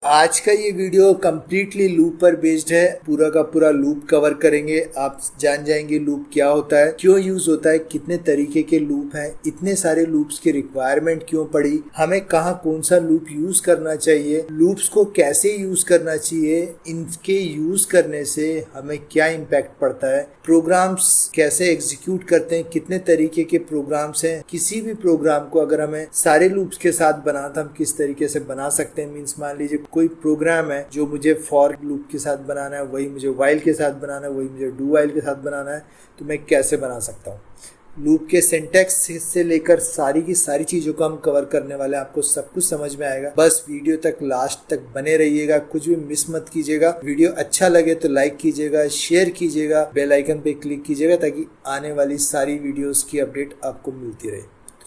आज का ये वीडियो कम्प्लीटली लूप पर बेस्ड है। पूरा का पूरा लूप कवर करेंगे। आप जान जाएंगे लूप क्या होता है, क्यों यूज होता है, कितने तरीके के लूप हैं, इतने सारे लूप्स की रिक्वायरमेंट क्यों पड़ी, हमें कहाँ कौन सा लूप यूज करना चाहिए, लूप्स को कैसे यूज करना चाहिए, इनके यूज करने से हमें क्या इम्पैक्ट पड़ता है, प्रोग्राम्स कैसे एग्जीक्यूट करते हैं, कितने तरीके के प्रोग्राम्स हैं, किसी भी प्रोग्राम को अगर हमें सारे लूप्स के साथ बनाना तो हम किस तरीके से बना सकते हैं। मीन्स मान लीजिए कोई प्रोग्राम है जो मुझे फॉर लूप के साथ बनाना है, वही मुझे वाइल के साथ बनाना है, वही मुझे डू वाइल के साथ बनाना है, तो मैं कैसे बना सकता हूँ। लूप के सिंटैक्स से लेकर सारी की सारी चीज़ों को हम कवर करने वाले हैं। आपको सब कुछ समझ में आएगा। बस वीडियो तक लास्ट तक बने रहिएगा, कुछ भी मिस मत कीजिएगा। वीडियो अच्छा लगे तो लाइक कीजिएगा, शेयर कीजिएगा, बेल आइकन पे क्लिक कीजिएगा ताकि आने वाली सारी वीडियोस की अपडेट आपको मिलती रहे।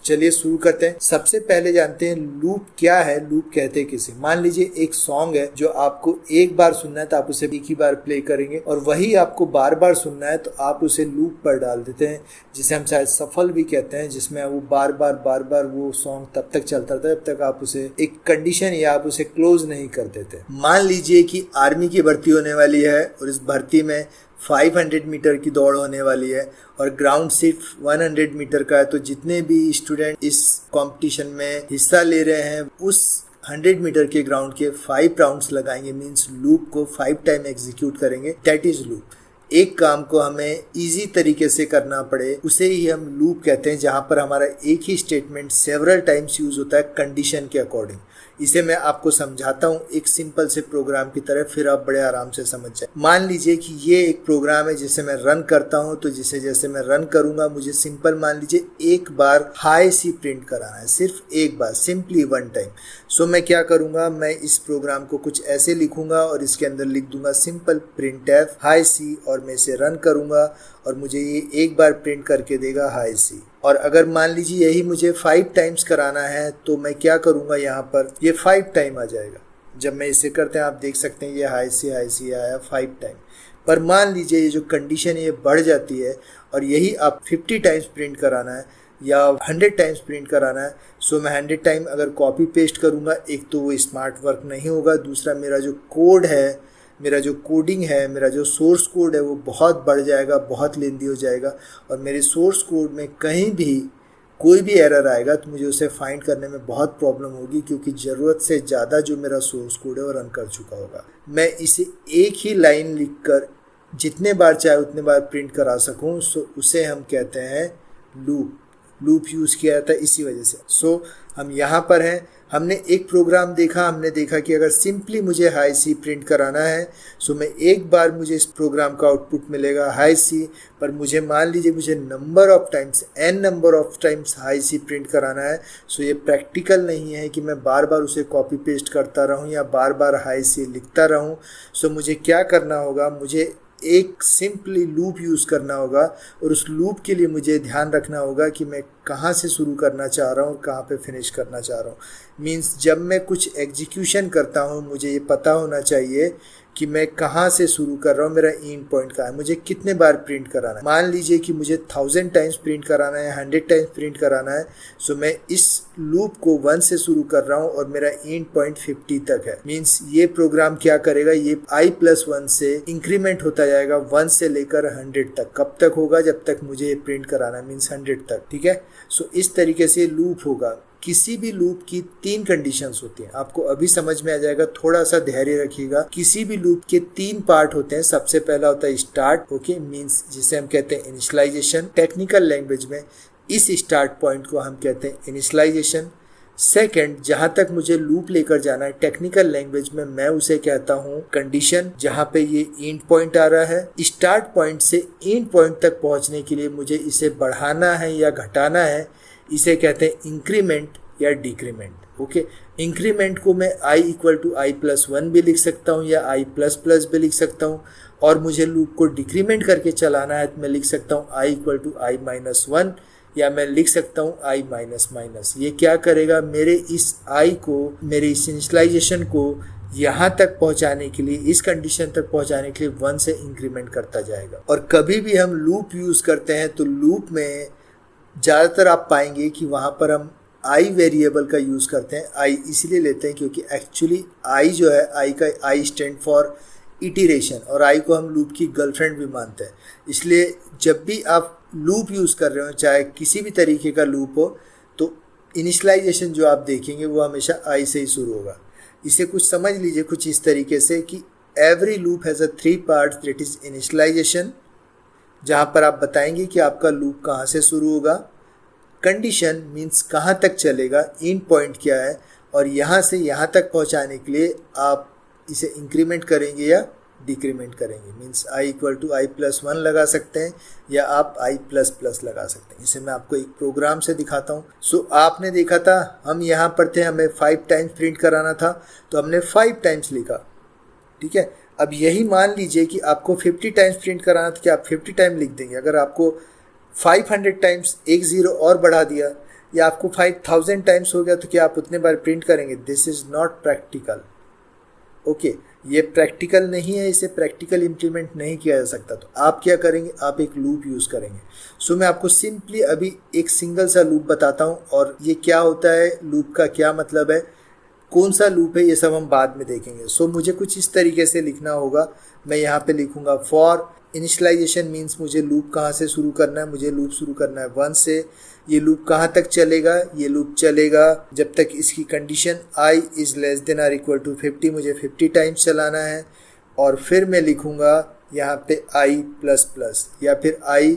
चलिए शुरू करते हैं। सबसे पहले जानते हैं लूप क्या है, लूप कहते हैं किसे। मान लीजिए एक सॉन्ग है जो आपको एक बार सुनना है तो आप उसे एक ही बार प्ले करेंगे, और वही आपको बार बार सुनना है तो आप उसे लूप पर डाल देते हैं, जिसे हम शायद सफल भी कहते हैं, जिसमें वो बार बार वो सॉन्ग तब तक चलता रहता है जब तक आप उसे एक कंडीशन या आप उसे क्लोज नहीं कर देते। मान लीजिए कि आर्मी की भर्ती होने वाली है और इस भर्ती में 500 मीटर की दौड़ होने वाली है और ग्राउंड सिर्फ 100 मीटर का है, तो जितने भी स्टूडेंट इस कंपटीशन में हिस्सा ले रहे हैं उस 100 मीटर के ग्राउंड के 5 राउंड्स लगाएंगे। मींस लूप को 5 टाइम एग्जीक्यूट करेंगे, दैट इज लूप। एक काम को हमें इजी तरीके से करना पड़े उसे ही हम लूप कहते हैं, जहां पर हमारा एक ही स्टेटमेंट सेवरल टाइम्स यूज होता है कंडीशन के अकॉर्डिंग। इसे मैं आपको समझाता हूँ एक सिंपल से प्रोग्राम की तरह, फिर आप बड़े आराम से समझ जाए। मान लीजिए कि ये एक प्रोग्राम है जिसे मैं रन करता हूँ, तो जिसे जैसे मैं रन करूंगा मुझे सिंपल मान लीजिए एक बार हाई सी प्रिंट कराना है, सिर्फ एक बार, सिंपली वन टाइम। सो मैं क्या करूंगा, मैं इस प्रोग्राम को कुछ ऐसे लिखूंगा और इसके अंदर लिख दूंगा सिंपल प्रिंट एफ हाई सी, और मैं इसे रन करूंगा और मुझे ये एक बार प्रिंट करके देगा हाई सी। और अगर मान लीजिए यही मुझे 5 टाइम्स कराना है तो मैं क्या करूंगा, यहाँ पर ये 5 टाइम आ जाएगा। जब मैं इसे करते हैं आप देख सकते हैं ये हाई सी आया 5 टाइम। पर मान लीजिए ये जो कंडीशन ये बढ़ जाती है और यही आप 50 टाइम्स प्रिंट कराना है या 100 टाइम्स प्रिंट कराना है, सो मैं 100 टाइम अगर कॉपी पेस्ट करूंगा, एक तो वो स्मार्ट वर्क नहीं होगा, दूसरा मेरा जो कोड है, मेरा जो कोडिंग है, मेरा जो सोर्स कोड है वो बहुत बढ़ जाएगा, बहुत लेंदी हो जाएगा, और मेरे सोर्स कोड में कहीं भी कोई भी एरर आएगा तो मुझे उसे फाइंड करने में बहुत प्रॉब्लम होगी, क्योंकि ज़रूरत से ज़्यादा जो मेरा सोर्स कोड है वो रन कर चुका होगा। मैं इसे एक ही लाइन लिखकर जितने बार चाहे उतने बार प्रिंट करा सकूं, सो उसे हम कहते हैं लूप। लूप यूज़ किया जाता है इसी वजह से। सो हम यहाँ पर हैं, हमने एक प्रोग्राम देखा, हमने देखा कि अगर सिंपली मुझे हाई सी प्रिंट कराना है, सो मैं एक बार मुझे इस प्रोग्राम का आउटपुट मिलेगा हाई सी, पर मुझे मान लीजिए मुझे नंबर ऑफ टाइम्स हाई सी प्रिंट कराना है। सो ये प्रैक्टिकल नहीं है कि मैं बार बार उसे कॉपी पेस्ट करता रहूं या बार बार हाई सी लिखता रहूं। सो मुझे क्या करना होगा, मुझे एक सिंपली लूप यूज़ करना होगा, और उस लूप के लिए मुझे ध्यान रखना होगा कि मैं कहाँ से शुरू करना चाह रहा हूँ और कहाँ पे फिनिश करना चाह रहा हूँ। मींस जब मैं कुछ एग्जीक्यूशन करता हूँ मुझे ये पता होना चाहिए कि मैं कहाँ से शुरू कर रहा हूँ, मेरा एंड पॉइंट कहाँ है, मुझे कितने बार प्रिंट कराना है। मान लीजिए कि मुझे 1000 टाइम्स प्रिंट कराना है, 100 टाइम्स प्रिंट कराना है, सो मैं इस लूप को 1 से शुरू कर रहा हूँ और मेरा एंड पॉइंट 50 तक है। मीन्स ये प्रोग्राम क्या करेगा, ये i+1 से इंक्रीमेंट होता जाएगा 1 से लेकर 100 तक। कब तक होगा, जब तक मुझे प्रिंट कराना है, मीन्स 100 तक। ठीक है, सो इस तरीके से लूप होगा। किसी भी लूप की 3 कंडीशंस होती हैं, आपको अभी समझ में आ जाएगा, थोड़ा सा धैर्य रखिएगा। किसी भी लूप के 3 पार्ट होते हैं। सबसे पहला होता है स्टार्ट, ओके, मींस जिसे हम कहते हैं इनिशियलाइजेशन। टेक्निकल लैंग्वेज में इस स्टार्ट पॉइंट को हम कहते हैं इनिशियलाइजेशन। सेकंड, जहां तक मुझे लूप लेकर जाना है, टेक्निकल लैंग्वेज में मैं उसे कहता हूं कंडीशन, जहां पे ये एंड पॉइंट आ रहा है। स्टार्ट पॉइंट से एंड पॉइंट तक पहुंचने के लिए मुझे इसे बढ़ाना है या घटाना है, इसे कहते हैं इंक्रीमेंट या डिक्रीमेंट। ओके, इंक्रीमेंट को मैं i=i+1 भी लिख सकता हूँ या i++ भी लिख सकता हूँ, और मुझे लूप को डिक्रीमेंट करके चलाना है तो मैं लिख सकता हूँ i=i-1, या मैं लिख सकता हूँ i-। ये क्या करेगा, मेरे इस i को, मेरे इस इनिशियलाइजेशन को यहाँ तक पहुँचाने के लिए, इस कंडीशन तक पहुँचाने के लिए 1 से इंक्रीमेंट करता जाएगा। और कभी भी हम लूप यूज़ करते हैं तो लूप में ज़्यादातर आप पाएंगे कि वहाँ पर हम आई वेरिएबल का यूज़ करते हैं। आई इसलिए लेते हैं क्योंकि एक्चुअली आई जो है, आई का आई स्टैंड फॉर इटीरेशन, और आई को हम लूप की गर्लफ्रेंड भी मानते हैं। इसलिए जब भी आप लूप यूज़ कर रहे हो, चाहे किसी भी तरीके का लूप हो, तो इनिशियलाइजेशन जो आप देखेंगे वो हमेशा आई से ही शुरू होगा। इसे कुछ समझ लीजिए कुछ इस तरीके से कि every loop has a 3 parts, that is initialization, जहाँ पर आप बताएंगे कि आपका लूप कहाँ से शुरू होगा। कंडीशन मीन्स कहाँ तक चलेगा, एंड पॉइंट क्या है, और यहाँ से यहाँ तक पहुँचाने के लिए आप इसे इंक्रीमेंट करेंगे या डिक्रीमेंट करेंगे। Means i equal to i plus 1 लगा सकते हैं या आप आई प्लस प्लस लगा सकते हैं। इसे मैं आपको एक प्रोग्राम से दिखाता हूँ। सो आपने देखा था हम यहाँ पर थे, हमें 5 टाइम्स प्रिंट कराना था, तो हमने 5 टाइम्स लिखा, ठीक है। अब यही मान लीजिए कि आपको 50 टाइम्स प्रिंट कराना था, कि आप 50 टाइम लिख देंगे। अगर आपको 500 टाइम्स एक ज़ीरो और बढ़ा दिया, या आपको 5000 टाइम्स हो गया, तो क्या आप उतने बार प्रिंट करेंगे? This is not practical. Okay, ये प्रैक्टिकल नहीं है, इसे प्रैक्टिकल इम्प्लीमेंट नहीं किया जा सकता। तो आप क्या करेंगे? आप एक लूप यूज़ करेंगे। सो मैं आपको सिंपली अभी एक सिंगल सा लूप बताता हूँ, और ये क्या होता है, लूप का क्या मतलब है, कौन सा लूप है, ये सब हम बाद में देखेंगे। सो मुझे कुछ इस तरीके से लिखना होगा। मैं यहाँ पे लिखूँगा फॉर इनिशियलाइजेशन मीन्स मुझे लूप कहाँ से शुरू करना है, मुझे लूप शुरू करना है 1 से। ये लूप कहाँ तक चलेगा? ये लूप चलेगा जब तक इसकी condition i is less than are equal to 50, मुझे 50 टाइम्स चलाना है। और फिर मैं लिखूँगा यहाँ पे i प्लस प्लस, या फिर i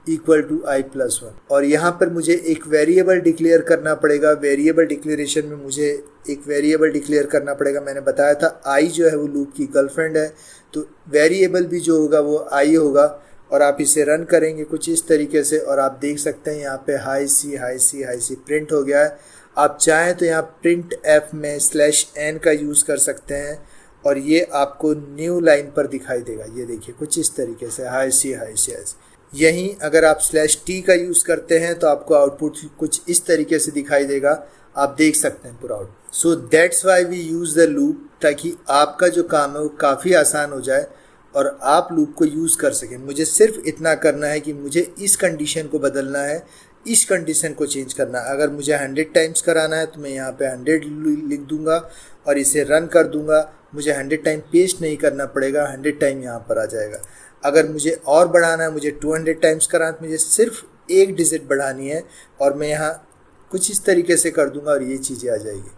equal to i plus 1। और यहाँ पर मुझे एक वेरिएबल डिक्लेयर करना पड़ेगा। वेरिएबल डिक्लेरेशन में मुझे एक वेरिएबल डिक्लेयर करना पड़ेगा। मैंने बताया था आई जो है वो लूप की गर्लफ्रेंड है, तो वेरिएबल भी जो होगा वो आई होगा। और आप इसे रन करेंगे कुछ इस तरीके से, और आप देख सकते हैं यहाँ पे हाई सी हाई सी हाई सी प्रिंट हो गया है। आप चाहें तो यहाँ प्रिंट एफ में /n का यूज़ कर सकते हैं, और ये आपको न्यू लाइन पर दिखाई देगा। ये देखिए कुछ इस तरीके से हाई सी हाई सी हाई सी। यहीं अगर आप /t का यूज़ करते हैं तो आपको आउटपुट कुछ इस तरीके से दिखाई देगा। आप देख सकते हैं पूरा output. So that's why we use the loop, ताकि आपका जो काम है वो काफ़ी आसान हो जाए और आप लूप को यूज़ कर सकें। मुझे सिर्फ इतना करना है कि मुझे इस कंडीशन को बदलना है, इस कंडीशन को चेंज करना है। अगर मुझे 100 टाइम्स कराना है तो मैं यहाँ पे 100 लिख दूंगा और इसे रन कर दूंगा। मुझे 100 टाइम पेस्ट नहीं करना पड़ेगा, 100 टाइम यहाँ पर आ जाएगा। अगर मुझे और बढ़ाना है, मुझे 200 टाइम्स कराना है, तो मुझे सिर्फ एक डिजिट बढ़ानी है और मैं यहाँ कुछ इस तरीके से कर दूंगा और ये चीज़ें आ जाएगी।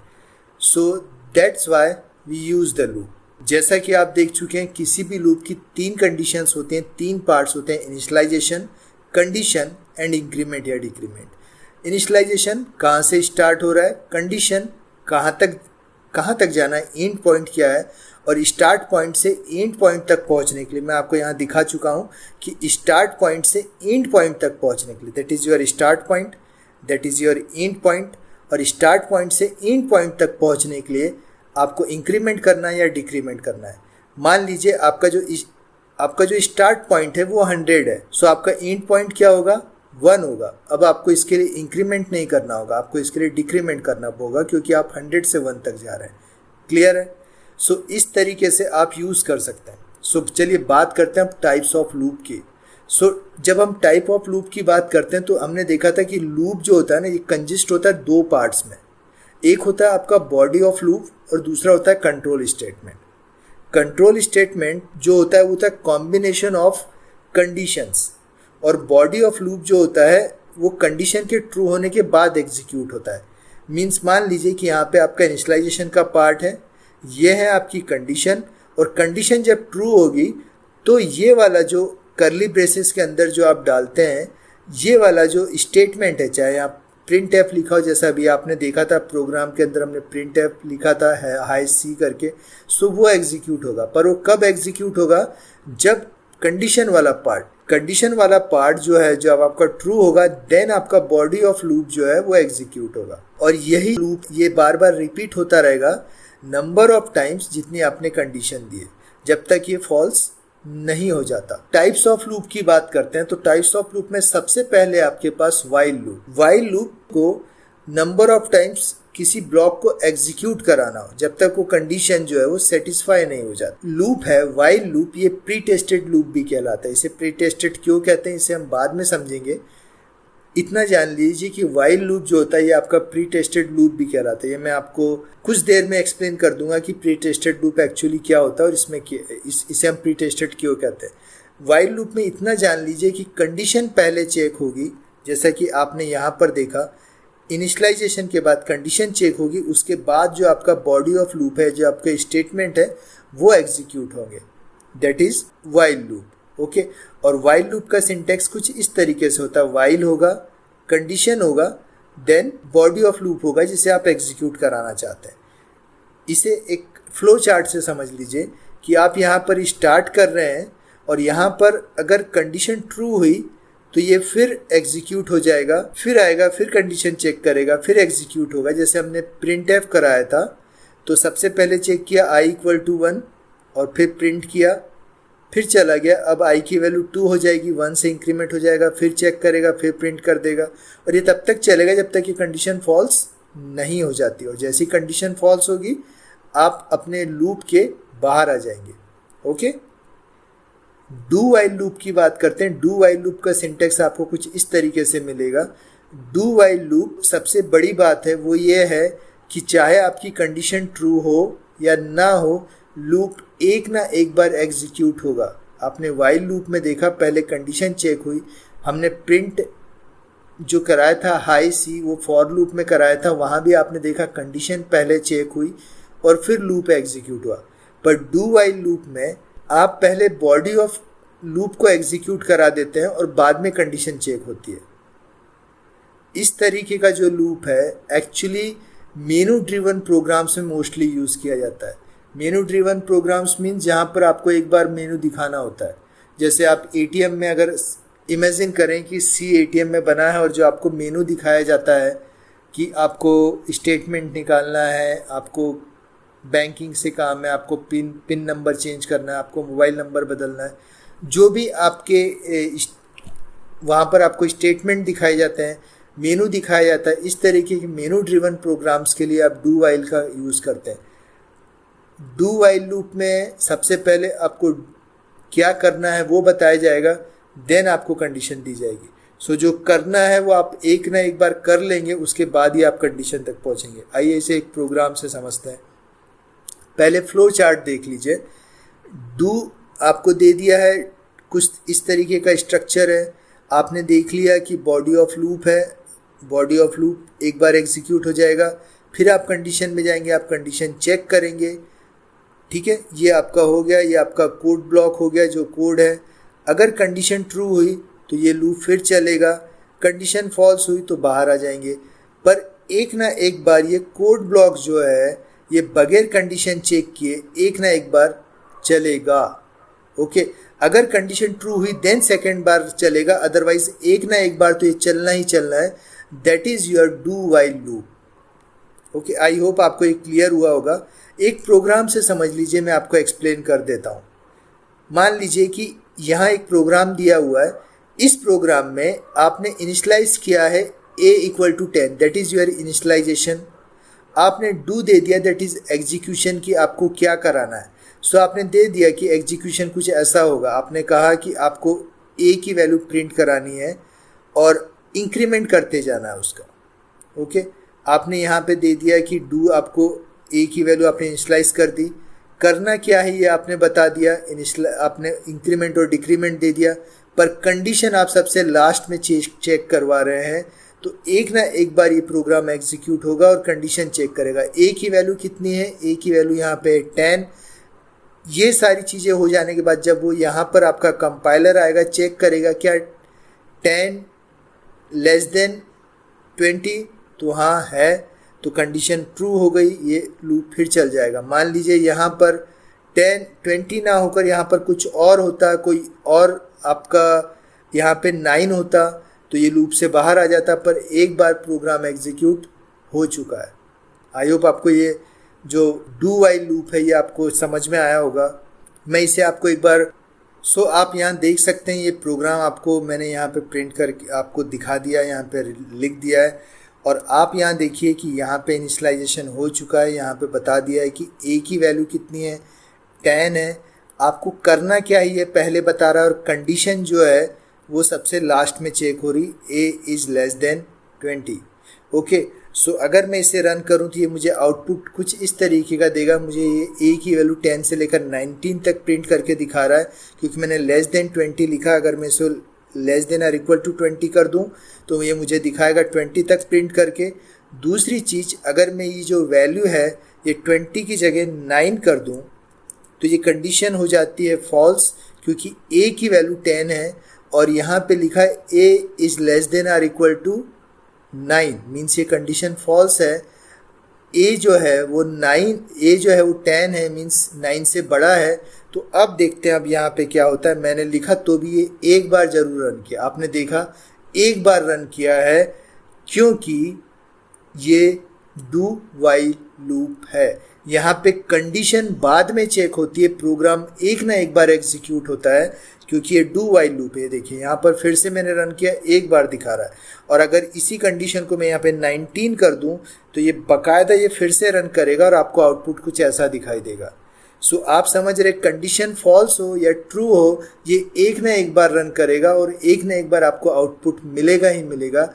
So that's why we use the loop. जैसा कि आप देख चुके हैं, किसी भी लूप की 3 कंडीशंस होती हैं, 3 पार्ट्स होते हैं, इनिशियलाइजेशन, कंडीशन एंड इंक्रीमेंट या डिक्रीमेंट। इनिशियलाइजेशन कहाँ से स्टार्ट हो रहा है, कंडीशन कहाँ तक जाना है, एंड पॉइंट क्या है, और स्टार्ट पॉइंट से एंड पॉइंट तक पहुँचने के लिए मैं आपको यहाँ दिखा चुका हूँ कि स्टार्ट पॉइंट से एंड पॉइंट तक पहुँचने के लिए that is your start point, that is your and point, और स्टार्ट पॉइंट से एंड पॉइंट तक पहुँचने के लिए आपको इंक्रीमेंट करना है या डिक्रीमेंट करना है। मान लीजिए आपका जो स्टार्ट पॉइंट है वो 100 है, सो आपका एंड पॉइंट क्या होगा, 1 होगा। अब आपको इसके लिए इंक्रीमेंट नहीं करना होगा, आपको इसके लिए डिक्रीमेंट करना होगा, क्योंकि आप 100 से 1 तक जा रहे हैं। क्लियर है? सो इस तरीके से आप यूज़ कर सकते हैं। सो चलिए बात करते हैं टाइप्स ऑफ लूप की। सो जब हम टाइप ऑफ लूप की बात करते हैं तो हमने देखा था कि लूप जो होता है ना, ये कंजिस्ट होता है 2 पार्ट्स में। एक होता है आपका बॉडी ऑफ लूप और दूसरा होता है कंट्रोल स्टेटमेंट। कंट्रोल स्टेटमेंट जो होता है वो होता है कॉम्बिनेशन ऑफ कंडीशंस, और बॉडी ऑफ लूप जो होता है वो कंडीशन के ट्रू होने के बाद एग्जीक्यूट होता है। मीन्स मान लीजिए कि यहाँ पे आपका इनिशियलाइजेशन का पार्ट है, ये है आपकी कंडीशन, और कंडीशन जब ट्रू होगी तो ये वाला जो करली ब्रेसेस के अंदर जो आप डालते हैं, ये वाला जो स्टेटमेंट है, चाहे आप प्रिंट एफ लिखा हो, जैसा अभी आपने देखा था प्रोग्राम के अंदर हमने प्रिंट एफ लिखा था हाई सी करके, सो वो एग्जीक्यूट होगा। पर वो कब एग्जीक्यूट होगा, जब कंडीशन वाला पार्ट जो है जब आपका ट्रू होगा, देन आपका बॉडी ऑफ लूप जो है वो एग्जीक्यूट होगा। और यही लूप ये बार बार रिपीट होता रहेगा नंबर ऑफ टाइम्स जितनी आपने कंडीशन दी है, जब तक ये फॉल्स नहीं हो जाता। टाइप्स ऑफ लूप की बात करते हैं तो टाइप्स ऑफ लूप में सबसे पहले आपके पास वाइल लूप को नंबर ऑफ टाइम्स किसी ब्लॉक को एग्जीक्यूट कराना हो जब तक वो कंडीशन जो है वो सेटिस्फाई नहीं हो जाती। लूप है वाइल लूप, ये प्री टेस्टेड लूप भी कहलाता है। इसे प्री टेस्टेड क्यों कहते हैं इसे हम बाद में समझेंगे। इतना जान लीजिए कि वाइल लूप जो होता है ये आपका प्री टेस्टेड लूप भी कहलाता है। ये मैं आपको कुछ देर में एक्सप्लेन कर दूंगा कि प्री टेस्टेड लूप एक्चुअली क्या होता है और इसमें इसे हम प्री टेस्टेड क्यों कहते हैं। वाइल लूप में इतना जान लीजिए कि कंडीशन पहले चेक होगी, जैसा कि आपने यहाँ पर देखा, इनिशियलाइजेशन के बाद कंडीशन चेक होगी, उसके बाद जो आपका बॉडी ऑफ लूप है, जो आपके स्टेटमेंट है, वो एग्जीक्यूट होंगे। That is while loop. Okay, और वाइल लूप का सिंटेक्स कुछ इस तरीके से होता है। वाइल होगा, कंडीशन होगा, देन बॉडी ऑफ लूप होगा जिसे आप एग्जीक्यूट कराना चाहते हैं। इसे एक फ्लो चार्ट से समझ लीजिए कि आप यहाँ पर स्टार्ट कर रहे हैं और यहाँ पर अगर कंडीशन ट्रू हुई तो ये फिर एग्जीक्यूट हो जाएगा, फिर आएगा, फिर कंडीशन चेक करेगा, फिर एग्जीक्यूट होगा। जैसे हमने प्रिंट एफ कराया था तो सबसे पहले चेक किया i इक्वल टू 1 और फिर प्रिंट किया, फिर चला गया। अब i की वैल्यू 2 हो जाएगी, 1 से इंक्रीमेंट हो जाएगा, फिर चेक करेगा, फिर प्रिंट कर देगा और ये तब तक चलेगा जब तक कि कंडीशन फॉल्स नहीं हो जाती। और जैसी कंडीशन फॉल्स होगी आप अपने लूप के बाहर आ जाएंगे। ओके, डू वाइल लूप की बात करते हैं। डू वाइल लूप का सिंटेक्स आपको कुछ इस तरीके से मिलेगा। डू वाइल लूप सबसे बड़ी बात है वो ये है कि चाहे आपकी कंडीशन ट्रू हो या ना हो, लूप एक ना एक बार एग्जीक्यूट होगा। आपने वाइल लूप में देखा, पहले कंडीशन चेक हुई, हमने प्रिंट जो कराया था हाई सी, वो फॉर लूप में कराया था, वहाँ भी आपने देखा कंडीशन पहले चेक हुई और फिर लूप एग्जीक्यूट हुआ। पर डू वाइल लूप में आप पहले बॉडी ऑफ लूप को एग्जीक्यूट करा देते हैं और बाद में कंडीशन चेक होती है। इस तरीके का जो लूप है एक्चुअली मेनू ड्रिवन प्रोग्राम्स में मोस्टली यूज़ किया जाता है। मेनू ड्रिवन प्रोग्राम्स मीन जहाँ पर आपको एक बार मेनू दिखाना होता है। जैसे आप एटीएम में अगर इमेजिन करें कि सी एटीएम में बना है और जो आपको मेनू दिखाया जाता है कि आपको स्टेटमेंट निकालना है, आपको बैंकिंग से काम है, आपको पिन नंबर चेंज करना है, आपको मोबाइल नंबर बदलना है, जो भी आपके वहाँ पर आपको स्टेटमेंट दिखाए जाते हैं, मेनू दिखाया जाता है। इस तरीके के मेनू ड्रिवन प्रोग्राम्स के लिए आप डू वाइल का यूज़ करते हैं। डू वाइल लूप में सबसे पहले आपको क्या करना है वो बताया जाएगा, देन आपको कंडीशन दी जाएगी। सो जो करना है वो आप एक ना एक बार कर लेंगे, उसके बाद ही आप कंडीशन तक पहुँचेंगे। आइए इसे एक प्रोग्राम से समझते हैं। पहले फ्लो चार्ट देख लीजिए। डू आपको दे दिया है, कुछ इस तरीके का स्ट्रक्चर है। आपने देख लिया कि बॉडी ऑफ लूप है, बॉडी ऑफ लूप एक बार एग्जीक्यूट हो जाएगा, फिर आप कंडीशन में जाएंगे, आप कंडीशन चेक करेंगे। ठीक है, ये आपका हो गया, ये आपका कोड ब्लॉक हो गया जो कोड है। अगर कंडीशन ट्रू हुई तो ये लूप फिर चलेगा, कंडीशन फॉल्स हुई तो बाहर आ जाएंगे। पर एक ना एक बार ये कोड ब्लॉक जो है ये बगैर कंडीशन चेक किए एक ना एक बार चलेगा। ओके, अगर कंडीशन ट्रू हुई देन सेकेंड बार चलेगा, अदरवाइज एक ना एक बार तो ये चलना ही चलना है। That is your do while loop. Okay, I hope आपको ये क्लियर हुआ होगा। एक प्रोग्राम से समझ लीजिए, मैं आपको एक्सप्लेन कर देता हूँ। मान लीजिए कि यहाँ एक प्रोग्राम दिया हुआ है। इस प्रोग्राम में आपने इनिशलाइज किया है a equal to 10, that is your initialization. आपने डू दे दिया, दैट इज एग्जीक्यूशन की आपको क्या कराना है। सो आपने दे दिया कि एग्जीक्यूशन कुछ ऐसा होगा। आपने कहा कि आपको a की वैल्यू प्रिंट करानी है और इंक्रीमेंट करते जाना है उसका। ओके, आपने यहाँ पे दे दिया कि डू आपको a की वैल्यू आपने इनिशलाइज कर दी। करना क्या है ये आपने बता दिया, आपने इंक्रीमेंट और डिक्रीमेंट दे दिया। पर कंडीशन आप सबसे लास्ट में चेक करवा रहे हैं, तो एक ना एक बार ये प्रोग्राम एग्जीक्यूट होगा और कंडीशन चेक करेगा। a की वैल्यू कितनी है, a की वैल्यू यहाँ पे 10। ये सारी चीज़ें हो जाने के बाद जब वो यहाँ पर आपका कंपाइलर आएगा, चेक करेगा क्या 10 लेस देन 20, तो हाँ है, तो कंडीशन ट्रू हो गई, ये लूप फिर चल जाएगा। मान लीजिए यहाँ पर 20 ना होकर यहाँ पर कुछ और होता, कोई और आपका यहाँ पे 9 होता, तो ये लूप से बाहर आ जाता। पर एक बार प्रोग्राम एग्जीक्यूट हो चुका है। आई होप आपको ये जो डू वाइल लूप है ये आपको समझ में आया होगा। मैं इसे आपको एक बार आप यहाँ देख सकते हैं, ये प्रोग्राम आपको मैंने यहाँ पे प्रिंट करके आपको दिखा दिया, यहाँ पे लिख दिया है। और आप यहाँ देखिए कि यहाँ पे इनिशियलाइजेशन हो चुका है, यहाँ पे बता दिया है कि a की वैल्यू कितनी है, 10 है। आपको करना क्या है ये पहले बता रहा है, और कंडीशन जो है वो सबसे लास्ट में चेक हो रही a is less than 20। Okay, so अगर मैं इसे रन करूं तो ये मुझे आउटपुट कुछ इस तरीके का देगा। मुझे ये a की वैल्यू 10 से लेकर 19 तक प्रिंट करके दिखा रहा है, क्योंकि मैंने लेस देन 20 लिखा। अगर मैं इसे less than or equal to 20 कर दूं तो ये मुझे दिखाएगा 20 तक प्रिंट करके। दूसरी चीज़, अगर मैं ये जो वैल्यू है ये 20 की जगह 9 कर दूं तो ये कंडीशन हो जाती है फॉल्स, क्योंकि a की वैल्यू 10 है और यहाँ पे लिखा है a is less than or equal to 9, means ये कंडीशन फॉल्स है। a जो है वो 10 है, मीन्स 9 से बड़ा है। तो अब देखते हैं अब यहाँ पे क्या होता है। मैंने लिखा तो भी ये एक बार जरूर रन किया, आपने देखा एक बार रन किया है, क्योंकि ये डू वाइल लूप है। यहाँ पे कंडीशन बाद में चेक होती है, प्रोग्राम एक ना एक बार एग्जीक्यूट होता है, क्योंकि ये डू वाइल लूप है। देखिए यहाँ पर फिर से मैंने रन किया, एक बार दिखा रहा है। और अगर इसी कंडीशन को मैं यहाँ पे 19 कर दूं तो ये बकायदा ये फिर से रन करेगा और आपको आउटपुट कुछ ऐसा दिखाई देगा। सो आप समझ रहे, कंडीशन फॉल्स हो या ट्रू हो, ये एक ना एक बार रन करेगा और एक ना एक बार आपको आउटपुट मिलेगा ही मिलेगा।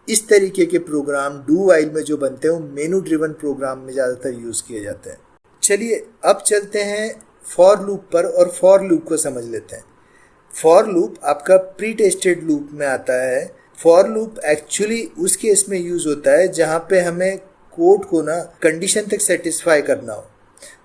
इस तरीके के प्रोग्राम डू वाइल में जो बनते हैं वो मेनू ड्रिवन प्रोग्राम में ज़्यादातर यूज़ किए जाते हैं। चलिए अब चलते हैं फॉर लूप पर और फॉर लूप को समझ लेते हैं। फॉर लूप आपका प्री टेस्टेड लूप में आता है। फॉर लूप एक्चुअली उस केस में यूज़ होता है जहाँ पे हमें कोड को ना कंडीशन तक सेटिस्फाई करना हो,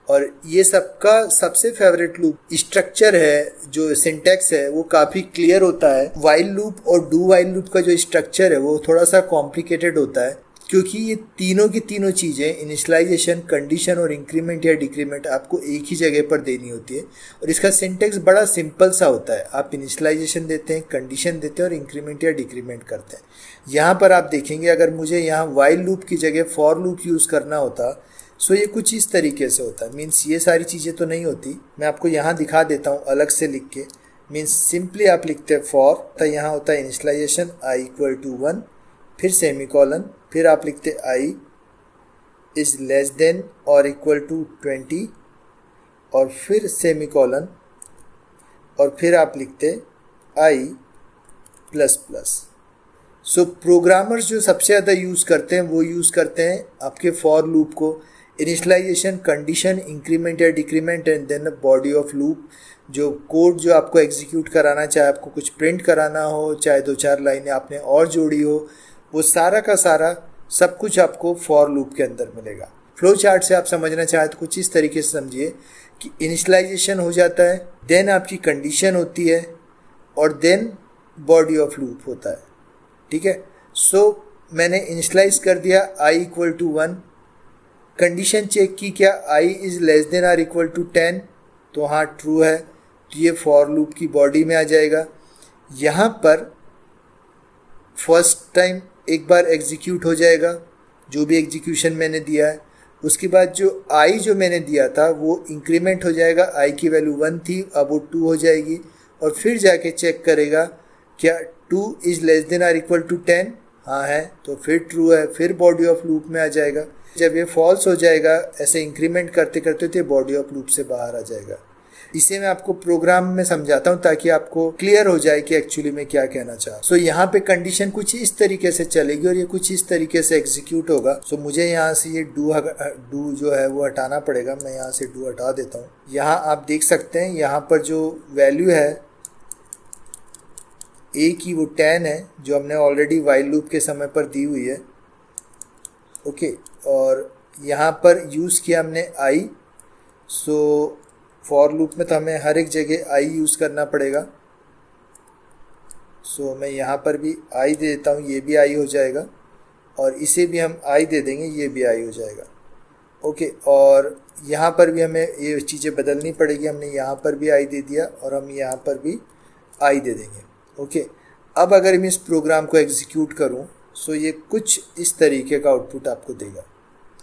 और ये सबका सबसे फेवरेट लूप स्ट्रक्चर है, जो सिंटैक्स है वो काफ़ी क्लियर होता है। वाइल लूप और डू वाइल लूप का जो स्ट्रक्चर है वो थोड़ा सा कॉम्प्लिकेटेड होता है, क्योंकि ये तीनों की तीनों चीज़ें इनिशियलाइजेशन, कंडीशन और इंक्रीमेंट या डिक्रीमेंट आपको एक ही जगह पर देनी होती है। और इसका सिंटैक्स बड़ा सिंपल सा होता है। आप इनिशियलाइजेशन देते हैं, कंडीशन देते हैं और इंक्रीमेंट या डिक्रीमेंट करते हैं। यहाँ पर आप देखेंगे अगर मुझे यहाँ वाइल लूप की जगह फॉर लूप यूज़ करना होता सो ये कुछ इस तरीके से होता है। मीन्स ये सारी चीज़ें तो नहीं होती, मैं आपको यहाँ दिखा देता हूँ अलग से लिख के। मीन्स सिंपली आप लिखते हैं फॉर, तो यहाँ होता है इनिशियलाइजेशन i इक्वल टू 1, फिर सेमीकोलन, फिर आप लिखते i is less than or equal to 20 और फिर सेमीकोलन और फिर आप लिखते i plus plus. So programmers जो सबसे ज़्यादा यूज़ करते हैं वो यूज़ करते हैं आपके फॉर लूप को इनिशियलाइजेशन, कंडीशन, इंक्रीमेंट या decrement and then body of loop. जो कोड जो आपको एग्जीक्यूट कराना, चाहे आपको कुछ प्रिंट कराना हो, चाहे 2-4 लाइनें आपने और जोड़ी हो, वो सारा का सारा सब कुछ आपको फॉर लूप के अंदर मिलेगा। फ्लो चार्ट से आप समझना चाहे तो कुछ इस तरीके से समझिए कि इनिशियलाइजेशन हो जाता है, देन आपकी कंडीशन होती है और देन बॉडी ऑफ लूप होता है। ठीक है, सो मैंने इनिशियलाइज कर दिया i equal to 1, condition check की क्या i is less than or equal to 10, तो हाँ ट्रू है, तो ये फॉर लूप की बॉडी में आ जाएगा। यहाँ पर फर्स्ट टाइम एक बार एग्जीक्यूट हो जाएगा जो भी एग्जीक्यूशन मैंने दिया है। उसके बाद जो i जो मैंने दिया था वो इंक्रीमेंट हो जाएगा, i की वैल्यू 1 थी, अब वो 2 हो जाएगी, और फिर जाके चेक करेगा क्या 2 is less than or equal to 10, हाँ है, तो फिर ट्रू है, फिर बॉडी ऑफ लूप में आ जाएगा। जब ये फॉल्स हो जाएगा, ऐसे इंक्रीमेंट करते करते तो बॉडी ऑफ लूप से बाहर आ जाएगा। इसे मैं आपको प्रोग्राम में समझाता हूँ ताकि आपको क्लियर हो जाए कि एक्चुअली मैं क्या कहना चाह। सो यहाँ पे कंडीशन कुछ इस तरीके से चलेगी और ये कुछ इस तरीके से एग्जीक्यूट होगा। सो मुझे यहाँ से ये डू जो है वो हटाना पड़ेगा। मैं यहाँ से डू हटा देता हूँ। यहाँ आप देख सकते हैं यहाँ पर जो वैल्यू है a की वो 10 है, जो हमने ऑलरेडी वाइल लूप के समय पर दी हुई है। ओके, और यहाँ पर यूज़ किया हमने i। सो फॉर लूप में तो हमें हर एक जगह i यूज़ करना पड़ेगा। सो मैं यहाँ पर भी i दे देता हूँ, ये भी i हो जाएगा, और इसे भी हम i दे देंगे, ये भी i हो जाएगा। ओके, और यहाँ पर भी हमें ये चीज़ें बदलनी पड़ेगी। हमने यहाँ पर भी i दे दिया और हम यहाँ पर भी i दे देंगे। ओके, अब अगर मैं इस प्रोग्राम को एग्जीक्यूट करूं सो ये कुछ इस तरीके का आउटपुट आपको देगा।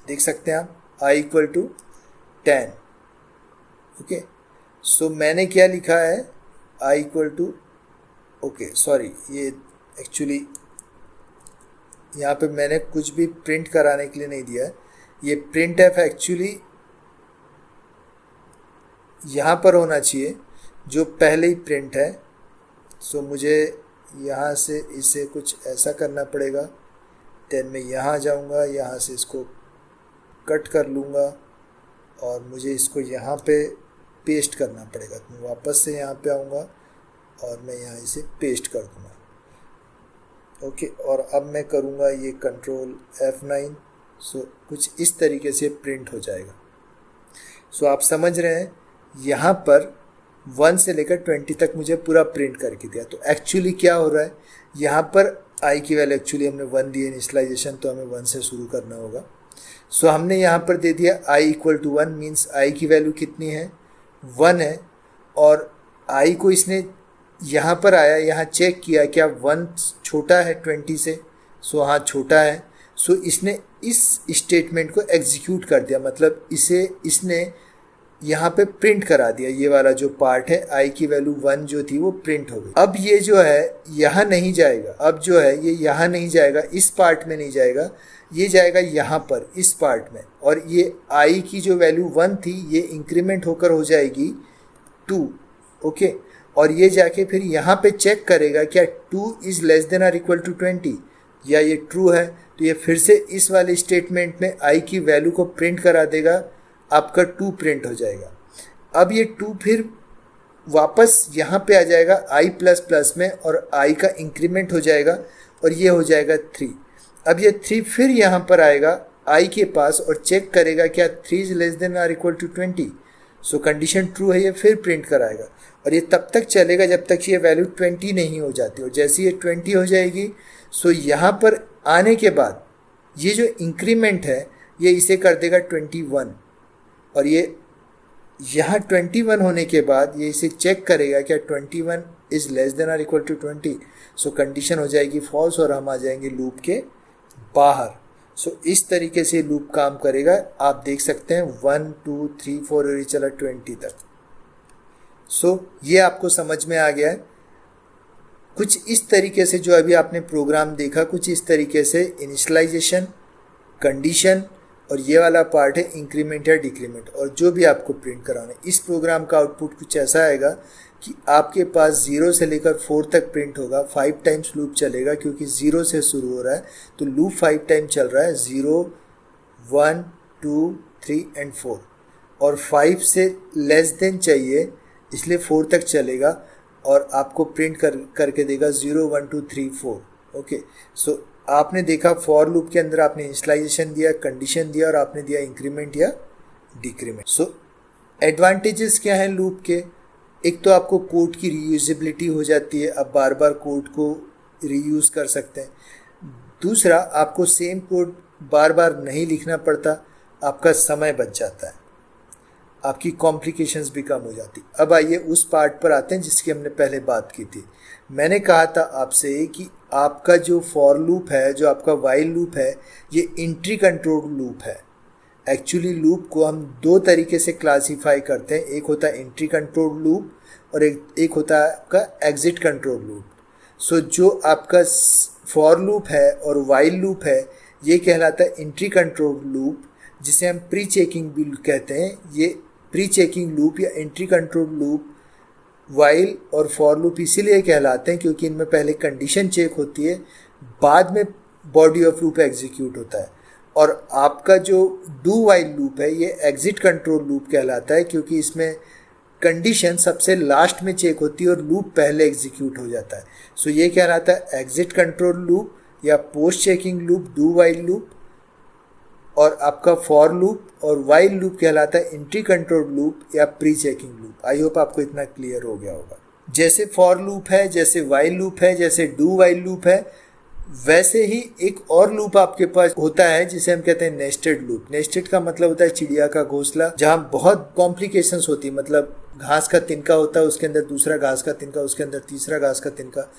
देख सकते हैं आप i equal to 10। Okay, so मैंने क्या लिखा है i equal to, okay sorry, ये एक्चुअली यहाँ पे मैंने कुछ भी प्रिंट कराने के लिए नहीं दिया है। ये प्रिंट एफ एक्चुअली यहाँ पर होना चाहिए जो पहले ही प्रिंट है। सो मुझे यहाँ से इसे कुछ ऐसा करना पड़ेगा। देन मैं यहाँ जाऊँगा, यहाँ से इसको कट कर लूँगा और मुझे इसको यहाँ पे पेस्ट करना पड़ेगा। तो मैं वापस से यहाँ पे आऊँगा और मैं यहाँ इसे पेस्ट कर दूँगा। ओके, और अब मैं करूँगा ये कंट्रोल F9। सो कुछ इस तरीके से प्रिंट हो जाएगा। सो आप समझ रहे हैं, यहाँ पर 1 से लेकर 20 तक मुझे पूरा प्रिंट करके दिया। तो एक्चुअली क्या हो रहा है, यहाँ पर i की वैल्यू एक्चुअली हमने 1 दी है इनिशियलाइजेशन, तो हमें 1 से शुरू करना होगा। सो हमने यहाँ पर दे दिया i = 1, मीन्स i की वैल्यू कितनी है, 1 है। और i को इसने यहाँ पर आया, यहाँ चेक किया क्या 1 छोटा है 20 से। सो हाँ, छोटा है। सो इसने इस स्टेटमेंट को एग्जीक्यूट कर दिया, मतलब इसने यहाँ पे प्रिंट करा दिया। ये वाला जो पार्ट है, i की वैल्यू 1 जो थी वो प्रिंट हो गई। अब ये जो है यहाँ नहीं जाएगा, अब जो है ये यहाँ नहीं जाएगा, इस पार्ट में नहीं जाएगा, ये जाएगा यहाँ पर इस पार्ट में। और ये i की जो वैल्यू 1 थी ये इंक्रीमेंट होकर हो जाएगी 2। ओके, और ये जाके फिर यहाँ पे चेक करेगा क्या 2 is less than or equal to 20, या ये ट्रू है। तो ये फिर से इस वाले स्टेटमेंट में i की वैल्यू को प्रिंट करा देगा, आपका 2 प्रिंट हो जाएगा। अब ये 2 फिर वापस यहाँ पे आ जाएगा i++ में और i का इंक्रीमेंट हो जाएगा और ये हो जाएगा 3। अब ये 3 फिर यहाँ पर आएगा i के पास और चेक करेगा क्या 3 is less than or equal to 20। So condition true है, ये फिर प्रिंट कराएगा। और ये तब तक चलेगा जब तक ये वैल्यू 20 नहीं हो जाती। और जैसे ये 20 हो जाएगी, सो यहाँ पर आने के बाद ये जो इंक्रीमेंट है ये इसे कर देगा 21। और ये यहाँ 21 होने के बाद ये इसे चेक करेगा क्या 21 is less than or equal to 20। So condition हो जाएगी फॉल्स और हम आ जाएंगे लूप के बाहर। सो इस तरीके से लूप काम करेगा। आप देख सकते हैं 1 2 3 4 और ये चला 20 तक। सो ये आपको समझ में आ गया है। कुछ इस तरीके से जो अभी आपने प्रोग्राम देखा, कुछ इस तरीके से इनिशियलाइजेशन, कंडीशन और ये वाला पार्ट है इंक्रीमेंट या डिक्रीमेंट, और जो भी आपको प्रिंट कराना है। इस प्रोग्राम का आउटपुट कुछ ऐसा आएगा कि आपके पास 0 से लेकर 4 तक प्रिंट होगा। 5 टाइम्स लूप चलेगा क्योंकि 0 से शुरू हो रहा है, तो लूप 5 टाइम चल रहा है, 0 1 2 3 एंड 4। और 5 से लेस देन चाहिए इसलिए 4 तक चलेगा और आपको प्रिंट करके देगा 0 1 2 3 4। ओके, सो आपने देखा फॉर लूप के अंदर आपने इनिशियलाइजेशन दिया, कंडीशन दिया और आपने दिया इंक्रीमेंट या डिक्रीमेंट। सो एडवांटेजेस क्या हैं लूप के? एक तो आपको कोड की रीयूजेबिलिटी हो जाती है, आप बार बार कोड को रीयूज़ कर सकते हैं। दूसरा, आपको सेम कोड बार बार नहीं लिखना पड़ता, आपका समय बच जाता है, आपकी कॉम्प्लिकेशंस भी कम हो जाती। अब आइए उस पार्ट पर आते हैं जिसकी हमने पहले बात की थी। मैंने कहा था आपसे कि आपका जो फॉर लूप है, जो आपका वाइल लूप है, ये एंट्री कंट्रोल लूप है। एक्चुअली लूप को हम 2 तरीके से क्लासीफाई करते हैं, एक होता है एंट्री कंट्रोल लूप और एक होता है आपका एग्जिट कंट्रोल लूप। सो जो आपका फॉर लूप है और वाइल लूप है ये कहलाता है एंट्री कंट्रोल लूप, जिसे हम प्री चेकिंग भी कहते हैं। ये प्री चेकिंग लूप या एंट्री कंट्रोल लूप वाइल और फॉर लूप इसीलिए कहलाते हैं क्योंकि इनमें पहले कंडीशन चेक होती है, बाद में बॉडी ऑफ लूप एग्जीक्यूट होता है। और आपका जो डू वाइल लूप है ये एग्जिट कंट्रोल लूप कहलाता है क्योंकि इसमें कंडीशन सबसे लास्ट में चेक होती है और लूप पहले एग्जीक्यूट हो जाता है। सो ये कहलाता है एग्जिट कंट्रोल लूप या post checking loop, do while loop. और आपका फॉर लूप और वाइल लूप कहलाता है एंट्री कंट्रोल लूप या pre checking loop. I hope आपको इतना क्लियर हो गया होगा। जैसे फॉर लूप है, जैसे वाइल लूप है, जैसे डू वाइल लूप है, वैसे ही एक और लूप आपके पास होता है जिसे हम कहते हैं नेस्टेड लूप। नेस्टेड का मतलब होता है चिड़िया का घोंसला, जहाँ बहुत कॉम्प्लिकेशंस होती है। मतलब घास का तिनका होता है, उसके अंदर दूसरा घास का तिनका, उसके अंदर तीसरा घास का तिनका,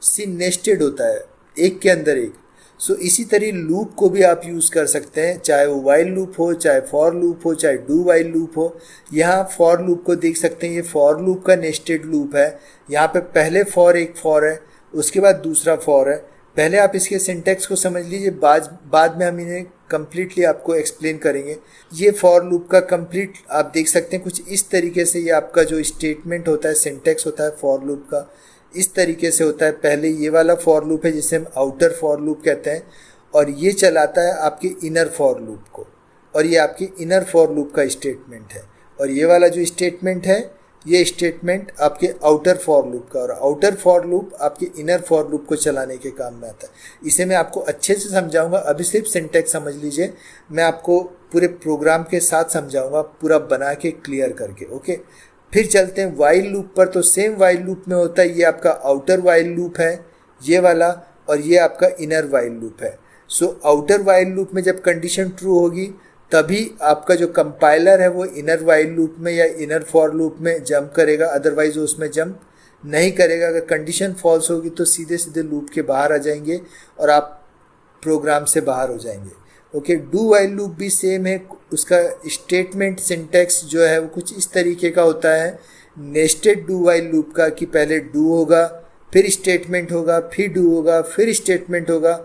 सी नेस्टेड होता है, एक के अंदर एक। सो इसी तरह लूप को भी आप यूज़ कर सकते हैं, चाहे वो वाइल लूप हो, चाहे फॉर लूप हो, चाहे डू वाइल लूप हो। यहाँ फॉर लूप को देख सकते हैं, ये फॉर लूप का नेस्टेड लूप है। यहाँ पे पहले फॉर एक फॉर है, उसके बाद दूसरा फॉर है। पहले आप इसके सिंटैक्स को समझ लीजिए, बाद में हम इन्हें कम्प्लीटली आपको एक्सप्लेन करेंगे। ये फॉर लूप का कंप्लीट आप देख सकते हैं कुछ इस तरीके से। ये आपका जो स्टेटमेंट होता है, सिंटैक्स होता है फॉर लूप का, इस तरीके से होता है। पहले ये वाला फॉर लूप है जिसे हम आउटर फॉर लूप कहते हैं, और ये चलाता है आपके इनर फॉर लूप को, और ये आपके इनर फॉर लूप का स्टेटमेंट है। और ये वाला जो स्टेटमेंट है, ये स्टेटमेंट आपके आउटर फॉर लूप का, और आउटर फॉर लूप आपके इनर फॉर लूप को चलाने के काम में आता है। इसे मैं आपको अच्छे से समझाऊंगा, अभी सिर्फ सिंटैक्स समझ लीजिए, मैं आपको पूरे प्रोग्राम के साथ समझाऊंगा, पूरा बना के क्लियर करके। ओके, फिर चलते हैं वाइल लूप पर। तो सेम वाइल लूप में होता है, ये आपका आउटर वाइल लूप है ये वाला, और ये आपका इनर वाइल लूप है। सो आउटर वाइल लूप में जब कंडीशन ट्रू होगी तभी आपका जो कंपाइलर है वो इनर वाइल लूप में या इनर फॉर लूप में जंप करेगा, अदरवाइज वो उसमें जंप नहीं करेगा। अगर कंडीशन फॉल्स होगी तो सीधे सीधे लूप के बाहर आ जाएंगे और आप प्रोग्राम से बाहर हो जाएंगे। ओके, डू वाइल लूप भी सेम है, उसका स्टेटमेंट सिंटैक्स जो है वो कुछ इस तरीके का होता है नेस्टेड डू वाइल लूप का, कि पहले डू होगा, फिर स्टेटमेंट होगा, फिर डू होगा, फिर स्टेटमेंट होगा,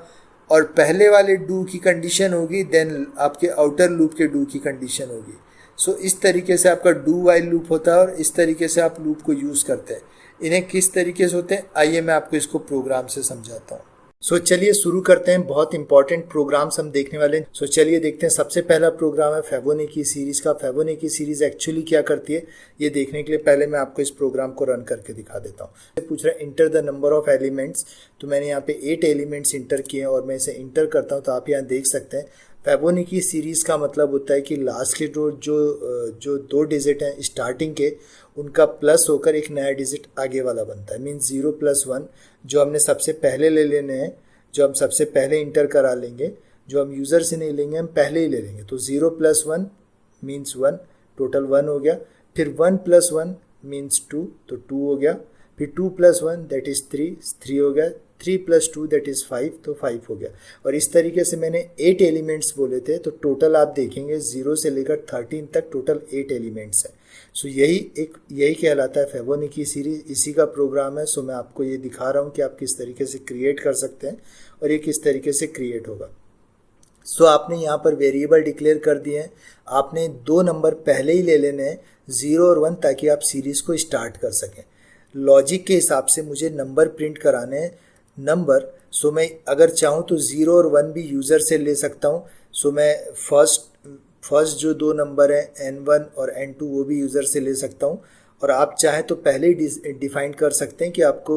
और पहले वाले डू की कंडीशन होगी, देन आपके आउटर लूप के डू की कंडीशन होगी। सो इस तरीके से आपका डू वाइल लूप होता है, और इस तरीके से आप लूप को यूज़ करते हैं। इन्हें किस तरीके से होते हैं, आइए मैं आपको इसको प्रोग्राम से समझाता हूँ। सो चलिए शुरू करते हैं, बहुत इंपॉर्टेंट प्रोग्राम्स हम देखने वाले हैं। सो चलिए देखते हैं। सबसे पहला प्रोग्राम है फेबोनिकी सीरीज का। फेबोनिकी सीरीज एक्चुअली क्या करती है ये देखने के लिए पहले मैं आपको इस प्रोग्राम को रन करके दिखा देता हूँ। पूछ रहा है inter the number of elements, तो मैंने यहाँ पे 8 एलिमेंट्स इंटर किए हैं और मैं इसे इंटर करता हूँ। तो आप यहाँ देख सकते हैं फेबोनिकी सीरीज का मतलब होता है कि लास्ट के जो 2 डिजिट हैं स्टार्टिंग के, उनका प्लस होकर एक नया डिजिट आगे वाला बनता है। मीन्स 0 + 1 जो हमने सबसे पहले ले लेने हैं, जो हम सबसे पहले इंटर करा लेंगे, जो हम यूज़र से नहीं लेंगे, हम पहले ही ले लेंगे। तो 0 + 1 मीन्स 1, टोटल 1 हो गया। फिर 1 + 1 मीन्स 2, तो 2 हो गया। फिर 2 + 1 दैट इज़ 3 हो गया। 3 + 2 दैट इज़ 5, तो 5 हो गया। और इस तरीके से मैंने 8 एलिमेंट्स बोले थे, तो टोटल आप देखेंगे 0 से लेकर 13 तक टोटल 8 एलिमेंट्स हैं। सो यही कहलाता है फेबोनिकी सीरीज, इसी का प्रोग्राम है। सो मैं आपको ये दिखा रहा हूँ कि आप किस तरीके से क्रिएट कर सकते हैं और ये किस तरीके से क्रिएट होगा। सो आपने यहाँ पर वेरिएबल डिक्लेयर कर दिए हैं। आपने 2 नंबर पहले ही ले लेने हैं, 0 और 1, ताकि आप सीरीज़ को स्टार्ट कर सकें। लॉजिक के हिसाब से मुझे नंबर प्रिंट कराने हैं, नंबर। सो मैं अगर चाहूँ तो 0 और 1 भी यूज़र से ले सकता हूँ। सो मैं फर्स्ट जो 2 नंबर हैं N1 और N2 वो भी यूज़र से ले सकता हूँ। और आप चाहें तो पहले ही डिफाइन कर सकते हैं कि आपको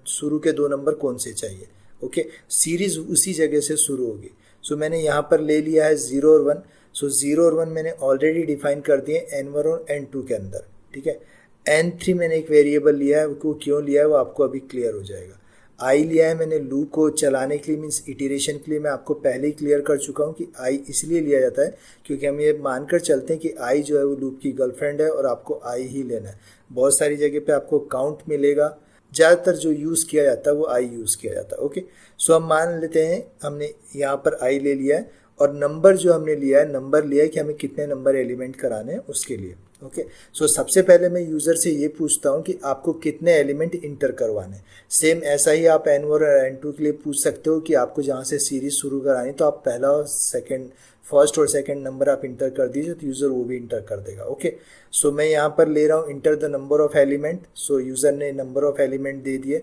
शुरू के 2 नंबर कौन से चाहिए। ओके, सीरीज़ उसी जगह से शुरू होगी। सो मैंने यहाँ पर ले लिया है 0 और 1। सो 0 और 1 मैंने ऑलरेडी डिफाइन कर दिए N1 और N2 के अंदर, ठीक है। N3 मैंने एक वेरिएबल लिया है, वो क्यों लिया है वो आपको अभी क्लियर हो जाएगा। आई लिया है मैंने लूप को चलाने के लिए, मीन्स इटरेशन के लिए। मैं आपको पहले ही क्लियर कर चुका हूँ कि आई इसलिए लिया जाता है क्योंकि हम ये मानकर चलते हैं कि आई जो है वो लूप की गर्लफ्रेंड है और आपको आई ही लेना है। बहुत सारी जगह पे आपको काउंट मिलेगा, ज़्यादातर जो यूज़ किया जाता है वो आई यूज़ किया जाता है। ओके, सो हम मान लेते हैं हमने यहाँ पर आई ले लिया है, और नंबर जो हमने लिया है, नंबर लिया है कि हमें कितने नंबर एलिमेंट कराने हैं उसके लिए। ओके, सो सबसे पहले मैं यूज़र से ये पूछता हूँ कि आपको कितने एलिमेंट इंटर करवाने हैं। सेम ऐसा ही आप N1 और N2 के लिए पूछ सकते हो कि आपको जहाँ से सीरीज़ शुरू करानी, तो आप फर्स्ट और सेकंड नंबर आप इंटर कर दीजिए, तो यूज़र वो भी इंटर कर देगा। ओके, सो मैं यहाँ पर ले रहा हूँ inter the number of element. So user ने नंबर ऑफ एलिमेंट दे दिए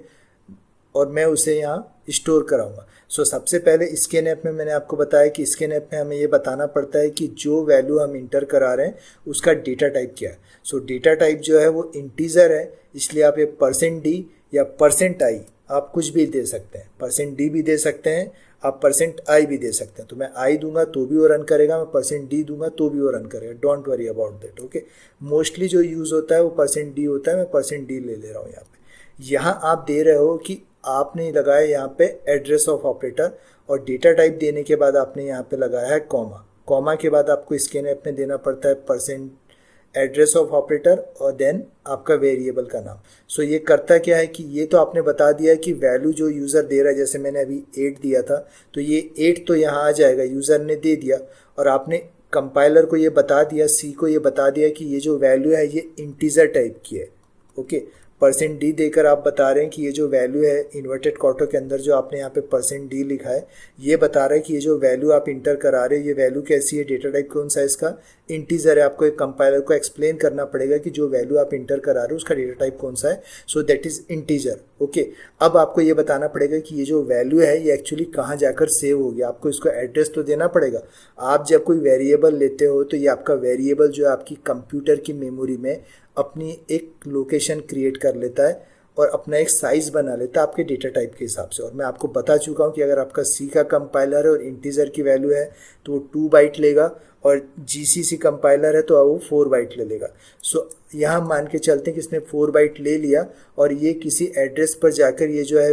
और मैं उसे यहाँ स्टोर कराऊंगा। सो सबसे पहले स्कैनएफ में मैंने आपको बताया कि स्कैनएफ में हमें ये बताना पड़ता है कि जो वैल्यू हम इंटर करा रहे हैं उसका डेटा टाइप क्या है। सो डेटा टाइप जो है वो इंटीजर है, इसलिए आप ये %d या %i आप कुछ भी दे सकते हैं। %d भी दे सकते हैं, आप %i भी दे सकते हैं। तो मैं i दूंगा तो भी वो रन करेगा, मैं %d दूंगा तो भी वो रन करेगा। Don't worry about that. Okay, mostly जो यूज़ होता है वो %d होता है, मैं %d ले रहा हूँ यहाँ पे। यहाँ आप दे रहे हो कि आपने लगाया यहाँ पे एड्रेस ऑफ ऑपरेटर, और डेटा टाइप देने के बाद आपने यहाँ पे लगाया है कॉमा के बाद आपको स्कैनएफ में देना पड़ता है एड्रेस ऑफ ऑपरेटर और देन आपका वेरिएबल का नाम। सो ये करता क्या है कि ये तो आपने बता दिया है कि वैल्यू जो यूज़र दे रहा है, जैसे मैंने अभी 8 दिया था, तो ये 8 तो यहाँ आ जाएगा, यूज़र ने दे दिया, और आपने कंपाइलर को ये बता दिया, सी को ये बता दिया कि ये जो वैल्यू है ये इंटीजर टाइप की है। ओके, %d देकर आप बता रहे हैं कि ये जो वैल्यू है इन्वर्टेड कॉटो के अंदर जो आपने यहाँ पे %d लिखा है, ये बता रहा है कि ये जो वैल्यू आप इंटर करा रहे हैं ये वैल्यू कैसी है, डेटा टाइप कौन सा है इसका, इंटीजर है। आपको एक कंपाइलर को एक्सप्लेन करना पड़ेगा कि जो वैल्यू आप इंटर करा रहे हो उसका डेटा टाइप कौन सा है, so that is integer. Okay, अब आपको ये बताना पड़ेगा कि ये जो वैल्यू है ये एक्चुअली कहाँ जाकर सेव हो गया। आपको इसको एड्रेस तो देना पड़ेगा। आप जब कोई वेरिएबल लेते हो तो ये आपका वेरिएबल जो है आपकी कंप्यूटर की मेमोरी में अपनी एक लोकेशन क्रिएट कर लेता है और अपना एक साइज बना लेता है आपके डेटा टाइप के हिसाब से। और मैं आपको बता चुका हूँ कि अगर आपका सी का कंपाइलर है और इंटीजर की वैल्यू है तो वो 2 बाइट लेगा, और जीसीसी कंपाइलर है तो वो 4 बाइट ले लेगा। सो यहाँ मान के चलते हैं कि इसने 4 बाइट ले लिया और ये किसी एड्रेस पर जाकर ये जो है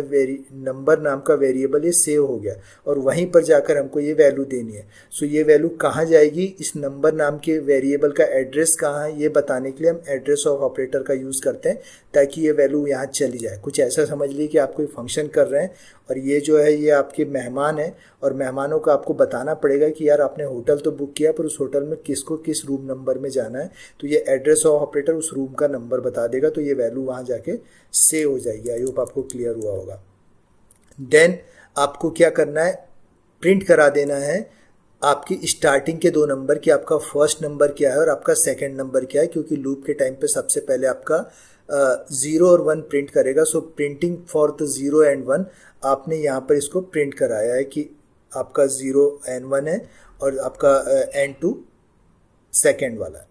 नंबर नाम का वेरिएबल ये सेव हो गया और वहीं पर जाकर हमको ये वैल्यू देनी है। सो ये वैल्यू कहाँ जाएगी, इस नंबर नाम के वेरिएबल का एड्रेस कहाँ है ये बताने के लिए हम एड्रेस ऑफ ऑपरेटर का यूज़ करते हैं ताकि ये वैल्यू यहाँ चली जाए। कुछ ऐसा समझ लीजिए कि आप कोई फंक्शन कर रहे हैं और ये जो है ये आपके मेहमान हैं और मेहमानों को आपको बताना पड़ेगा कि यार आपने होटल तो बुक किया पर उस होटल में किसको किस रूम नंबर में जाना है, तो ये एड्रेस ऑफ ऑपरेटर उस रूम का नंबर बता देगा, तो ये वैल्यू वहाँ जाके सेव हो जाएगी। आई होप आपको क्लियर हुआ होगा। देन आपको क्या करना है, प्रिंट करा देना है आपकी स्टार्टिंग के 2 नंबर कि आपका फर्स्ट नंबर क्या है और आपका सेकंड नंबर क्या है, क्योंकि लूप के टाइम पे सबसे पहले आपका 0 और 1 प्रिंट करेगा। सो प्रिंटिंग फॉर द 0 एंड 1 आपने यहाँ पर इसको प्रिंट कराया है कि आपका 0 एंड 1 है और आपका एंड 2 सेकेंड वाला।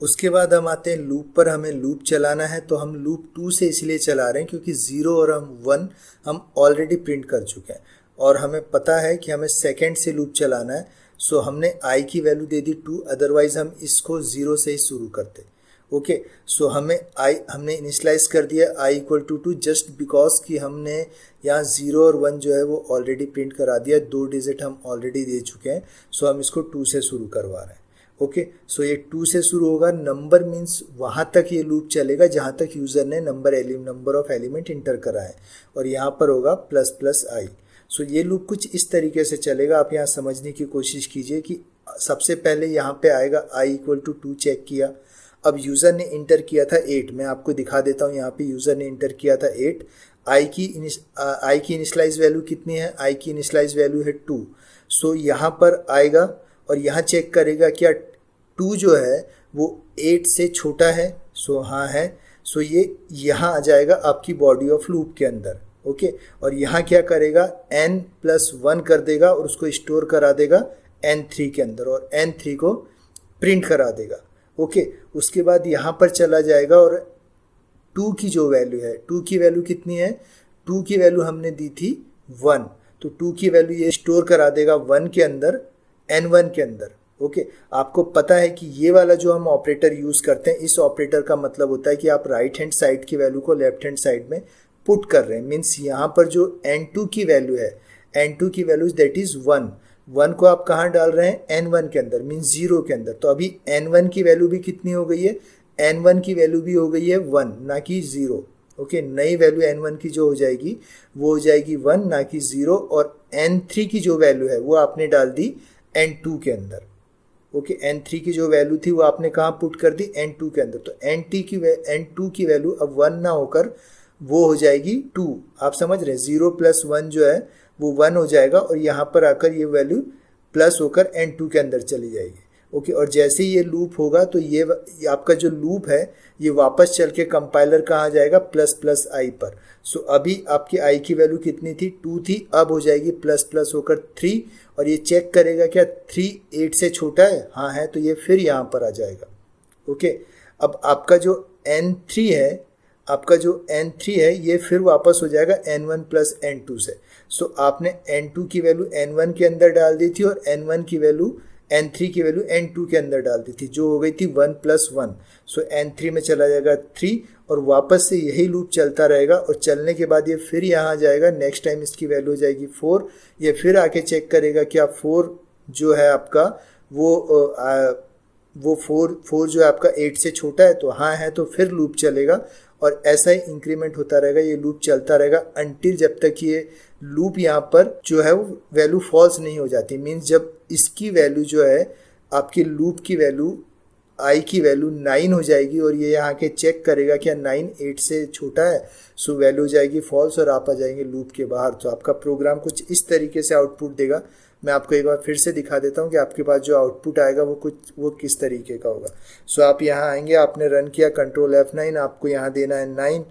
उसके बाद हम आते हैं लूप पर। हमें लूप चलाना है तो हम लूप 2 से इसलिए चला रहे हैं क्योंकि 0 और 1 हम ऑलरेडी प्रिंट कर चुके हैं और हमें पता है कि हमें सेकेंड से लूप चलाना है। सो हमने i की वैल्यू दे दी 2, अदरवाइज हम इसको 0 से ही शुरू करते। ओके, सो हमने इनिशलाइज कर दिया i equal to 2 just because कि हमने यहाँ 0 और 1 जो है वो ऑलरेडी प्रिंट करा दिया, 2 डिजिट हम ऑलरेडी दे चुके हैं। सो हम इसको 2 से शुरू करवा रहे हैं। ओके, सो ये 2 से शुरू होगा। नंबर मीन्स वहाँ तक ये लूप चलेगा जहाँ तक यूज़र ने नंबर ऑफ एलिमेंट इंटर करा है और यहाँ पर होगा ++i। सो ये लूप कुछ इस तरीके से चलेगा। आप यहाँ समझने की कोशिश कीजिए कि सबसे पहले यहाँ पे आएगा i इक्वल टू 2 चेक किया। अब यूज़र ने इंटर किया था 8, मैं आपको दिखा देता हूँ। यहाँ पे यूज़र ने इंटर किया था 8। i की इनिशलाइज वैल्यू कितनी है, i की इनिशलाइज वैल्यू है 2। सो यहाँ पर आएगा और यहाँ चेक करेगा क्या 2 जो है वो 8 से छोटा है। सो हाँ है। सो ये यहाँ आ जाएगा आपकी बॉडी ऑफ लूप के अंदर। ओके, और यहाँ क्या करेगा n+1 कर देगा और उसको स्टोर करा देगा n3 के अंदर और n3 को प्रिंट करा देगा। ओके, उसके बाद यहाँ पर चला जाएगा और 2 की जो वैल्यू है, 2 की वैल्यू कितनी है, 2 की वैल्यू हमने दी थी 1, तो 2 की वैल्यू ये स्टोर करा देगा 1 के अंदर, n1 के अंदर। ओके, आपको पता है कि ये वाला जो हम ऑपरेटर यूज़ करते हैं, इस ऑपरेटर का मतलब होता है कि आप राइट हैंड साइड की वैल्यू को लेफ्ट हैंड साइड में पुट कर रहे हैं। मीन्स यहाँ पर जो n2 की वैल्यू है, n2 की वैल्यू दैट इज़ 1 को आप कहाँ डाल रहे हैं, n1 के अंदर, मीन्स 0 के अंदर। तो अभी n1 की वैल्यू भी कितनी हो गई है, n1 की वैल्यू भी हो गई है 1 ना कि 0। ओके, नई वैल्यू n1 की जो हो जाएगी वो हो जाएगी 1 ना कि 0, और n3 की जो वैल्यू है वो आपने डाल दी n2 के अंदर। ओके, n3 की जो वैल्यू थी वो आपने कहाँ पुट कर दी, n2 के अंदर। तो n2 की वैल्यू अब 1 ना होकर वो हो जाएगी 2। आप समझ रहे हैं, 0+1 जो है वो 1 हो जाएगा और यहाँ पर आकर ये वैल्यू प्लस होकर n2 के अंदर चली जाएगी। ओके, और जैसे ही ये लूप होगा तो ये आपका जो लूप है ये वापस चल के कंपाइलर कहाँ जाएगा, ++i पर। सो अभी आपकी i की वैल्यू कितनी थी, 2 थी, अब हो जाएगी ++ होकर 3, और ये चेक करेगा क्या 3 8 से छोटा है, हाँ है, तो ये फिर यहाँ पर आ जाएगा। ओके, अब आपका जो n3 है ये फिर वापस हो जाएगा n1 + n2 से। सो आपने n2 की वैल्यू n1 के अंदर डाल दी थी और n1 की वैल्यू n3 की वैल्यू n2 के अंदर डाल दी थी, जो हो गई थी 1+1। सो n3 में चला जाएगा 3 और वापस से यही लूप चलता रहेगा, और चलने के बाद ये फिर यहाँ आ जाएगा। नेक्स्ट टाइम इसकी वैल्यू हो जाएगी 4। ये फिर आके चेक करेगा क्या 4 जो है आपका वो 4 जो है आपका 8 से छोटा है, तो हाँ है, तो फिर लूप चलेगा और ऐसा ही इंक्रीमेंट होता रहेगा। ये लूप चलता रहेगा अंटिल जब तक ये लूप यहाँ पर जो है वो वैल्यू फॉल्स नहीं हो जाती। मीन्स जब इसकी वैल्यू जो है आपकी लूप की वैल्यू आई की वैल्यू 9 हो जाएगी और ये यहाँ के चेक करेगा क्या 9 8 से छोटा है, सो वैल्यू हो जाएगी फॉल्स और आप आ जाएंगे लूप के बाहर। तो आपका प्रोग्राम कुछ इस तरीके से आउटपुट देगा। मैं आपको एक बार फिर से दिखा देता हूँ कि आपके पास जो आउटपुट आएगा वो किस तरीके का होगा। सो आप यहाँ आएंगे, आपने रन किया कंट्रोल F9, आपको यहाँ देना है 9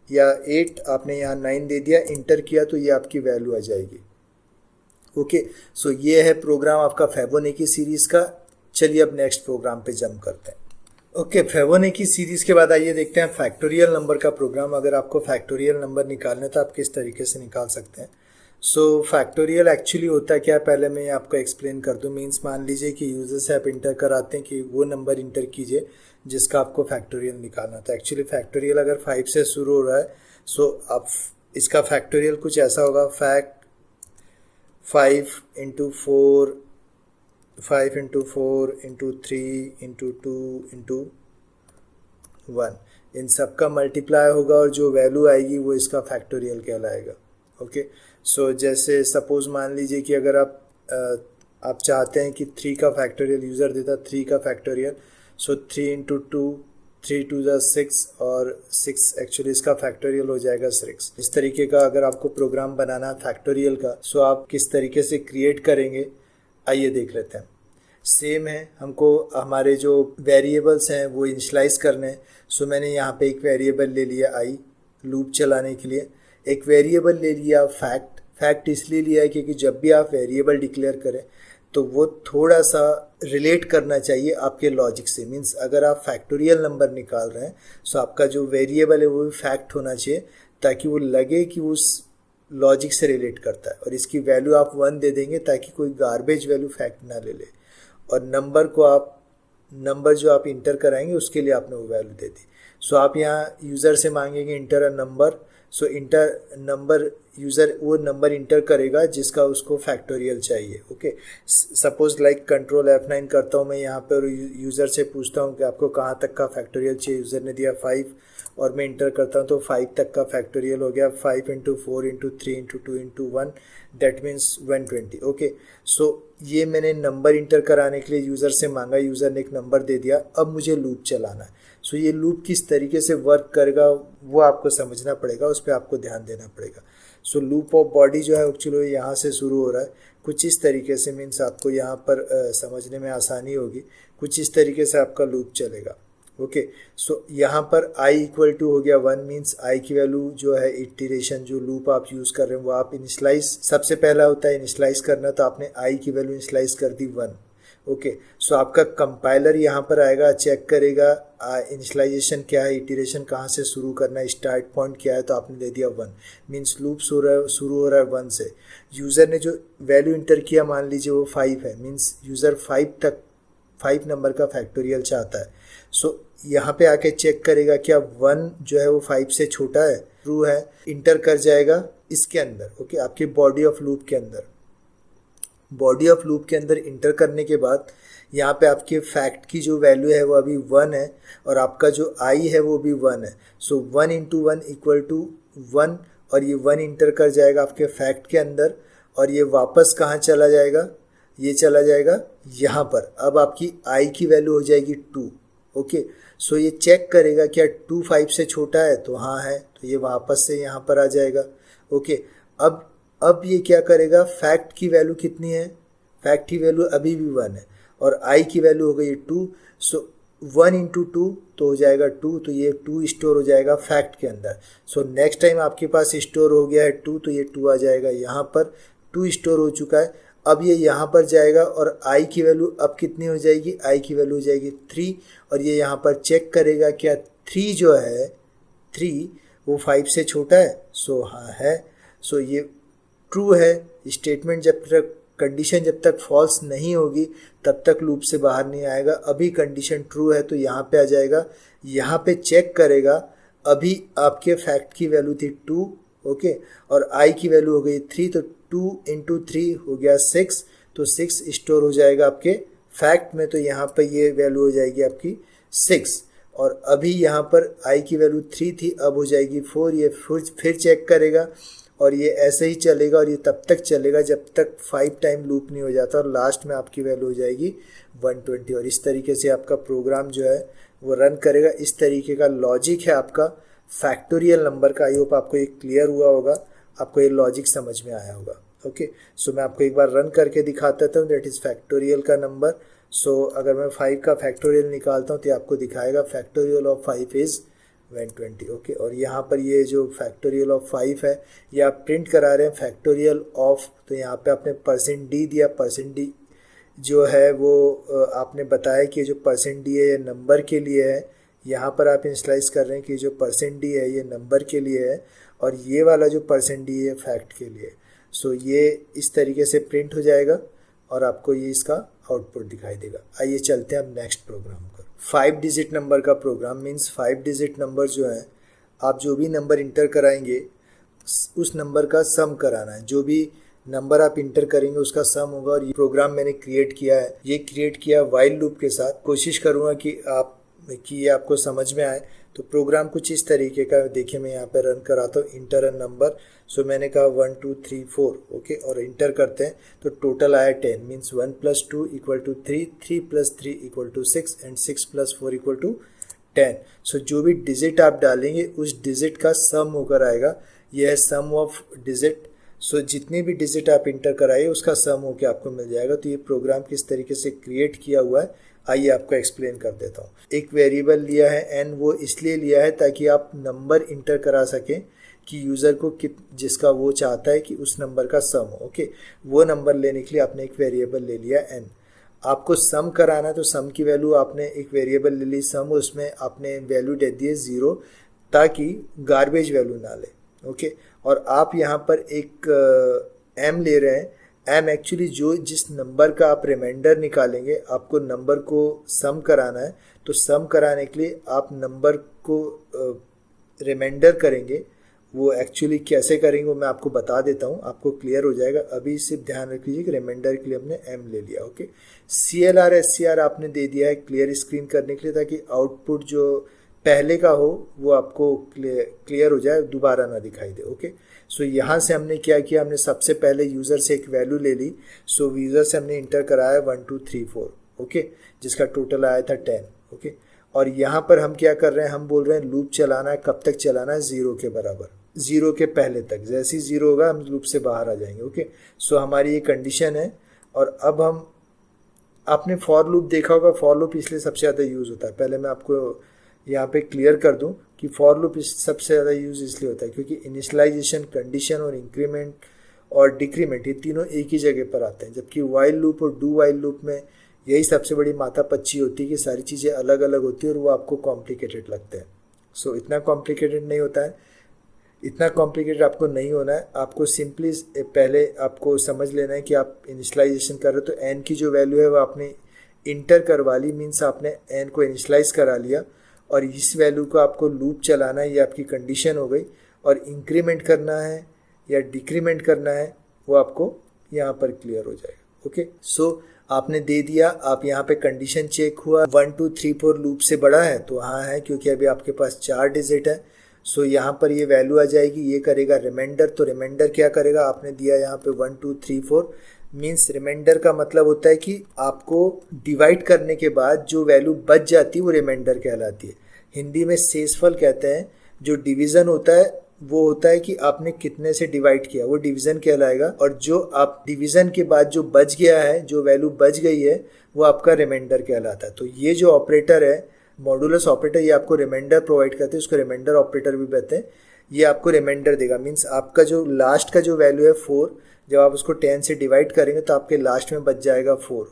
या 8, आपने यहाँ 9 दे दिया, इंटर किया तो ये आपकी वैल्यू आ जाएगी। ओके, सो ये है प्रोग्राम आपका फिबोनाची सीरीज का। चलिए अब नेक्स्ट प्रोग्राम पे जंप करते हैं। ओके, फिबोनाची सीरीज के बाद आइए देखते हैं फैक्टोरियल नंबर का प्रोग्राम। अगर आपको फैक्टोरियल नंबर निकालना है तो आप किस तरीके से निकाल सकते हैं। सो फैक्टोरियल एक्चुअली होता है क्या, पहले मैं आपको एक्सप्लेन कर दूं। मीन्स मान लीजिए कि यूजर से आप इंटर कराते हैं कि वो नंबर इंटर कीजिए जिसका आपको फैक्टोरियल निकालना था। एक्चुअली फैक्टोरियल अगर 5 से शुरू हो रहा है, सो आप इसका फैक्टोरियल कुछ ऐसा होगा, fact 5 into 4 5 into 4 into 3 into 2 into 1, इन सब का मल्टीप्लाई होगा और जो वैल्यू आएगी वो इसका फैक्टोरियल कहलाएगा। ओके, सो जैसे सपोज मान लीजिए कि अगर आप चाहते हैं कि 3 का फैक्टोरियल, यूज़र देता 3 का फैक्टोरियल, सो 3 इंटू 2 3 2 ज़ा 6 और 6 एक्चुअली इसका फैक्टोरियल हो जाएगा 6। इस तरीके का अगर आपको प्रोग्राम बनाना है फैक्टोरियल का, सो आप किस तरीके से क्रिएट करेंगे आइए देख लेते हैं। सेम है, हमको हमारे जो वेरिएबल्स हैं वो इनिशियलाइज करने हैं। सो मैंने यहाँ पे एक वेरिएबल ले लिया आई लूप चलाने के लिए, एक वेरिएबल ले लिया फैक्ट इसलिए लिया है क्योंकि जब भी आप वेरिएबल डिक्लेयर करें तो वो थोड़ा सा रिलेट करना चाहिए आपके लॉजिक से। मीन्स अगर आप फैक्टोरियल नंबर निकाल रहे हैं सो आपका जो वेरिएबल है वो भी फैक्ट होना चाहिए ताकि वो लगे कि वो उस लॉजिक से रिलेट करता है। और इसकी वैल्यू आप 1 दे देंगे ताकि कोई गार्बेज वैल्यू फैक्ट ना ले और नंबर जो आप इंटर कराएंगे उसके लिए आपने वो वैल्यू दे दी। सो आप यहाँ यूज़र से मांगेंगे inter a number, so inter number, user वो नंबर इंटर करेगा जिसका उसको फैक्टोरियल चाहिए। Okay, suppose like control F9 करता हूँ मैं यहाँ पर, यूज़र से पूछता हूँ कि आपको कहाँ तक का फैक्टोरियल चाहिए। यूज़र ने दिया 5 और मैं इंटर करता हूँ तो 5 तक का फैक्टोरियल हो गया। 5 into 4 into 3 into 2 into 1 that means 120। Okay, so ये मैंने नंबर इंटर कराने के लिए यूज़र से मांगा, यूज़र ने एक नंबर दे दिया। अब मुझे लूप चलाना है। सो ये लूप किस तरीके से वर्क करेगा वो आपको समझना पड़ेगा, उस पर आपको ध्यान देना पड़ेगा। सो लूप ऑफ बॉडी जो है चलो यहाँ से शुरू हो रहा है कुछ इस तरीके से। मीन्स आपको यहाँ पर समझने में आसानी होगी। कुछ इस तरीके से आपका लूप चलेगा। ओके, सो यहाँ पर i इक्वल टू हो गया 1, मीन्स i की वैल्यू जो है इटरेशन जो लूप आप यूज़ कर रहे हैं वो आप इनिशलाइज, सबसे पहला होता है इनिशलाइज करना, तो आपने i की वैल्यू इनिशलाइज कर दी 1। ओके, सो आपका कंपाइलर यहाँ पर आएगा, चेक करेगा इनिशलाइजेशन क्या है, इटरेशन कहाँ से शुरू करना है, स्टार्ट पॉइंट क्या है, तो आपने दे दिया 1। मीन्स लूप शुरू हो रहा है 1 से। यूज़र ने जो वैल्यू इंटर किया मान लीजिए वो 5 है, मीन्स यूज़र 5 नंबर का फैक्टोरियल चाहता है। सो यहाँ पे आके चेक करेगा क्या 1 जो है वो 5 से छोटा है, ट्रू है, इंटर कर जाएगा इसके अंदर। ओके, आपके बॉडी ऑफ लूप के अंदर। बॉडी ऑफ लूप के अंदर इंटर करने के बाद यहाँ पे आपके फैक्ट की जो वैल्यू है वो अभी 1 है और आपका जो i है वो भी 1 है। सो 1 इंटू 1 इक्वल टू 1 और ये 1 इंटर कर जाएगा आपके फैक्ट के अंदर और ये वापस कहाँ चला जाएगा, ये चला जाएगा यहाँ पर। अब आपकी i की वैल्यू हो जाएगी 2। ओके, सो ये चेक करेगा क्या 2 5 से छोटा है, तो हाँ है, तो ये वापस से यहाँ पर आ जाएगा। ओके, अब ये क्या करेगा, फैक्ट की वैल्यू कितनी है, फैक्ट की वैल्यू अभी भी 1 है और i की वैल्यू हो गई 2। सो 1 इंटू 2 तो हो जाएगा 2, तो ये 2 स्टोर हो जाएगा फैक्ट के अंदर। सो नेक्स्ट टाइम आपके पास स्टोर हो गया है 2, तो ये 2 आ जाएगा यहाँ पर, 2 स्टोर हो चुका है। अब ये यहाँ पर जाएगा और i की वैल्यू अब कितनी हो जाएगी, i की वैल्यू हो जाएगी 3 और ये यहाँ पर चेक करेगा क्या 3 जो है 3 वो 5 से छोटा है, सो हाँ है। सो ये ट्रू है। स्टेटमेंट जब तक, कंडीशन जब तक फॉल्स नहीं होगी तब तक लूप से बाहर नहीं आएगा। अभी कंडीशन ट्रू है तो यहाँ पे आ जाएगा, यहाँ पे चेक करेगा, अभी आपके फैक्ट की वैल्यू थी 2। ओके, और i की वैल्यू हो गई 3, तो 2 इंटू 3 हो गया 6, तो 6 स्टोर हो जाएगा आपके फैक्ट में, तो यहाँ पर ये वैल्यू हो जाएगी आपकी 6। और अभी यहाँ पर i की वैल्यू 3 थी, अब हो जाएगी 4। ये फिर चेक करेगा और ये ऐसे ही चलेगा और ये तब तक चलेगा जब तक 5 टाइम लूप नहीं हो जाता और लास्ट में आपकी वैल्यू हो जाएगी 120। और इस तरीके से आपका प्रोग्राम जो है वो रन करेगा। इस तरीके का लॉजिक है आपका फैक्टोरियल नंबर का। आई होप आपको ये क्लियर हुआ होगा, आपको ये लॉजिक समझ में आया होगा। ओके, सो मैं आपको एक बार रन करके दिखाता था। दैट इज़ फैक्टोरियल का नंबर। सो अगर मैं 5 का फैक्टोरियल निकालता हूँ तो आपको दिखाएगा फैक्टोरियल ऑफ 5 इज़ 120। ओके, और यहाँ पर ये जो फैक्टोरियल ऑफ 5 है ये आप प्रिंट करा रहे हैं फैक्टोरियल ऑफ, तो यहाँ पे आपने %d दिया। %d जो है वो आपने बताया कि जो %d है ये नंबर के लिए है। यहाँ पर आप इनिशियलाइज कर रहे हैं कि जो %d है ये नंबर के लिए है और ये वाला जो %d है फैक्ट के लिए। सो ये इस तरीके से प्रिंट हो जाएगा और आपको ये इसका आउटपुट दिखाई देगा। आइए चलते हैं हम नेक्स्ट प्रोग्राम पर। 5 डिजिट नंबर का प्रोग्राम मीन्स 5 डिजिट नंबर जो है, आप जो भी नंबर इंटर कराएंगे उस नंबर का सम कराना है। जो भी नंबर आप इंटर करेंगे उसका सम होगा। और ये प्रोग्राम मैंने क्रिएट किया है, ये क्रिएट किया वाइल लूप के साथ। कोशिश करूँगा कि ये आपको समझ में आए। तो प्रोग्राम कुछ इस तरीके का, देखिए मैं यहाँ पे रन कराता हूँ। इंटर अ नंबर, सो मैंने कहा 1 2 3 4। ओके, और इंटर करते हैं तो टोटल आया 10 मीन्स 1 + 2 = 3, 3 + 3 = 6 एंड 6 + 4 = 10। सो जो भी डिजिट आप डालेंगे उस डिजिट का सम होकर आएगा। यह है सम ऑफ डिजिट। सो जितने भी डिजिट आप इंटर कराइए उसका सम होकर आपको मिल जाएगा। तो ये प्रोग्राम किस तरीके से क्रिएट किया हुआ है आइए आपको एक्सप्लेन कर देता हूँ। एक वेरिएबल लिया है एन, वो इसलिए लिया है ताकि आप नंबर इंटर करा सकें कि यूज़र को जिसका वो चाहता है कि उस नंबर का सम हो। ओके, वो नंबर लेने के लिए आपने एक वेरिएबल ले लिया एन। आपको सम कराना तो सम की वैल्यू आपने एक वेरिएबल ले ली सम, उसमें आपने वैल्यू दे दी है 0 ताकि गार्बेज वैल्यू ना ले। ओके, और आप यहाँ पर एक एम ले रहे हैं। एम एक्चुअली जिस नंबर का आप रिमाइंडर निकालेंगे, आपको नंबर को सम कराना है। तो सम कराने के लिए आप नंबर को रिमाइंडर करेंगे। वो एक्चुअली कैसे करेंगे वो मैं आपको बता देता हूँ, आपको क्लियर हो जाएगा। अभी सिर्फ ध्यान रख लीजिए कि रिमाइंडर के लिए हमने एम ले लिया। ओके, CLR SCR आपने दे दिया है क्लियर स्क्रीन करने के लिए, ताकि आउटपुट जो पहले का हो वो आपको क्लियर हो जाए, दोबारा ना दिखाई दे। ओके, सो यहाँ से हमने क्या किया, हमने सबसे पहले यूज़र से एक वैल्यू ले ली। सो यूज़र से हमने इंटर कराया 1 2 3 4। ओके, जिसका टोटल आया था 10। ओके, और यहाँ पर हम क्या कर रहे हैं, हम बोल रहे हैं लूप चलाना है। कब तक चलाना है? 0 के बराबर, 0 के पहले तक। जैसे ही 0 होगा हम लूप से बाहर आ जाएंगे। ओके, सो हमारी ये कंडीशन है। और अब हम, आपने फॉर लूप देखा होगा, फॉर लूप इसलिए सबसे ज़्यादा यूज़ होता है। पहले मैं आपको यहाँ पे क्लियर कर दूं कि फॉर लूप सबसे ज़्यादा यूज़ इसलिए होता है क्योंकि इनिशियलाइजेशन, कंडीशन और इंक्रीमेंट और डिक्रीमेंट ये तीनों एक ही जगह पर आते हैं। जबकि वाइल लूप और डू वाइल लूप में यही सबसे बड़ी माथापच्ची होती है कि सारी चीज़ें अलग अलग होती है और वो आपको कॉम्प्लिकेटेड लगते हैं। सो इतना कॉम्प्लिकेटेड नहीं होता है, इतना कॉम्प्लिकेटेड आपको नहीं होना है। आपको सिंपली पहले आपको समझ लेना है कि आप इनिशियलाइजेशन कर रहे हो तो एन की जो वैल्यू है वो आपने इंटर करवा ली, मीन्स आपने एन को इनिशियलाइज करा लिया और इस वैल्यू को आपको लूप चलाना है, ये आपकी कंडीशन हो गई। और इंक्रीमेंट करना है या डिक्रीमेंट करना है वो आपको यहाँ पर क्लियर हो जाएगा। ओके, सो आपने दे दिया। आप यहाँ पे कंडीशन चेक हुआ 1 2 3 4 लूप से बड़ा है तो हाँ है, क्योंकि अभी आपके पास 4 डिजिट है। सो यहाँ पर ये वैल्यू आ जाएगी, ये करेगा रिमाइंडर। तो रिमाइंडर क्या करेगा, आपने दिया यहाँ पे 1 2 3 4 मीन्स रिमाइंडर का मतलब होता है कि आपको डिवाइड करने के बाद जो वैल्यू बच जाती है वो रिमाइंडर कहलाती है। हिंदी में शेषफल कहते हैं। जो डिवीज़न होता है वो होता है कि आपने कितने से डिवाइड किया, वो डिवीज़न कहलाएगा। और जो आप डिवीज़न के बाद जो बच गया है, जो वैल्यू बच गई है, वो आपका रिमाइंडर कहलाता है। तो ये जो ऑपरेटर है, मॉडुलस ऑपरेटर, ये आपको रिमाइंडर प्रोवाइड करते हैं, उसको रिमाइंडर ऑपरेटर भी कहते हैं। ये आपको रिमाइंडर देगा, मीन्स आपका जो लास्ट का जो वैल्यू है 4, जब आप उसको 10 से डिवाइड करेंगे तो आपके लास्ट में बच जाएगा 4।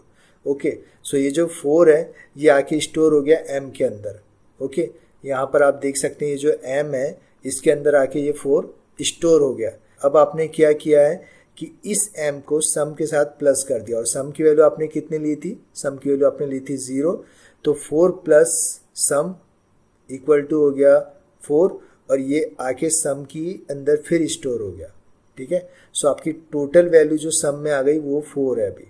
ओके, सो ये जो 4 है ये आके स्टोर हो गया एम के अंदर। ओके, यहाँ पर आप देख सकते हैं ये जो एम है इसके अंदर आके ये 4 स्टोर हो गया। अब आपने क्या किया है कि इस एम को सम के साथ प्लस कर दिया। और सम की वैल्यू आपने कितनी ली थी, सम की वैल्यू आपने ली थी 0। तो 4 प्लस सम इक्वल टू हो गया 4 और ये आके सम की अंदर फिर स्टोर हो गया। ठीक है, सो आपकी टोटल वैल्यू जो सम में आ गई वो 4 है अभी।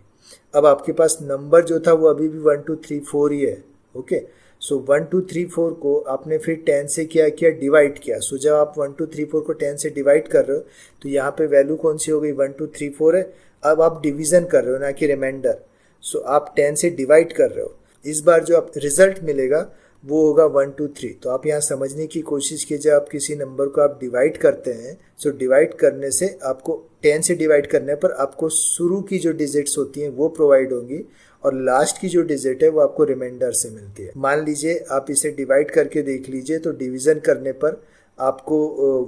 अब आपके पास नंबर जो था वो अभी भी 1 2 3 4 ही है। ओके, सो 1 2 3 4 को आपने फिर 10 से क्या किया, डिवाइड किया। सो जब आप 1 2 3 4 को 10 से डिवाइड कर रहे हो तो यहाँ पे वैल्यू कौन सी हो गई, 1 2 3 4 है। अब आप डिवीजन कर रहे हो ना कि रिमाइंडर। सो आप 10 से डिवाइड कर रहे हो। इस बार जो आप रिजल्ट मिलेगा वो होगा 1 2 3। तो आप यहाँ समझने की कोशिश कीजिए, आप किसी नंबर को आप डिवाइड करते हैं, सो डिवाइड करने से आपको 10 से डिवाइड करने पर आपको शुरू की जो डिजिट्स होती हैं वो प्रोवाइड होंगी और लास्ट की जो डिजिट है वो आपको रिमाइंडर से मिलती है। मान लीजिए आप इसे डिवाइड करके देख लीजिए तो डिवीजन करने पर आपको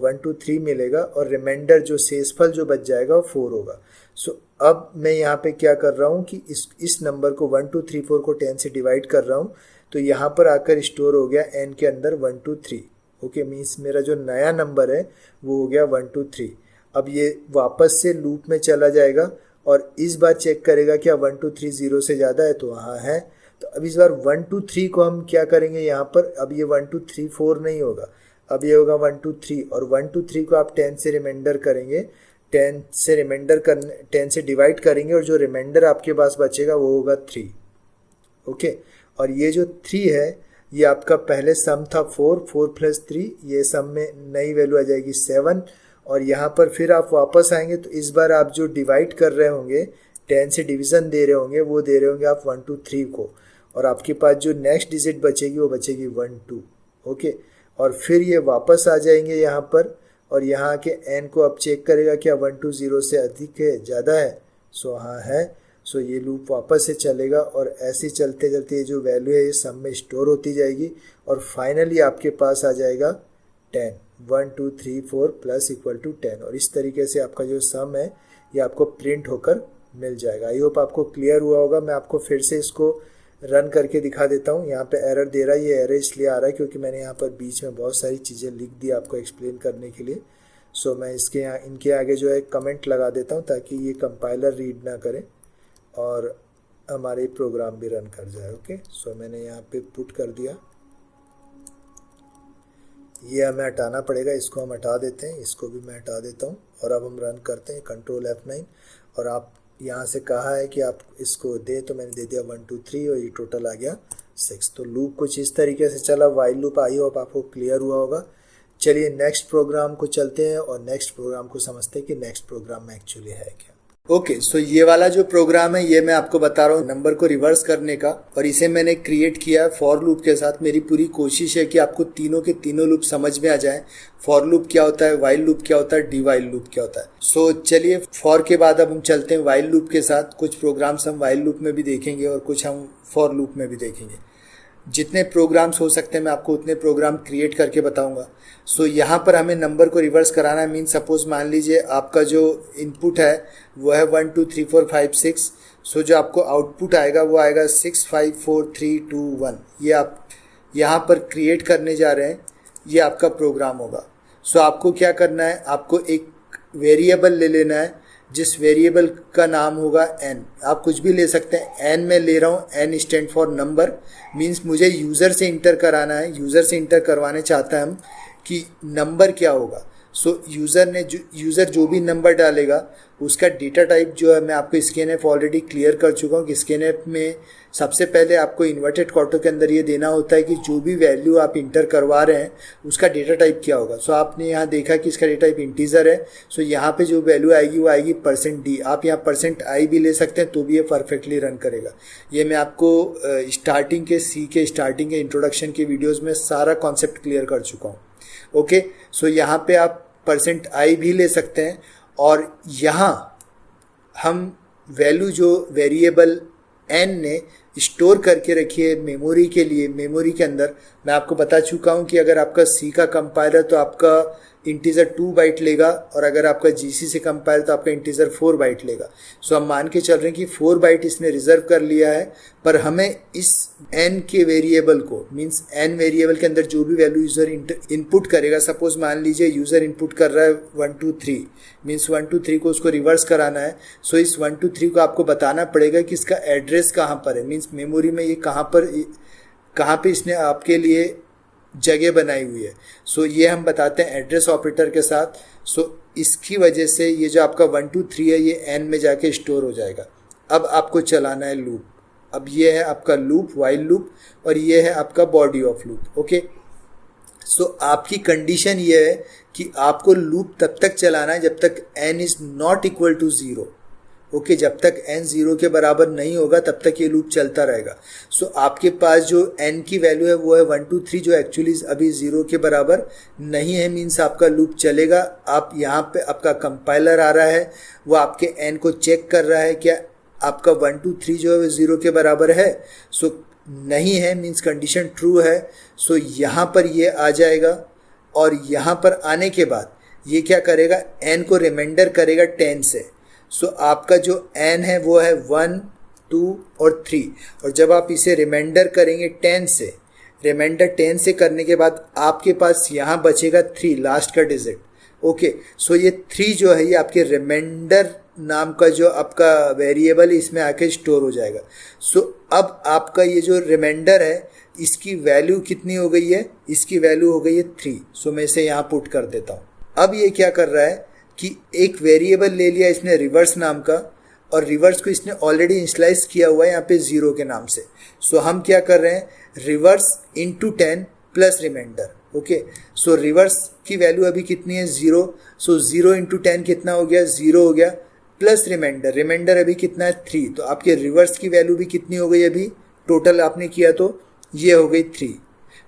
1 2 3 मिलेगा और रिमाइंडर जो शेषफल जो बच जाएगा वो 4 होगा। सो अब मैं यहाँ पे क्या कर रहा हूँ कि इस नंबर को 1 2 3 4 को 10 से डिवाइड कर रहा हूँ तो यहाँ पर आकर स्टोर हो गया n के अंदर 1 2 3। ओके, मीन्स मेरा जो नया नंबर है वो हो गया 1 2 3। अब ये वापस से लूप में चला जाएगा और इस बार चेक करेगा क्या 1 2 3 0 से ज़्यादा है, तो हाँ है। तो अब इस बार 1 2 3 को हम क्या करेंगे यहाँ पर, अब ये 1 2 3 4 नहीं होगा, अब ये होगा 1 2 3 और 1 2 3 को आप 10 से रिमाइंडर करेंगे, 10 से रिमाइंडर कर 10 से डिवाइड करेंगे और जो रिमाइंडर आपके पास बचेगा वो होगा 3। ओके, और ये जो 3 है ये आपका पहले सम था 4, 4 + 3, ये सम में नई वैल्यू आ जाएगी 7। और यहाँ पर फिर आप वापस आएंगे तो इस बार आप जो डिवाइड कर रहे होंगे, 10 से डिवीज़न दे रहे होंगे, वो दे रहे होंगे आप 1 2 3 को, और आपके पास जो नेक्स्ट डिजिट बचेगी वो बचेगी 1 2। ओके, और फिर ये वापस आ जाएंगे यहाँ पर और यहाँ के n को आप चेक करेगा क्या 1 2 0 से अधिक है, ज़्यादा है, सो हाँ है। सो ये लूप वापस से चलेगा और ऐसे चलते चलते ये जो वैल्यू है ये सम में स्टोर होती जाएगी और फाइनली आपके पास आ जाएगा 10, 1 2 3 4 प्लस इक्वल टू 10। और इस तरीके से आपका जो सम है ये आपको प्रिंट होकर मिल जाएगा। आई होप आपको क्लियर हुआ होगा। मैं आपको फिर से इसको रन करके दिखा देता हूँ। यहाँ पे एरर दे रहा है, ये एरर इसलिए आ रहा है क्योंकि मैंने यहाँ पर बीच में बहुत सारी चीज़ें लिख दी आपको एक्सप्लेन करने के लिए। सो मैं इनके आगे जो है कमेंट लगा देता हूँ ताकि ये कंपाइलर रीड ना करे और हमारे प्रोग्राम भी रन कर जाए। ओके, सो मैंने यहाँ पे पुट कर दिया। ये हमें हटाना पड़ेगा, इसको हम हटा देते हैं, इसको भी मैं हटा देता हूँ और अब हम रन करते हैं कंट्रोल F9। और आप यहाँ से कहा है कि आप इसको दे, तो मैंने दे दिया 1 2 3 और ये टोटल आ गया 6। तो लूप कुछ इस तरीके से चला, वाइल लूप। आई होप आपको क्लियर हुआ होगा। चलिए नेक्स्ट प्रोग्राम को चलते हैं और नेक्स्ट प्रोग्राम को समझते हैं कि नेक्स्ट प्रोग्राम में एक्चुअली है क्या। ओके, सो ये वाला जो प्रोग्राम है ये मैं आपको बता रहा हूँ नंबर को रिवर्स करने का, और इसे मैंने क्रिएट किया है फॉर लूप के साथ। मेरी पूरी कोशिश है कि आपको तीनों के तीनों लूप समझ में आ जाए। फॉर लूप क्या होता है, वाइल लूप क्या होता है, डी वाइल लूप क्या होता है। सो चलिए फॉर के बाद अब हम चलते हैं वाइल लूप के साथ। कुछ प्रोग्राम्स हम वाइल लूप में भी देखेंगे और कुछ हम फॉर लूप में भी देखेंगे। जितने प्रोग्राम्स हो सकते हैं मैं आपको उतने प्रोग्राम क्रिएट करके बताऊंगा। सो यहाँ पर हमें नंबर को रिवर्स कराना है। मीन सपोज मान लीजिए आपका जो इनपुट है वो है 1 2 3 4 5 6। सो जो आपको आउटपुट आएगा वो आएगा 6 5 4 3 2 1। ये आप यहाँ पर क्रिएट करने जा रहे हैं, ये आपका प्रोग्राम होगा। सो आपको क्या करना है, आपको एक वेरिएबल ले लेना है जिस वेरिएबल का नाम होगा n। आप कुछ भी ले सकते हैं, n में ले रहा हूँ, n stand for number. Means मुझे यूज़र से इंटर कराना है, यूज़र से इंटर करवाने चाहता है हम कि नंबर क्या होगा। सो यूज़र जो भी नंबर डालेगा उसका डेटा टाइप जो है मैं आपको स्कैनएफ ऑलरेडी क्लियर कर चुका हूँ कि स्कैनएफ में सबसे पहले आपको इन्वर्टेड कॉटो के अंदर ये देना होता है कि जो भी वैल्यू आप इंटर करवा रहे हैं उसका डेटा टाइप क्या होगा। सो आपने यहाँ देखा कि इसका डेटा टाइप इंटीजर है। सो यहाँ पे जो वैल्यू आएगी वो आएगी %d। आप यहाँ %i भी ले सकते हैं तो भी ये परफेक्टली रन करेगा। ये मैं आपको स्टार्टिंग के सी के स्टार्टिंग के इंट्रोडक्शन के वीडियोज़ में सारा कॉन्सेप्ट क्लियर कर चुका हूँ। ओके, सो यहाँ पे आप %i भी ले सकते हैं और यहाँ हम वैल्यू जो वेरिएबल n ने स्टोर करके रखी है मेमोरी के लिए, मेमोरी के अंदर मैं आपको बता चुका हूँ कि अगर आपका C का कंपाइलर तो आपका इंटीजर 2 बाइट लेगा और अगर आपका GC से कंपाइलर तो आपका इंटीजर 4 बाइट लेगा। सो हम मान के चल रहे हैं कि 4 बाइट इसने रिजर्व कर लिया है, पर हमें इस n के वेरिएबल को, मीन्स n वेरिएबल के अंदर जो भी वैल्यू यूज़र इनपुट करेगा, सपोज मान लीजिए यूज़र इनपुट कर रहा है 1 2 3, मीन्स 1 2 3 को उसको रिवर्स कराना है। सो इस 1 2 3 को आपको बताना पड़ेगा कि इसका एड्रेस कहाँ पर है, मीन्स मेमोरी में ये कहाँ पे इसने आपके लिए जगह बनाई हुई है। सो ये हम बताते हैं एड्रेस ऑपरेटर के साथ। सो इसकी वजह से ये जो आपका 1 2 3 है ये n में जाके स्टोर हो जाएगा। अब आपको चलाना है लूप। अब ये है आपका लूप, वाइल लूप, और ये है आपका बॉडी ऑफ लूप। ओके, सो आपकी कंडीशन ये है कि आपको लूप तब तक चलाना है जब तक n is not equal to 0। Okay, जब तक n 0 के बराबर नहीं होगा तब तक ये लूप चलता रहेगा। सो आपके पास जो n की वैल्यू है वो है 1 2 3, जो एक्चुअली अभी 0 के बराबर नहीं है, मीन्स आपका लूप चलेगा। आप यहाँ पे आपका कंपाइलर आ रहा है, वो आपके n को चेक कर रहा है क्या आपका 1 2 3 जो है वो 0 के बराबर है। सो नहीं है, मीन्स कंडीशन ट्रू है। सो यहाँ पर ये आ जाएगा, और यहाँ पर आने के बाद ये क्या करेगा, n को रिमाइंडर करेगा 10 से। सो आपका जो n है वो है 1 2 और 3, और जब आप इसे रिमाइंडर करेंगे 10 से, रिमाइंडर 10 से करने के बाद आपके पास यहाँ बचेगा 3, लास्ट का डिजिट। ओके, सो ये 3 जो है ये आपके रिमाइंडर नाम का जो आपका वेरिएबल है इसमें आके स्टोर हो जाएगा। सो अब आपका ये जो रिमाइंडर है इसकी वैल्यू कितनी हो गई है, इसकी वैल्यू हो गई है 3। सो मैं इसे यहाँ पुट कर देता हूँ। अब ये क्या कर रहा है कि एक वेरिएबल ले लिया इसने रिवर्स नाम का, और रिवर्स को इसने ऑलरेडी इनिशियलाइज किया हुआ है यहाँ पे 0 के नाम से। सो हम क्या कर रहे हैं, reverse into 10 plus remainder. Okay, so reverse की वैल्यू अभी कितनी है 0, सो 0 इंटू 10 कितना हो गया, 0 हो गया, प्लस रिमाइंडर, रिमाइंडर अभी कितना है 3, तो आपके रिवर्स की वैल्यू भी कितनी हो गई, अभी टोटल आपने किया तो ये हो गई 3।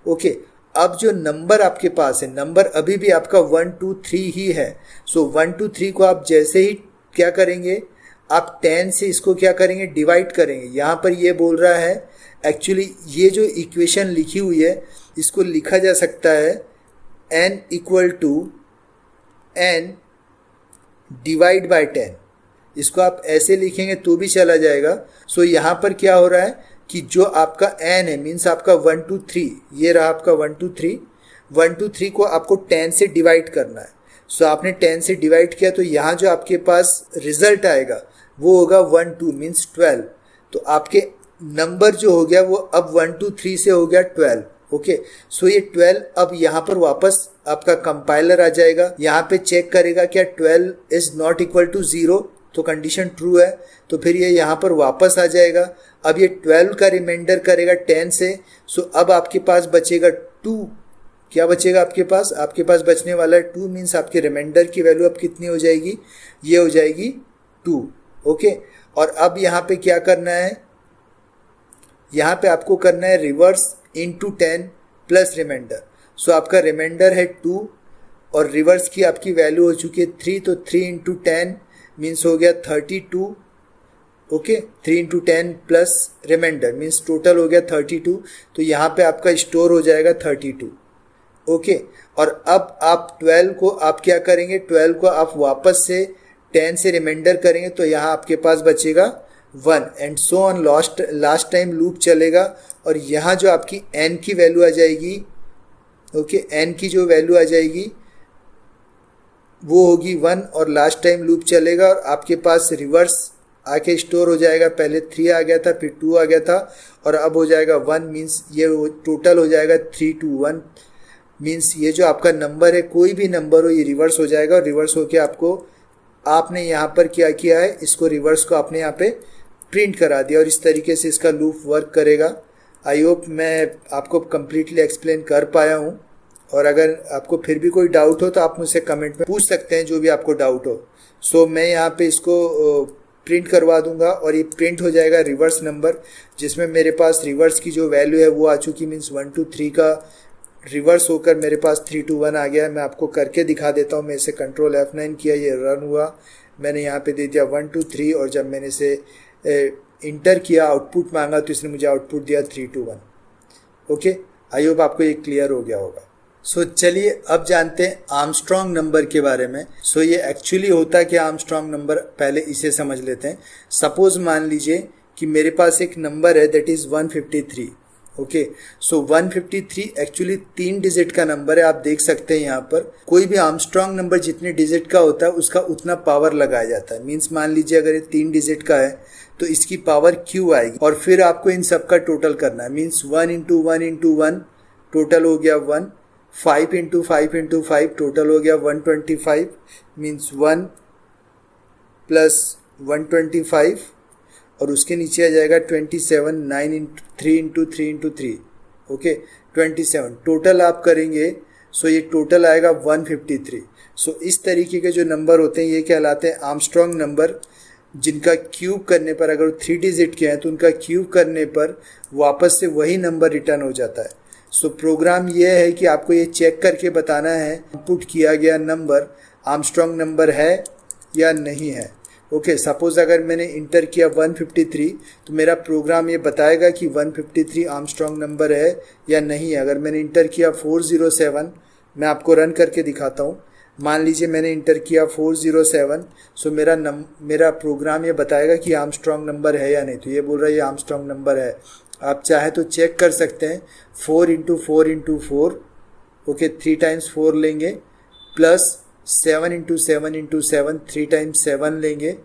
ओके, अब जो नंबर आपके पास है, नंबर अभी भी आपका 1 2 3 ही है। सो 1 2 3 को आप जैसे ही क्या करेंगे, आप 10 से इसको क्या करेंगे, डिवाइड करेंगे। यहाँ पर ये बोल रहा है, एक्चुअली ये जो इक्वेशन लिखी हुई है इसको लिखा जा सकता है n equal to n divide by 10। इसको आप ऐसे लिखेंगे तो भी चला जाएगा। सो यहाँ पर क्या हो रहा है कि जो आपका n है, मीन्स आपका 1 2 3, ये रहा आपका 1 2 3, 1 2 3 को आपको 10 से डिवाइड करना है। सो आपने 10 से डिवाइड किया तो यहाँ जो आपके पास रिजल्ट आएगा वो होगा 1 2 मीन्स 12। तो आपके नंबर जो हो गया वो अब 1 2 3 से हो गया 12। ओके, सो ये 12 अब यहाँ पर वापस आपका कंपाइलर आ जाएगा, यहाँ पे चेक करेगा क्या 12 इज नॉट इक्वल टू 0, तो कंडीशन ट्रू है, तो फिर ये यहाँ पर वापस आ जाएगा। अब ये 12 का रिमाइंडर करेगा 10 से। सो अब आपके पास बचेगा 2। क्या बचेगा आपके पास, आपके पास बचने वाला है 2, मीन्स आपके रिमाइंडर की वैल्यू अब कितनी हो जाएगी, ये हो जाएगी 2। ओके, और अब यहाँ पे क्या करना है, यहाँ पे आपको करना है रिवर्स इंटू 10 प्लस रिमाइंडर। सो आपका रिमाइंडर है 2 और रिवर्स की आपकी वैल्यू हो चुकी है 3, तो 3 इंटू 10 मीन्स हो गया 32। Okay, 3 into 10 plus remainder means total हो गया 32। तो यहाँ पे आपका स्टोर हो जाएगा 32। ओके, और अब आप 12 को आप क्या करेंगे, 12 को आप वापस से 10 से रिमाइंडर करेंगे तो यहाँ आपके पास बचेगा 1 and so on, last time loop चलेगा। और यहाँ जो आपकी n की वैल्यू आ जाएगी, ओके, n की जो वैल्यू आ जाएगी वो होगी 1 और लास्ट टाइम लूप चलेगा और आपके पास रिवर्स आके स्टोर हो जाएगा। पहले 3 आ गया था, फिर 2 आ गया था और अब हो जाएगा 1, मीन्स ये टोटल हो जाएगा 3 2 1, मीन्स ये जो आपका नंबर है, कोई भी नंबर हो, ये रिवर्स हो जाएगा। और रिवर्स होके आपको, आपने यहाँ पर क्या किया है, इसको रिवर्स को आपने यहाँ पे प्रिंट करा दिया और इस तरीके से इसका लूप वर्क करेगा। आई होप मैं आपको कम्प्लीटली एक्सप्लेन कर पाया हूँ, और अगर आपको फिर भी कोई डाउट हो तो आप मुझसे कमेंट में पूछ सकते हैं, जो भी आपको डाउट हो। सो मैं यहाँ पे इसको प्रिंट करवा दूंगा और ये प्रिंट हो जाएगा रिवर्स नंबर, जिसमें मेरे पास रिवर्स की जो वैल्यू है वो आ चुकी, मीन्स 1 2 3 का रिवर्स होकर मेरे पास 3 2 1 आ गया है। मैं आपको करके दिखा देता हूँ। मैं इसे कंट्रोल F9 किया, ये रन हुआ, मैंने यहाँ पे दे दिया 1 2 3 और जब मैंने इसे इंटर किया, आउटपुट मांगा तो इसने मुझे आउटपुट दिया 3 2 1। ओके, आई होप आपको ये क्लियर हो गया होगा। सो चलिए अब जानते हैं आर्मस्ट्रॉन्ग नंबर के बारे में। सो ये एक्चुअली होता क्या आर्मस्ट्रॉन्ग नंबर, पहले इसे समझ लेते हैं। सपोज मान लीजिए कि मेरे पास एक नंबर है that is 153। Okay, so 153 actually 3 digit का नंबर है। आप देख सकते हैं यहाँ पर कोई भी आर्मस्ट्रॉन्ग नंबर जितने डिजिट का होता है उसका उतना पावर लगाया जाता है। मीन्स मान लीजिए अगर ये 3 डिजिट का है तो इसकी पावर Q आएगी और फिर आपको इन सब का टोटल करना है। मीन्स 1 इंटू 1 इंटू 1 टोटल हो गया 1, 5 इंटू 5 इंटू 5 टोटल हो गया 125, मीन्स 1 प्लस 125 और उसके नीचे आ जाएगा 27 9 into 3 into 3 into 3, okay 27 total आप करेंगे। सो ये टोटल आएगा 153। सो इस तरीके के जो नंबर होते हैं ये कहलाते हैं आर्मस्ट्रॉन्ग नंबर, जिनका क्यूब करने पर, अगर 3 डिजिट के हैं तो उनका क्यूब करने पर वापस से वही नंबर रिटर्न हो जाता है। सो प्रोग्राम ये है कि आपको ये चेक करके बताना है इनपुट किया गया नंबर आर्मस्ट्रॉन्ग नंबर है या नहीं है। ओके सपोज अगर मैंने इंटर किया 153 तो मेरा प्रोग्राम ये बताएगा कि 153 आर्मस्ट्रॉन्ग नंबर है या नहीं है। अगर मैंने इंटर किया 407, मैं आपको रन करके दिखाता हूँ। मान लीजिए मैंने इंटर किया 407, सो मेरा प्रोग्राम ये बताएगा कि आर्मस्ट्रॉन्ग नंबर है या नहीं। तो ये बोल रहा है ये आर्मस्ट्रॉन्ग नंबर है। आप चाहे तो चेक कर सकते हैं 4 इंटू 4 इंटू 4, ओके 3 टाइम्स 4 लेंगे, प्लस 7 इंटू 7 इंटू 7, 3 टाइम्स 7 लेंगे,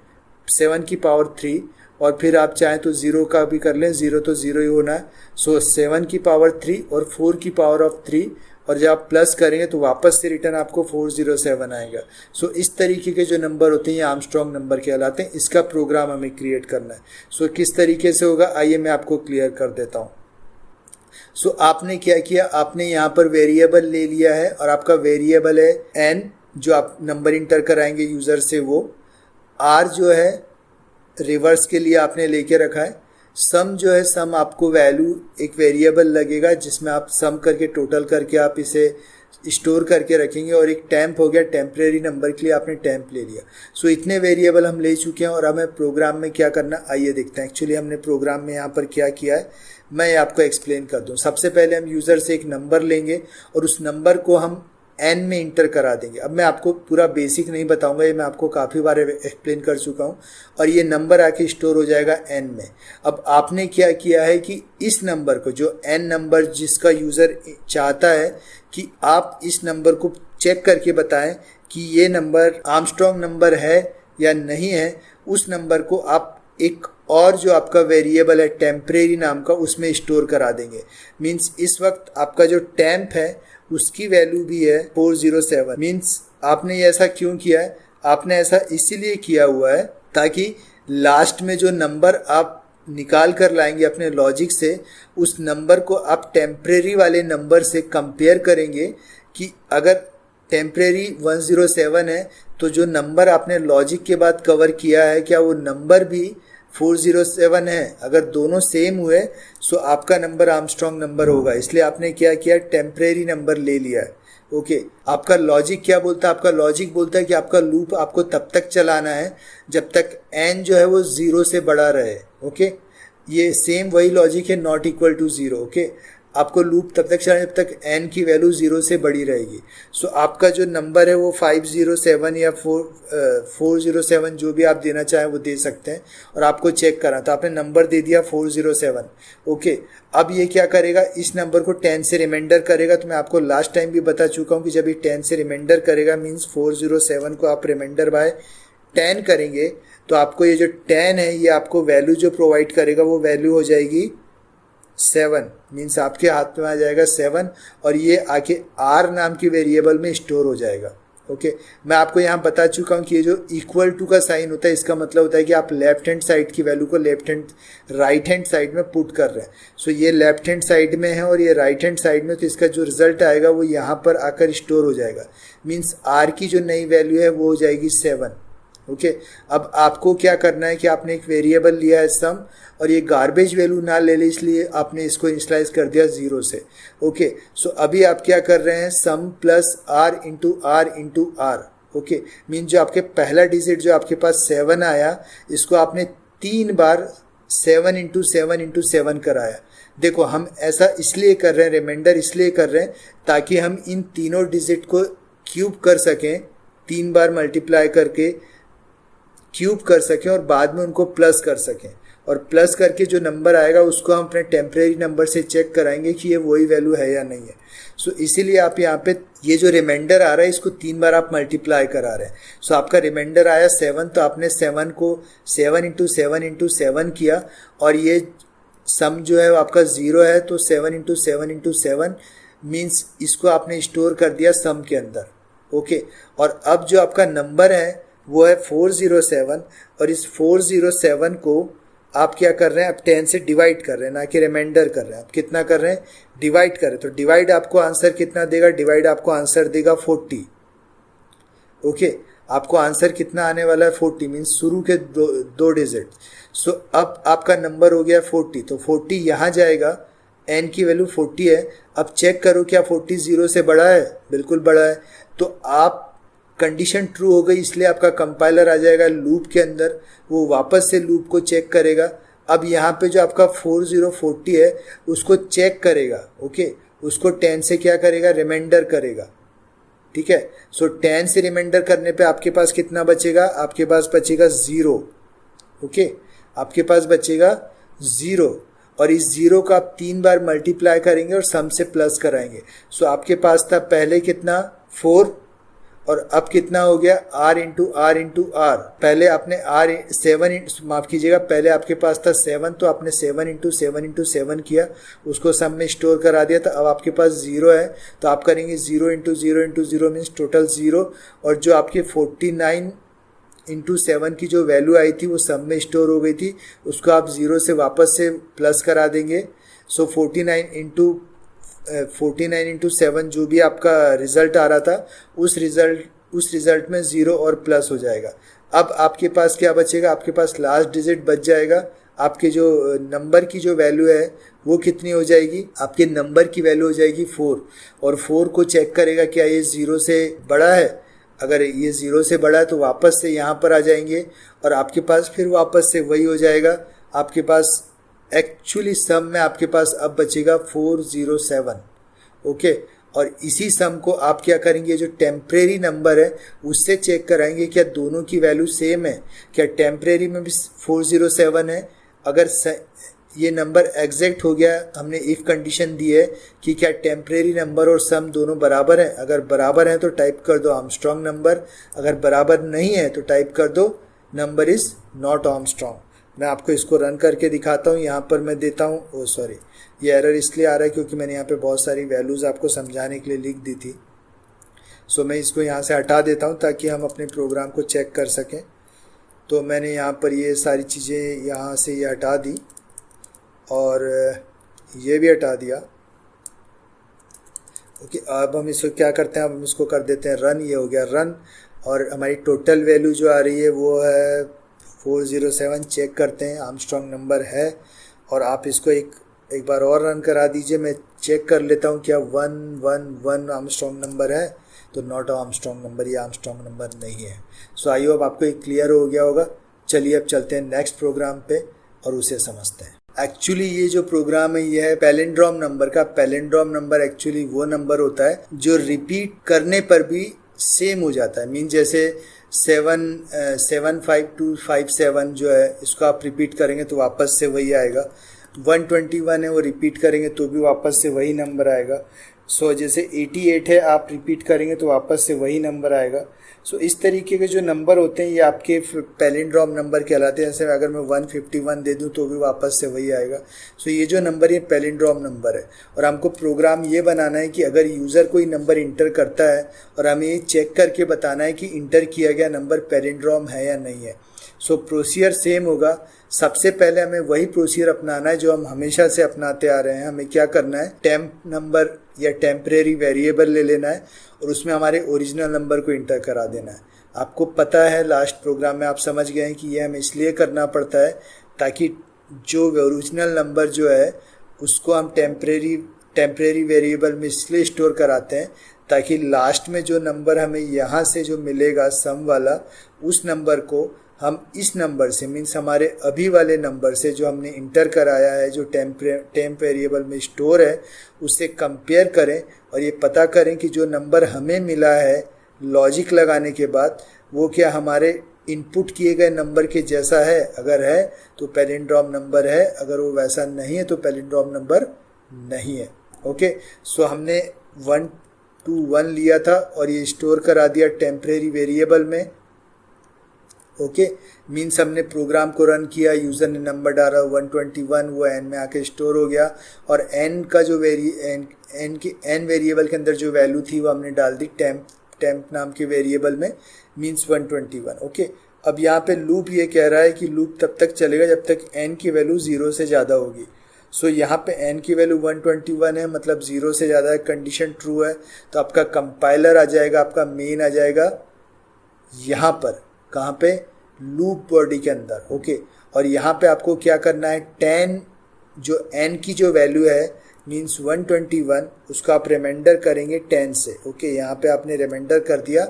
7 की पावर 3, और फिर आप चाहें तो 0 का भी कर लें, 0 तो 0 ही होना है। सो 7 की पावर 3 और 4 की पावर ऑफ 3, और जब आप प्लस करेंगे तो वापस से रिटर्न आपको 407 आएगा। सो इस तरीके के जो नंबर होते हैं ये आर्मस्ट्रॉन्ग नंबर कहलाते हैं। इसका प्रोग्राम हमें क्रिएट करना है। सो किस तरीके से होगा आइए मैं आपको क्लियर कर देता हूँ। सो आपने क्या किया, आपने यहाँ पर वेरिएबल ले लिया है और आपका वेरिएबल है n, जो आप नंबर इंटर कराएंगे यूज़र से वो। r जो है रिवर्स के लिए आपने लेके रखा है। सम जो है, सम आपको वैल्यू एक वेरिएबल लगेगा जिसमें आप सम करके टोटल करके आप इसे स्टोर करके रखेंगे। और एक टेम्प हो गया, टेम्परेरी नंबर के लिए आपने टेम्प ले लिया। सो इतने वेरिएबल हम ले चुके हैं और हमें प्रोग्राम में क्या करना आइए देखते हैं। एक्चुअली हमने प्रोग्राम में यहाँ पर क्या किया है मैं आपको एक्सप्लेन कर दूँ। सबसे पहले हम यूज़र से एक नंबर लेंगे और उस नंबर को हम n में इंटर करा देंगे। अब मैं आपको पूरा बेसिक नहीं बताऊंगा, ये मैं आपको काफ़ी बार एक्सप्लेन कर चुका हूँ। और ये नंबर आके स्टोर हो जाएगा n में। अब आपने क्या किया है कि इस नंबर को, जो n नंबर जिसका यूज़र चाहता है कि आप इस नंबर को चेक करके बताएं कि ये नंबर आर्मस्ट्रॉन्ग नंबर है या नहीं है, उस नंबर को आप एक और जो आपका वेरिएबल है टेम्परेरी नाम का उसमें स्टोर करा देंगे। मीन्स इस वक्त आपका जो टेम्प है उसकी वैल्यू भी है 407। मीन्स आपने ऐसा क्यों किया है, आपने ऐसा इसीलिए किया हुआ है ताकि लास्ट में जो नंबर आप निकाल कर लाएंगे अपने लॉजिक से, उस नंबर को आप टेम्परेरी वाले नंबर से कंपेयर करेंगे कि अगर टेम्परेरी 107 है तो जो नंबर आपने लॉजिक के बाद कवर किया है क्या वो नंबर भी 407 है। अगर दोनों सेम हुए सो आपका नंबर आर्मस्ट्रॉन्ग नंबर होगा। इसलिए आपने क्या किया, टेम्परेरी नंबर ले लिया है। ओके आपका लॉजिक क्या बोलता है, आपका लॉजिक बोलता है कि आपका लूप आपको तब तक चलाना है जब तक n जो है वो 0 से बड़ा रहे। ओके ये सेम वही लॉजिक है, नॉट इक्वल टू 0। ओके आपको लूप तब तक चलाना जब तक n की वैल्यू 0 से बड़ी रहेगी। सो आपका जो नंबर है वो 507 या 407 जो भी आप देना चाहें वो दे सकते हैं। और आपको चेक करना, तो आपने नंबर दे दिया 407। ओके अब ये क्या करेगा, इस नंबर को 10 से रिमाइंडर करेगा। तो मैं आपको लास्ट टाइम भी बता चुका हूँ कि जब ये 10 से रिमाइंडर करेगा मीन्स 407 को आप रिमाइंडर बाय 10 करेंगे तो आपको ये जो 10 है ये आपको वैल्यू जो प्रोवाइड करेगा वो वैल्यू हो जाएगी 7। मीन्स आपके हाथ में आ जाएगा 7 और ये आके r नाम की वेरिएबल में स्टोर हो जाएगा। ओके मैं आपको यहाँ बता चुका हूँ कि ये जो इक्वल टू का साइन होता है इसका मतलब होता है कि आप लेफ्ट हैंड साइड की वैल्यू को राइट हैंड साइड में पुट कर रहे हैं। सो ये लेफ्ट हैंड साइड में है और ये राइट हैंड साइड में, तो इसका जो रिजल्ट आएगा वो यहाँ पर आकर स्टोर हो जाएगा। मीन्स r की जो नई वैल्यू है वो हो जाएगी 7। ओके अब आपको क्या करना है कि आपने एक वेरिएबल लिया है सम और ये गार्बेज वैल्यू ना ले ले, इसलिए आपने इसको इनिशियलाइज कर दिया 0 से। ओके सो अभी आप क्या कर रहे हैं, sum plus r into R into R. Okay mean जो आपके पहला डिजिट जो आपके पास 7 आया इसको आपने 3 बार 7 इंटू 7 इंटू 7 कराया। देखो हम ऐसा इसलिए कर रहे हैं, रिमाइंडर इसलिए कर रहे हैं ताकि हम इन तीनों डिजिट को क्यूब कर सकें, 3 बार मल्टीप्लाई करके क्यूब कर सकें और बाद में उनको प्लस कर सकें। और प्लस करके जो नंबर आएगा उसको हम अपने टेम्परेरी नंबर से चेक कराएंगे कि ये वही वैल्यू है या नहीं है। सो इसीलिए आप यहाँ पे ये जो रिमाइंडर आ रहा है इसको 3 बार आप मल्टीप्लाई करा रहे हैं। सो आपका रिमाइंडर आया 7 तो आपने 7 को 7 इंटू 7 इंटू 7 किया और ये सम जो है आपका 0 है तो 7 इंटू 7 इंटू 7 मीन्स इसको आपने स्टोर कर दिया सम के अंदर। ओके और अब जो आपका नंबर है वो है 407 और इस 407 को आप क्या कर रहे हैं, आप 10 से डिवाइड कर रहे हैं, ना कि रिमाइंडर कर रहे हैं। आप कितना कर रहे हैं, डिवाइड कर रहे हैं। तो डिवाइड आपको आंसर कितना देगा, डिवाइड आपको आंसर देगा 40। ओके, आपको आंसर कितना आने वाला है, 40, मीन्स शुरू के दो डिजिट। सो अब आपका नंबर हो गया 40, तो 40 यहाँ जाएगा, n की वैल्यू 40 है। अब चेक करो क्या 40 0 से बड़ा है, बिल्कुल बड़ा है। तो आप कंडीशन ट्रू हो गई, इसलिए आपका कंपाइलर आ जाएगा लूप के अंदर, वो वापस से लूप को चेक करेगा। अब यहाँ पे जो आपका 4040 है उसको चेक करेगा। ओके, उसको 10 से क्या करेगा, रिमाइंडर करेगा। ठीक है, सो 10 से रिमाइंडर करने पे आपके पास कितना बचेगा, आपके पास बचेगा 0। ओके, आपके पास बचेगा 0, और इस 0 का आप 3 बार मल्टीप्लाई करेंगे और सम से प्लस कराएंगे। सो आपके पास था पहले कितना 4, और अब कितना हो गया r into R into R. पहले आपने माफ कीजिएगा, पहले आपके पास था 7, तो आपने 7 इंटू 7 इंटू 7 किया, उसको सम में स्टोर करा दिया। तो अब आपके पास 0 है, तो आप करेंगे 0 इंटू 0 इंटू 0 मीन्स टोटल 0, और जो आपके 49 इंटू 7 की जो वैल्यू आई थी वो सम में स्टोर हो गई थी, उसको आप 0 से वापस से प्लस करा देंगे। सो 49 इंटू 7 जो भी आपका रिजल्ट आ रहा था, उस रिजल्ट में 0 और प्लस हो जाएगा। अब आपके पास क्या बचेगा, आपके पास लास्ट डिजिट बच जाएगा। आपके जो नंबर की जो वैल्यू है वो कितनी हो जाएगी, आपके नंबर की वैल्यू हो जाएगी 4, और 4 को चेक करेगा क्या ये 0 से बड़ा है। अगर ये 0 से बड़ा है तो वापस से यहाँ पर आ जाएंगे, और आपके पास फिर वापस से वही हो जाएगा। आपके पास एक्चुअली सम में आपके पास अब बचेगा 407। ओके, और इसी सम को आप क्या करेंगे, जो टेम्परेरी नंबर है उससे चेक कराएंगे क्या दोनों की वैल्यू सेम है। क्या टेम्परेरी में भी 407 है, अगर ये नंबर एग्जैक्ट हो गया, हमने इफ कंडीशन दी है कि क्या टेम्परेरी नंबर और सम दोनों बराबर हैं। अगर बराबर हैं तो टाइप कर दो आर्मस्ट्रॉन्ग नंबर, अगर बराबर नहीं है तो टाइप कर दो नंबर इज नॉट आर्मस्ट्रॉन्ग। मैं आपको इसको रन करके दिखाता हूँ। यहाँ पर मैं देता हूँ, ओ सॉरी, ये एरर इसलिए आ रहा है क्योंकि मैंने यहाँ पे बहुत सारी वैल्यूज़ आपको समझाने के लिए लिख दी थी। सो मैं इसको यहाँ से हटा देता हूँ ताकि हम अपने प्रोग्राम को चेक कर सकें। तो मैंने यहाँ पर ये सारी चीज़ें यहाँ से ये हटा दी, और ये भी हटा दिया। ओके, अब हम इसको क्या करते हैं, अब हम इसको कर देते हैं रन। ये हो गया रन, और हमारी टोटल वैल्यू जो आ रही है वो है 407। चेक करते हैं, आर्मस्ट्रॉन्ग नंबर है। और आप इसको एक बार और रन करा दीजिए, मैं चेक कर लेता हूँ क्या 111 आर्मस्ट्रॉन्ग नंबर है। तो नॉट आर्मस्ट्रॉन्ग नंबर, ये आर्मस्ट्रॉन्ग नंबर नहीं है। सो आई होप आपको एक क्लियर हो गया होगा। चलिए अब चलते हैं नेक्स्ट प्रोग्राम पे और उसे समझते हैं। एक्चुअली ये जो प्रोग्राम है ये है पैलिंड्रोम नंबर का। पैलिंड्रोम नंबर एक्चुअली वो नंबर होता है जो रिपीट करने पर भी सेम हो जाता है। मीन जैसे 75257 जो है, इसको आप रिपीट करेंगे तो वापस से वही आएगा। 121 है, वो रिपीट करेंगे तो भी वापस से वही नंबर आएगा। सो जैसे 88 है, आप रिपीट करेंगे तो वापस से वही नंबर आएगा। सो इस तरीके के जो नंबर होते हैं ये आपके पैलिंड्रोम नंबर कहलाते हैं। जैसे अगर मैं 151 दे दूं तो भी वापस से वही आएगा। सो ये जो नंबर ये पैलिंड्रोम नंबर है, और हमको प्रोग्राम ये बनाना है कि अगर यूज़र कोई नंबर इंटर करता है और हमें ये चेक करके बताना है कि इंटर किया गया नंबर पैलिंड्रोम है या नहीं है। सो प्रोसीजर सेम होगा। सबसे पहले हमें वही प्रोसीजर अपनाना है जो हम हमेशा से अपनाते आ रहे हैं। हमें क्या करना है, टेम्प नंबर या टेम्परेरी वेरिएबल ले लेना है और उसमें हमारे ओरिजिनल नंबर को इंटर करा देना है। आपको पता है लास्ट प्रोग्राम में आप समझ गए हैं कि ये हमें इसलिए करना पड़ता है ताकि जो ओरिजिनल नंबर जो है उसको हम टेम्परेरी वेरिएबल में इसलिए स्टोर कराते हैं ताकि लास्ट में जो नंबर हमें यहाँ से जो मिलेगा सम वाला, उस नंबर को हम इस नंबर से, मीन्स हमारे अभी वाले नंबर से जो हमने इंटर कराया है, जो टेम्प वेरिएबल में स्टोर है, उससे कंपेयर करें और ये पता करें कि जो नंबर हमें मिला है लॉजिक लगाने के बाद वो क्या हमारे इनपुट किए गए नंबर के जैसा है। अगर है तो पैलिंड्रोम नंबर है, अगर वो वैसा नहीं है तो पैलिंड्रोम नंबर नहीं है। ओके, सो हमने 121 लिया था और ये स्टोर करा दिया टेम्परेरी वेरिएबल में। ओके, मीन्स हमने प्रोग्राम को रन किया, यूज़र ने नंबर डाला 121, वो एन में आके स्टोर हो गया, और एन का जो एन वेरिएबल के अंदर जो वैल्यू थी वो हमने डाल दी टेम्प नाम के वेरिएबल में, मीन्स 121। ओके, अब यहाँ पे लूप ये कह रहा है कि लूप तब तक चलेगा जब तक n की वैल्यू 0 से ज़्यादा होगी। सो यहाँ पे n की वैल्यू 121 है, मतलब 0 से ज़्यादा है, कंडीशन ट्रू है। तो आपका कंपाइलर आ जाएगा, आपका मेन आ जाएगा यहाँ पर, कहाँ पे, लूप बॉडी के अंदर। ओके, और यहाँ पे आपको क्या करना है, 10 जो n की जो वैल्यू है मीन्स 121, उसको आप रिमाइंडर करेंगे 10 से। ओके, यहाँ पे आपने रिमाइंडर कर दिया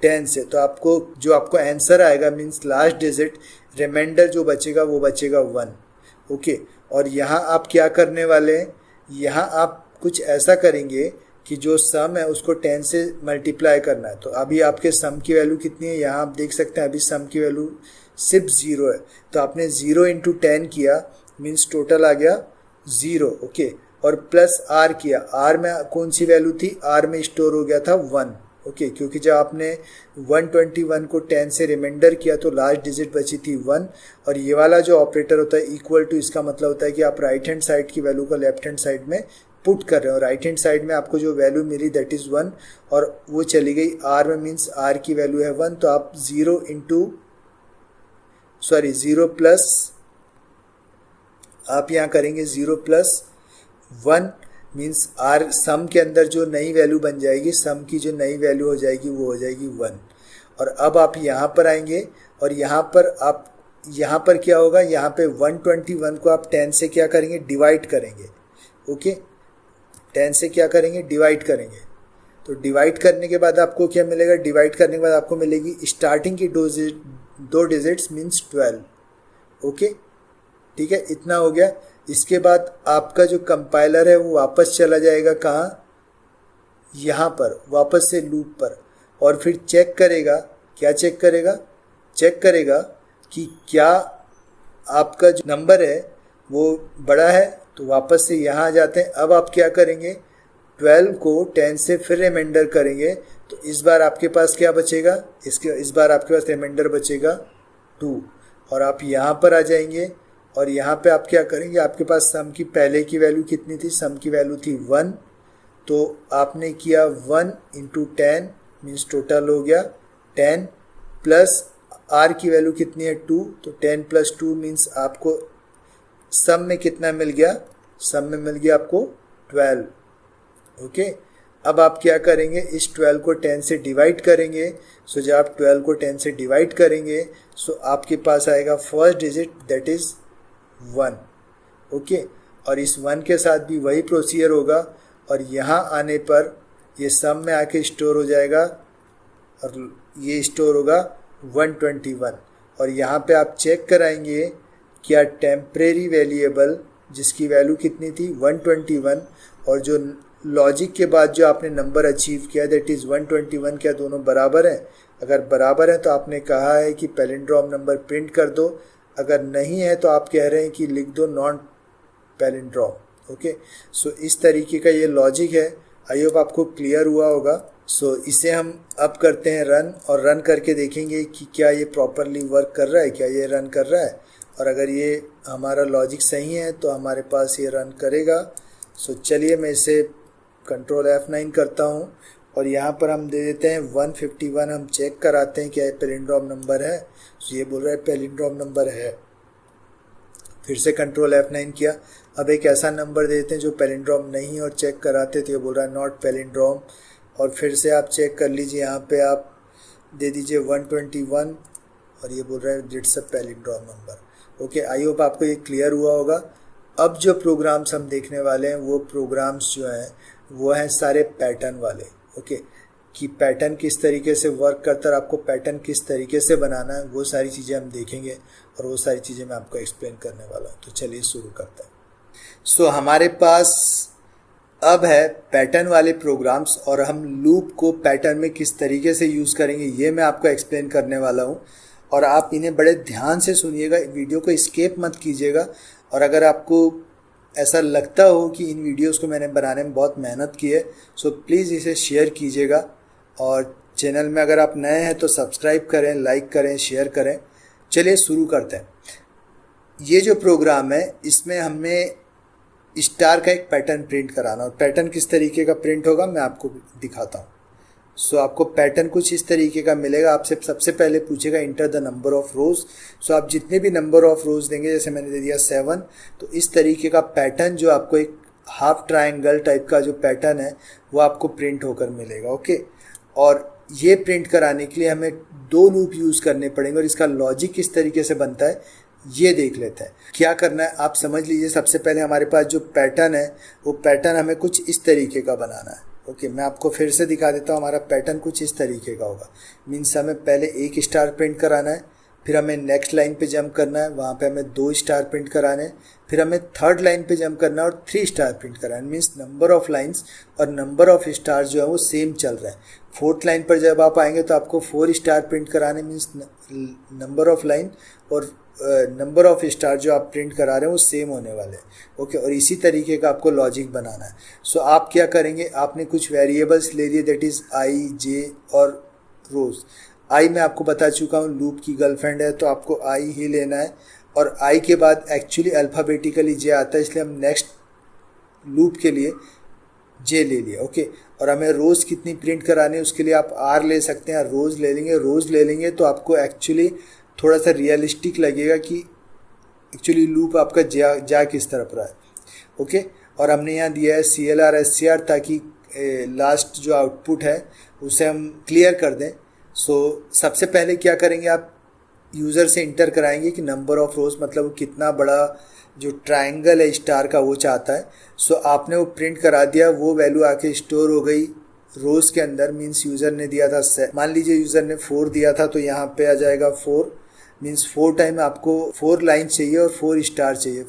10 से, तो आपको जो आपको आंसर आएगा मीन्स लास्ट डिजिट रिमाइंडर जो बचेगा वो बचेगा 1। ओके, और यहाँ आप क्या करने वाले हैं, यहाँ आप कुछ ऐसा करेंगे कि जो सम है उसको 10 से मल्टीप्लाई करना है। तो अभी आपके सम की वैल्यू कितनी है, यहाँ आप देख सकते हैं अभी सम की वैल्यू सिर्फ 0 है। तो आपने 0 इंटू 10 किया मीन्स टोटल आ गया 0। ओके, और प्लस r किया, r में कौन सी वैल्यू थी, r में स्टोर हो गया था 1। ओके, क्योंकि जब आपने 121 को 10 से रिमाइंडर किया तो लास्ट डिजिट बची थी 1। और ये वाला जो ऑपरेटर होता है इक्वल टू, इसका मतलब होता है कि आप राइट हैंड साइड की वैल्यू को लेफ्ट हैंड साइड में पुट कर रहे हो। राइट हैंड साइड में आपको जो वैल्यू मिली दैट इज़ 1 और वो चली गई r में, मीन्स r की वैल्यू है 1। तो आप 0 प्लस, आप यहाँ करेंगे 0 प्लस 1 मीन्स r सम के अंदर जो नई वैल्यू बन जाएगी, सम की जो नई वैल्यू हो जाएगी वो हो जाएगी 1। और अब आप यहाँ पर आएंगे और यहाँ पर क्या होगा, यहाँ पे 121 को आप 10 से क्या करेंगे, डिवाइड करेंगे। ओके, 10 से क्या करेंगे, डिवाइड करेंगे। तो डिवाइड करने के बाद आपको क्या मिलेगा, डिवाइड करने के बाद आपको मिलेगी स्टार्टिंग की दो डिजिट्स मीन्स 12। ओके, ठीक है, इतना हो गया। इसके बाद आपका जो कंपाइलर है वो वापस चला जाएगा कहाँ, यहाँ पर, वापस से लूप पर, और फिर चेक करेगा, क्या चेक करेगा, चेक करेगा कि क्या आपका जो नंबर है वो बड़ा है। तो वापस से यहाँ आ जाते हैं। अब आप क्या करेंगे, 12 को 10 से फिर रिमाइंडर करेंगे। तो इस बार आपके पास क्या बचेगा, इस बार आपके पास रिमाइंडर बचेगा 2। और आप यहाँ पर आ जाएंगे और यहाँ पे आप क्या करेंगे, आपके पास सम की पहले की वैल्यू कितनी थी, सम की वैल्यू थी 1। तो आपने किया 1 इंटू 10 मीन्स टोटल हो गया 10, प्लस r की वैल्यू कितनी है 2। तो 10 प्लस 2 मीन्स आपको सम में कितना मिल गया, सम में मिल गया आपको 12। ओके, अब आप क्या करेंगे, इस 12 को 10 से डिवाइड करेंगे। सो जब आप 12 को 10 से डिवाइड करेंगे सो आपके पास आएगा first digit that is 1। Okay, और इस 1 के साथ भी वही प्रोसीजर होगा और यहाँ आने पर ये सम में आके स्टोर हो जाएगा और ये स्टोर होगा 121। और यहाँ पे आप चेक कराएंगे क्या टेम्परेरी वेरिएबल जिसकी वैल्यू कितनी थी 121 और जो लॉजिक के बाद जो आपने नंबर अचीव किया दैट इज़ 121, क्या दोनों बराबर हैं। अगर बराबर है तो आपने कहा है कि पैलिंड्रोम नंबर प्रिंट कर दो, अगर नहीं है तो आप कह रहे हैं कि लिख दो नॉन पैलिंड्रोम। ओके, सो इस तरीके का ये लॉजिक है। आई होप आपको क्लियर हुआ होगा। सो इसे हम अब करते हैं रन, और रन करके देखेंगे कि क्या ये प्रॉपरली वर्क कर रहा है, क्या ये रन कर रहा है। और अगर ये हमारा लॉजिक सही है तो हमारे पास ये रन करेगा। सो चलिए मैं इसे कंट्रोल F9 करता हूँ और यहाँ पर हम दे देते हैं 151। हम चेक कराते हैं क्या ये पैलिंड्रोम नंबर है। सो ये बोल रहा है पैलिंड्रोम नंबर है। फिर से कंट्रोल F9 किया। अब एक ऐसा नंबर दे देते हैं जो पैलिंड्रोम नहीं और चेक कराते, तो ये बोल रहा है नॉट पैलिंड्रोम। और फिर से आप चेक कर लीजिए, यहाँ पे आप दे दीजिए 121 और ये बोल रहा है it's a palindrome number. Okay, I hope आपको ये क्लियर हुआ होगा। अब जो प्रोग्राम्स हम देखने वाले हैं वो प्रोग्राम्स जो हैं वो हैं सारे पैटर्न वाले। ओके, कि पैटर्न किस तरीके से वर्क करता है, आपको पैटर्न किस तरीके से बनाना है, वो सारी चीज़ें हम देखेंगे और वो सारी चीज़ें मैं आपको एक्सप्लेन करने वाला हूँ। तो चलिए शुरू करते हैं। सो हमारे पास अब है पैटर्न वाले प्रोग्राम्स और हम लूप को पैटर्न में किस तरीके से यूज़ करेंगे ये मैं आपको एक्सप्लेन करने वाला हूँ। और आप इन्हें बड़े ध्यान से सुनिएगा, वीडियो को स्किप मत कीजिएगा। और अगर आपको ऐसा लगता हो कि इन वीडियोस को मैंने बनाने में बहुत मेहनत की है सो प्लीज़ इसे शेयर कीजिएगा। और चैनल में अगर आप नए हैं तो सब्सक्राइब करें, लाइक करें, शेयर करें। चलिए शुरू करते हैं। ये जो प्रोग्राम है इसमें हमें स्टार का एक पैटर्न प्रिंट कराना, और पैटर्न किस तरीके का प्रिंट होगा मैं आपको दिखाता हूँ। सो आपको पैटर्न कुछ इस तरीके का मिलेगा। आपसे सबसे पहले पूछेगा enter the number of rows. So आप जितने भी नंबर ऑफ रोज देंगे, जैसे मैंने दे दिया 7, तो इस तरीके का पैटर्न जो आपको एक हाफ ट्रायंगल टाइप का जो पैटर्न है वो आपको प्रिंट होकर मिलेगा। ओके, और ये प्रिंट कराने के लिए हमें 2 लूप यूज़ करने पड़ेंगे और इसका लॉजिक किस तरीके से बनता है ये देख लेते हैं। क्या करना है आप समझ लीजिए। सबसे पहले हमारे पास जो पैटर्न है वो पैटर्न हमें कुछ इस तरीके का बनाना है। ओके, मैं आपको फिर से दिखा देता हूँ। हमारा पैटर्न कुछ इस तरीके का होगा। मीन्स हमें पहले 1 स्टार प्रिंट कराना है, फिर हमें नेक्स्ट लाइन पे जंप करना है, वहाँ पे हमें 2 स्टार प्रिंट कराने हैं, फिर हमें थर्ड लाइन पे जंप करना है और 3 स्टार प्रिंट कराना है। मीन्स नंबर ऑफ लाइंस और नंबर ऑफ स्टार जो है वो सेम चल रहा है। फोर्थ लाइन पर जब आप आएंगे तो आपको 4 स्टार प्रिंट कराने, मीन्स नंबर ऑफ लाइन और नंबर ऑफ स्टार जो आप प्रिंट करा रहे हैं वो सेम होने वाले हैं। ओके, और इसी तरीके का आपको लॉजिक बनाना है। सो आप क्या करेंगे, आपने कुछ वेरिएबल्स ले लिए, दैट इज़ आई, जे और रोज। आई मैं आपको बता चुका हूँ लूप की गर्लफ्रेंड है, तो आपको आई ही लेना है। और आई के बाद एक्चुअली अल्फ़ाबेटिकली जे आता है, इसलिए हम नेक्स्ट लूप के लिए जे ले लिया। ओके, और हमें रोज़ कितनी प्रिंट करानी है उसके लिए आप आर ले सकते हैं, रोज़ ले लेंगे। रोज़ ले लेंगे तो आपको एक्चुअली थोड़ा सा रियलिस्टिक लगेगा कि एक्चुअली लूप आपका जा किस तरफ रहा है। ओके, और हमने यहाँ दिया है CLR SCR ताकि लास्ट जो आउटपुट है उसे हम क्लियर कर दें। सो सबसे पहले क्या करेंगे, आप यूज़र से इंटर कराएंगे कि नंबर ऑफ रोज़ मतलब कितना बड़ा जो ट्रायंगल है स्टार का वो चाहता है। सो आपने वो प्रिंट करा दिया, वो वैल्यू आके स्टोर हो गई रोज़ के अंदर। मीन्स यूज़र ने दिया था, मान लीजिए यूज़र ने 4 दिया था, तो यहाँ पे आ जाएगा 4। मीन्स 4 टाइम आपको 4 लाइन्स चाहिए और 4 स्टार चाहिए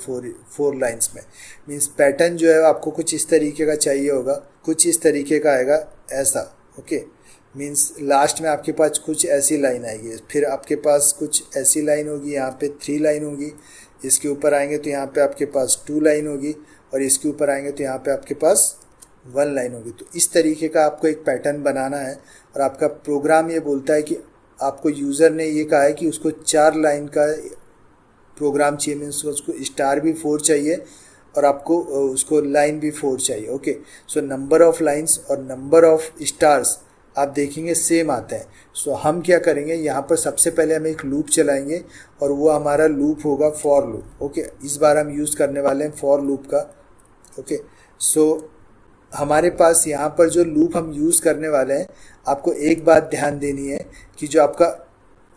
4 लाइन्स में। मीन्स पैटर्न जो है आपको कुछ इस तरीके का चाहिए होगा, कुछ इस तरीके का आएगा ऐसा। ओके, मीन्स लास्ट में आपके पास कुछ ऐसी लाइन आएगी, फिर आपके पास कुछ ऐसी लाइन होगी, यहाँ पे 3 लाइन होगी, इसके ऊपर आएंगे तो यहाँ पे आपके पास 2 लाइन होगी, और इसके ऊपर आएंगे तो यहाँ पे आपके पास 1 लाइन होगी। तो इस तरीके का आपको एक पैटर्न बनाना है। और आपका प्रोग्राम ये बोलता है कि आपको यूज़र ने ये कहा है कि उसको 4 लाइन का प्रोग्राम चाहिए। मीन्स उसको स्टार भी 4 चाहिए और आपको उसको लाइन भी 4 चाहिए। Okay, so number of lines और नंबर ऑफ स्टार्स आप देखेंगे सेम आते हैं। सो हम क्या करेंगे, यहाँ पर सबसे पहले हम एक लूप चलाएंगे और वो हमारा लूप होगा फॉर लूप। ओके, इस बार हम यूज़ करने वाले हैं फॉर लूप का। ओके, सो हमारे पास यहाँ पर जो लूप हम यूज़ करने वाले हैं, आपको एक बात ध्यान देनी है कि जो आपका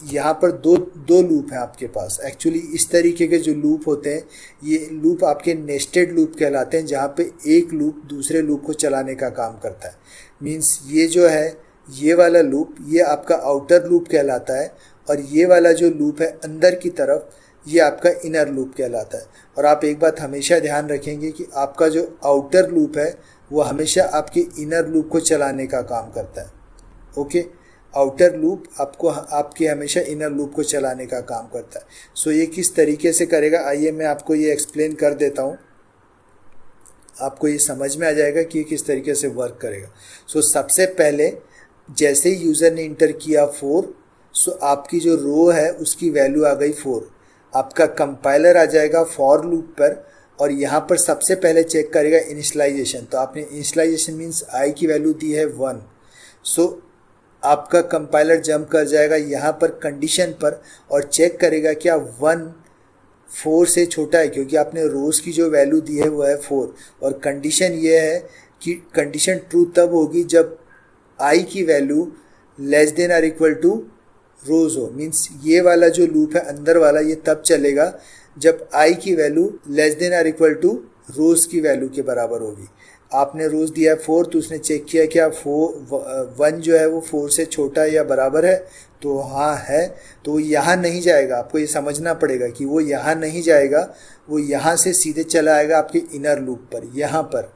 यहाँ पर दो लूप हैं आपके पास। एक्चुअली इस तरीके के जो लूप होते हैं ये लूप आपके नेस्टेड लूप कहलाते हैं, जहाँ पे एक लूप दूसरे लूप को चलाने का काम करता है। मीन्स ये जो है ये वाला लूप ये आपका आउटर लूप कहलाता है, और ये वाला जो लूप है अंदर की तरफ ये आपका इनर लूप कहलाता है। और आप एक बात हमेशा ध्यान रखेंगे कि आपका जो आउटर लूप है वो हमेशा आपके इनर लूप को चलाने का काम करता है। ओके, आउटर लूप आपको आपके हमेशा इनर लूप को चलाने का काम करता है। सो ये किस तरीके से करेगा, आइए मैं आपको ये एक्सप्लेन कर देता हूँ, आपको ये समझ में आ जाएगा कि ये किस तरीके से वर्क करेगा। सो सबसे पहले जैसे ही यूज़र ने इंटर किया 4, सो आपकी जो रो है उसकी वैल्यू आ गई 4। आपका कंपाइलर आ जाएगा फॉर लूप पर और यहाँ पर सबसे पहले चेक करेगा इनिशियलाइजेशन। तो आपने इनिशियलाइजेशन मीन्स आई की वैल्यू दी है 1। सो आपका कंपाइलर जंप कर जाएगा यहाँ पर कंडीशन पर और चेक करेगा क्या 1 4 से छोटा है, क्योंकि आपने रोज़ की जो वैल्यू दी है वो है 4। और कंडीशन ये है कि कंडीशन ट्रू तब होगी जब आई की value less than or equal to रोज़ हो। मीन्स ये वाला जो लूप है अंदर वाला ये तब चलेगा जब आई की value less than or equal to रोज़ की वैल्यू के बराबर होगी। आपने रोज़ दिया है 4, तो उसने चेक किया क्या 1 जो है वो 4 से छोटा या बराबर है, तो हाँ है। तो यहाँ नहीं जाएगा, आपको ये समझना पड़ेगा कि वो यहाँ नहीं जाएगा, वो यहाँ से सीधे चला आएगा आपके इनर लूप पर, यहाँ पर।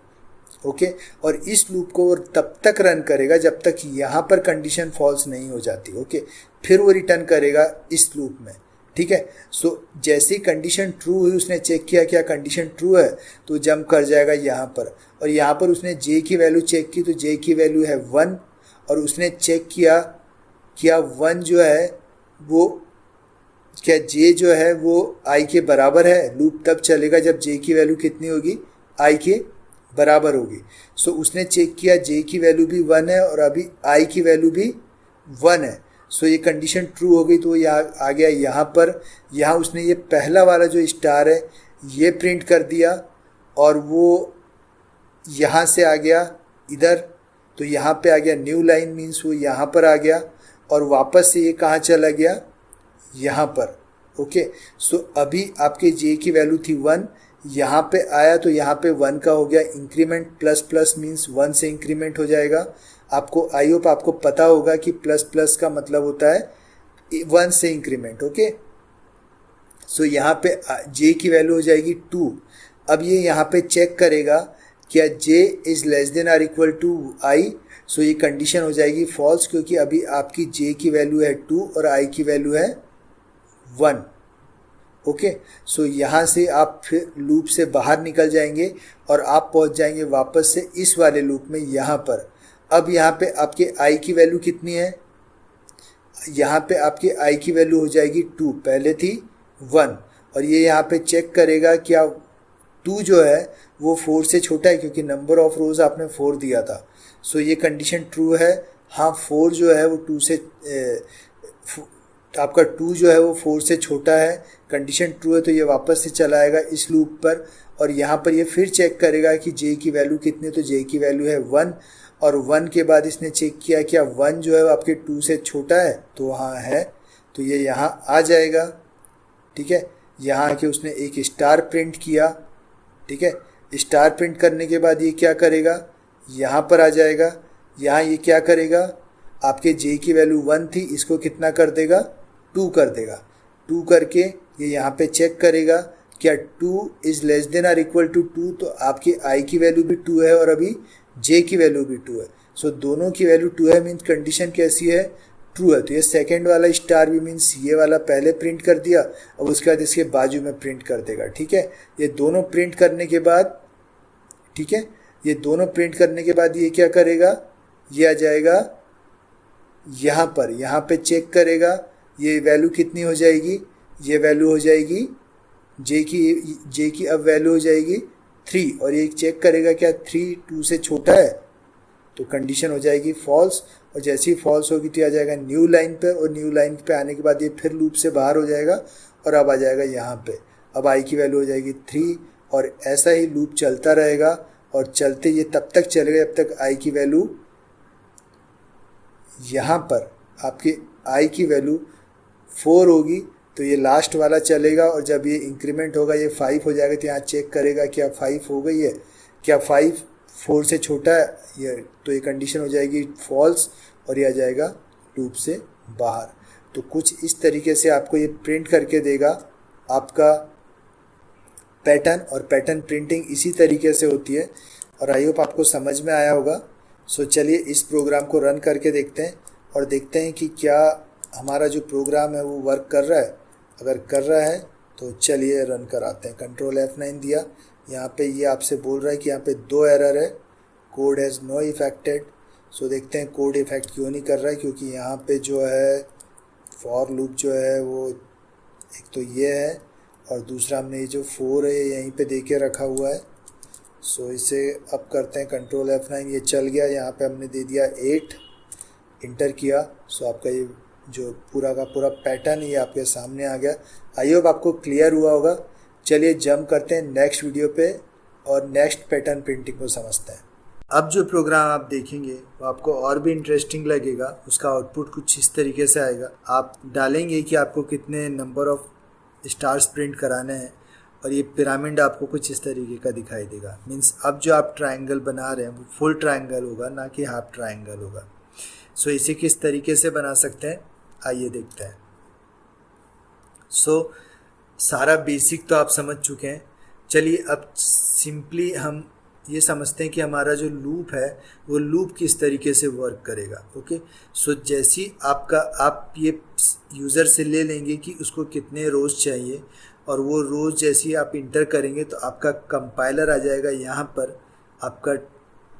ओके, और इस लूप को वो तब तक रन करेगा जब तक यहाँ पर कंडीशन फॉल्स नहीं हो जाती। ओके, फिर वो रिटर्न करेगा इस लूप में। ठीक है, सो जैसे ही कंडीशन ट्रू हुई उसने चेक किया क्या कंडीशन ट्रू है, तो जंप कर जाएगा यहाँ पर। और यहाँ पर उसने जे की वैल्यू चेक की, तो जे की वैल्यू है 1। और उसने चेक किया 1 जो है वो क्या जे जो है वो आई के बराबर है। लूप तब चलेगा जब जे की वैल्यू कितनी होगी, आई के बराबर होगी। सो उसने चेक किया जे की वैल्यू भी 1 है और अभी आई की वैल्यू भी 1 है। सो ये कंडीशन ट्रू हो गई, तो यहाँ आ गया यहाँ पर। यहाँ उसने ये पहला वाला जो स्टार है ये प्रिंट कर दिया और वो यहाँ से आ गया इधर, तो यहाँ पे आ गया न्यू लाइन, मीन्स वो यहाँ पर आ गया और वापस से ये कहाँ चला गया, यहाँ पर। ओके, सो अभी आपके जे की वैल्यू थी 1, यहाँ पे आया तो यहाँ पे 1 का हो गया इंक्रीमेंट, प्लस प्लस मीन्स 1 से इंक्रीमेंट हो जाएगा। आपको आई होप आपको पता होगा कि प्लस प्लस का मतलब होता है 1 से इंक्रीमेंट। ओके, सो यहाँ पे जे की वैल्यू हो जाएगी 2। अब ये यहाँ पे चेक करेगा क्या J is less than are equal to I. So ये कंडीशन हो जाएगी फॉल्स, क्योंकि अभी आपकी जे की वैल्यू है 2 और आई की वैल्यू है 1। ओके, सो यहाँ से आप फिर लूप से बाहर निकल जाएंगे और आप पहुँच जाएंगे वापस से इस वाले लूप में यहाँ पर। अब यहाँ पे आपके आई की वैल्यू कितनी है, यहाँ पे आपकी आई की वैल्यू हो जाएगी 2, पहले थी 1, और ये यहाँ पे चेक करेगा क्या 2 जो है वो 4 से छोटा है, क्योंकि नंबर ऑफ रोज आपने 4 दिया था। सो ये कंडीशन ट्रू है। हाँ, 4 जो है वो 2 से आपका 2 जो है वो 4 से छोटा है, कंडीशन ट्रू है, तो ये वापस से चला आएगा इस लूप पर और यहाँ पर ये फिर चेक करेगा कि जे की वैल्यू कितनी है, तो जे की वैल्यू है 1 और 1 के बाद इसने चेक किया क्या 1 जो है वो आपके 2 से छोटा है, तो हाँ है, तो ये यहाँ आ जाएगा। ठीक है, यहाँ आके उसने एक स्टार प्रिंट किया। ठीक है, स्टार प्रिंट करने के बाद ये क्या करेगा, यहाँ पर आ जाएगा। यहाँ ये क्या करेगा, आपके जे की वैल्यू 1 थी, इसको कितना कर देगा, 2 कर देगा। 2 करके ये यहाँ पे चेक करेगा क्या 2 is less than are equal to 2, तो आपकी आई की वैल्यू भी 2 है और अभी जे की वैल्यू भी 2 है। सो दोनों की वैल्यू 2 है, मीन्स कंडीशन कैसी है, ट्रू है। तो ये सेकेंड वाला स्टार भी मीन्स ये वाला पहले प्रिंट कर दिया, अब उसके बाद इसके बाजू में प्रिंट कर देगा। ठीक है, ये दोनों प्रिंट करने के बाद, ठीक है, ये दोनों प्रिंट करने के बाद ये क्या करेगा, ये आ जाएगा यहाँ पर, यहाँ पे चेक करेगा ये वैल्यू कितनी हो जाएगी, ये वैल्यू हो जाएगी जे की अब वैल्यू हो जाएगी 3 और ये चेक करेगा क्या 3 2 से छोटा है, तो कंडीशन हो जाएगी फॉल्स। और जैसे ही फॉल्स होगी तो आ जाएगा न्यू लाइन पे, और न्यू लाइन पे आने के बाद ये फिर लूप से बाहर हो जाएगा और अब आ जाएगा यहाँ पे, अब आई की वैल्यू हो जाएगी 3 और ऐसा ही लूप चलता रहेगा और चलते ये तब तक चलेगा जब तक आई की वैल्यू यहाँ पर आपकी आई की वैल्यू 4 होगी, तो ये लास्ट वाला चलेगा और जब ये इंक्रीमेंट होगा ये 5 हो जाएगा, तो यहाँ चेक करेगा क्या 5 हो गई है, क्या 5 4 से छोटा है, ये तो ये कंडीशन हो जाएगी फॉल्स और ये आ जाएगा लूप से बाहर। तो कुछ इस तरीके से आपको ये प्रिंट करके देगा आपका पैटर्न, और पैटर्न प्रिंटिंग इसी तरीके से होती है और आई होप आपको समझ में आया होगा। सो चलिए इस प्रोग्राम को रन करके देखते हैं और देखते हैं कि क्या हमारा जो प्रोग्राम है वो वर्क कर रहा है। अगर कर रहा है तो चलिए रन कराते हैं। कंट्रोल F9 दिया, यहाँ पे ये आपसे बोल रहा है कि यहाँ पे 2 एरर है, कोड हैज़ नो इफेक्टेड। सो देखते हैं कोड इफेक्ट क्यों नहीं कर रहा है, क्योंकि यहाँ पे जो है फॉर लूप जो है वो एक तो ये है और दूसरा हमने ये जो 4 है यहीं पे दे के रखा हुआ है। सो इसे अब करते हैं कंट्रोल F9, ये चल गया, यहाँ पे हमने दे दिया 8, इंटर किया। सो आपका ये जो पूरा का पूरा पैटर्न ये आपके सामने आ गया। आई होप आपको क्लियर हुआ होगा। चलिए जंप करते हैं नेक्स्ट वीडियो पे और नेक्स्ट पैटर्न प्रिंटिंग को समझते हैं। अब जो प्रोग्राम आप देखेंगे वो आपको और भी इंटरेस्टिंग लगेगा। उसका आउटपुट कुछ इस तरीके से आएगा। आप डालेंगे कि आपको कितने नंबर ऑफ स्टार्स प्रिंट कराने हैं और ये पिरामिड आपको कुछ इस तरीके का दिखाई देगा। मीन्स अब जो आप ट्रायंगल बना रहे हैं वो फुल ट्रायंगल होगा, ना कि हाफ ट्रायंगल होगा। सो इसे किस तरीके से बना सकते हैं आइए देखते हैं। सो सारा बेसिक तो आप समझ चुके हैं। चलिए अब सिंपली हम ये समझते हैं कि हमारा जो लूप है वो लूप किस तरीके से वर्क करेगा। ओके, सो जैसी आप ये यूज़र से ले लेंगे कि उसको कितने रोज़ चाहिए और वो रोज़ जैसी आप इंटर करेंगे तो आपका कंपाइलर आ जाएगा यहाँ पर, आपका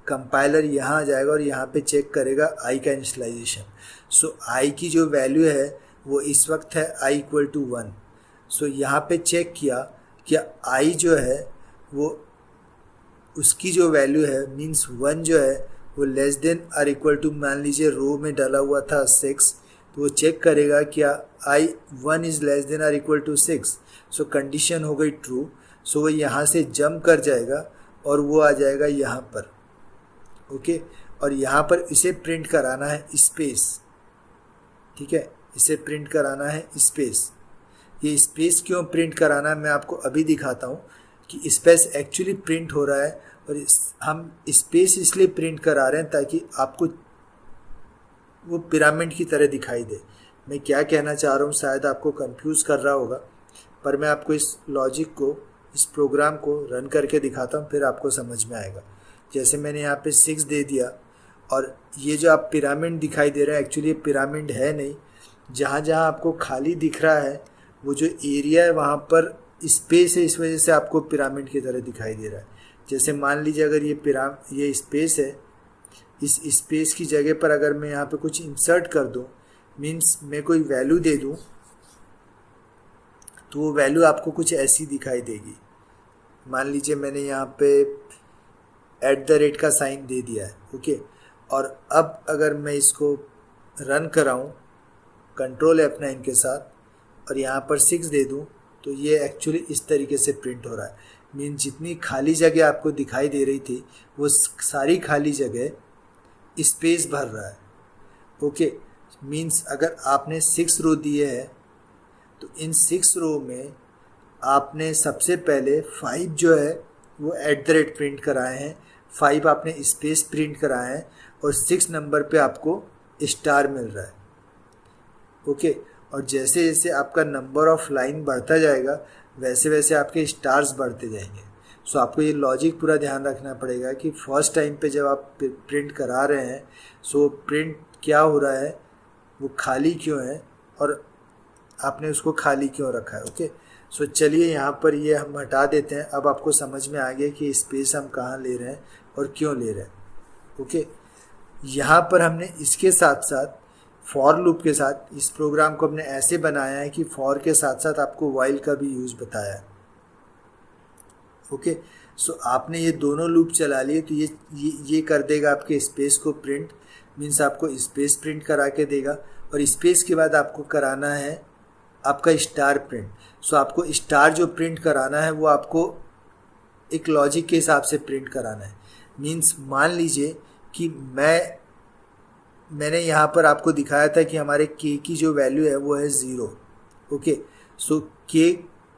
कंपाइलर यहाँ आ जाएगा और यहाँ पे चेक करेगा आई का इनिशियलाइजेशन। सो आई की जो वैल्यू है वो इस वक्त है आई इक्वल टू 1। सो यहाँ पे चेक किया कि आई जो है वो उसकी जो वैल्यू है मीन्स 1 जो है वो less than or equal to, मान लीजिए रो में डाला हुआ था 6, तो वो चेक करेगा क्या I1 is less than or equal to 6। So condition हो गई ट्रू। सो वो यहाँ से जंप कर जाएगा और वो आ जाएगा यहाँ पर। ओके, और यहाँ पर इसे प्रिंट कराना है स्पेस। ठीक है, इसे प्रिंट कराना है स्पेस। ये स्पेस क्यों प्रिंट कराना है मैं आपको अभी दिखाता हूँ कि स्पेस एक्चुअली प्रिंट हो रहा है, और हम स्पेस इसलिए प्रिंट करा रहे हैं ताकि आपको वो पिरामिड की तरह दिखाई दे। मैं क्या कहना चाह रहा हूँ शायद आपको कंफ्यूज कर रहा होगा, पर मैं आपको इस लॉजिक को, इस प्रोग्राम को रन करके दिखाता हूँ, फिर आपको समझ में आएगा। जैसे मैंने यहाँ पे 6 दे दिया, और ये जो आप पिरामिड दिखाई दे रहा है एक्चुअली ये पिरामिड है नहीं। जहाँ जहाँ आपको खाली दिख रहा है वो जो एरिया है वहाँ पर स्पेस है, इस वजह से आपको पिरामिड की तरह दिखाई दे रहा है। जैसे मान लीजिए अगर ये स्पेस है, इस स्पेस की जगह पर अगर मैं यहाँ पे कुछ इंसर्ट कर दूँ, मीन्स मैं कोई वैल्यू दे दूँ, तो वो वैल्यू आपको कुछ ऐसी दिखाई देगी। मान लीजिए मैंने यहाँ पे @ का साइन दे दिया है। ओके, और अब अगर मैं इसको रन कराऊँ कंट्रोल F9 के साथ और यहाँ पर 6 दे दूँ, तो ये एक्चुअली इस तरीके से प्रिंट हो रहा है। मीन जितनी खाली जगह आपको दिखाई दे रही थी वो सारी खाली जगह स्पेस भर रहा है। ओके, मीन्स अगर आपने 6 रो दिए हैं तो इन 6 रो में आपने सबसे पहले 5 जो है वो @ प्रिंट कराए हैं, 5 आपने स्पेस प्रिंट कराए हैं, और 6 नंबर पे आपको स्टार मिल रहा है। ओके, और जैसे जैसे आपका नंबर ऑफ लाइन बढ़ता जाएगा वैसे वैसे आपके स्टार्स बढ़ते जाएंगे। सो आपको ये लॉजिक पूरा ध्यान रखना पड़ेगा कि फर्स्ट टाइम पे जब आप प्रिंट करा रहे हैं, सो प्रिंट क्या हो रहा है, वो खाली क्यों है, और आपने उसको खाली क्यों रखा है। ओके, सो चलिए यहाँ पर ये हम हटा देते हैं। अब आपको समझ में आ गया कि स्पेस हम कहाँ ले रहे हैं और क्यों ले रहे हैं। ओके, यहाँ पर हमने इसके साथ साथ फॉर लूप के साथ इस प्रोग्राम को हमने ऐसे बनाया है कि फॉर के साथ साथ आपको वाइल का भी यूज़ बताया है। ओके, सो आपने ये दोनों लूप चला लिए तो ये कर देगा आपके स्पेस को प्रिंट, मीन्स आपको स्पेस प्रिंट करा के देगा, और स्पेस के बाद आपको कराना है आपका स्टार प्रिंट। सो आपको स्टार जो प्रिंट कराना है वो आपको एक लॉजिक के हिसाब से प्रिंट कराना है। मीन्स मान लीजिए कि मैंने यहाँ पर आपको दिखाया था कि हमारे k की जो वैल्यू है वो है 0। ओके, सो k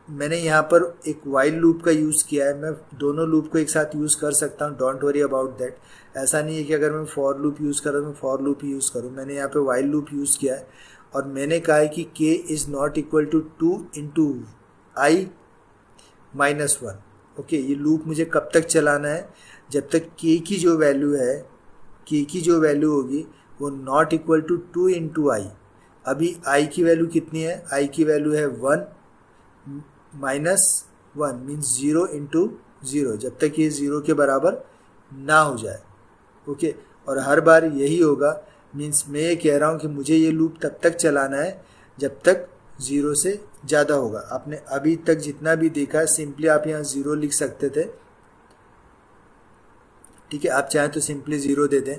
मैंने यहाँ पर एक वाइल लूप का यूज़ किया है। मैं दोनों लूप को एक साथ यूज़ कर सकता हूँ, डोंट वरी अबाउट दैट। ऐसा नहीं है कि अगर मैं फॉर लूप यूज़ कर रहा हूँ फॉर लूप ही यूज़ करूँ। मैंने यहाँ पे वाइल लूप यूज़ किया है, और मैंने कहा है कि k is not equal to 2 into i minus 1। Okay, ये लूप मुझे कब तक चलाना है, जब तक k की जो वैल्यू है, k की जो वैल्यू होगी वो नॉट इक्वल टू 2 इंटू आई। अभी i की वैल्यू कितनी है, i की वैल्यू है 1 माइनस 1 मीन्स 0 इंटू 0, जब तक ये 0 के बराबर ना हो जाए। ओके, और हर बार यही होगा। मीन्स मैं ये कह रहा हूँ कि मुझे ये लूप तब तक चलाना है जब तक 0 से ज़्यादा होगा। आपने अभी तक जितना भी देखा है सिंपली आप यहाँ 0 लिख सकते थे। ठीक है, आप चाहें तो सिंपली 0 दे दें।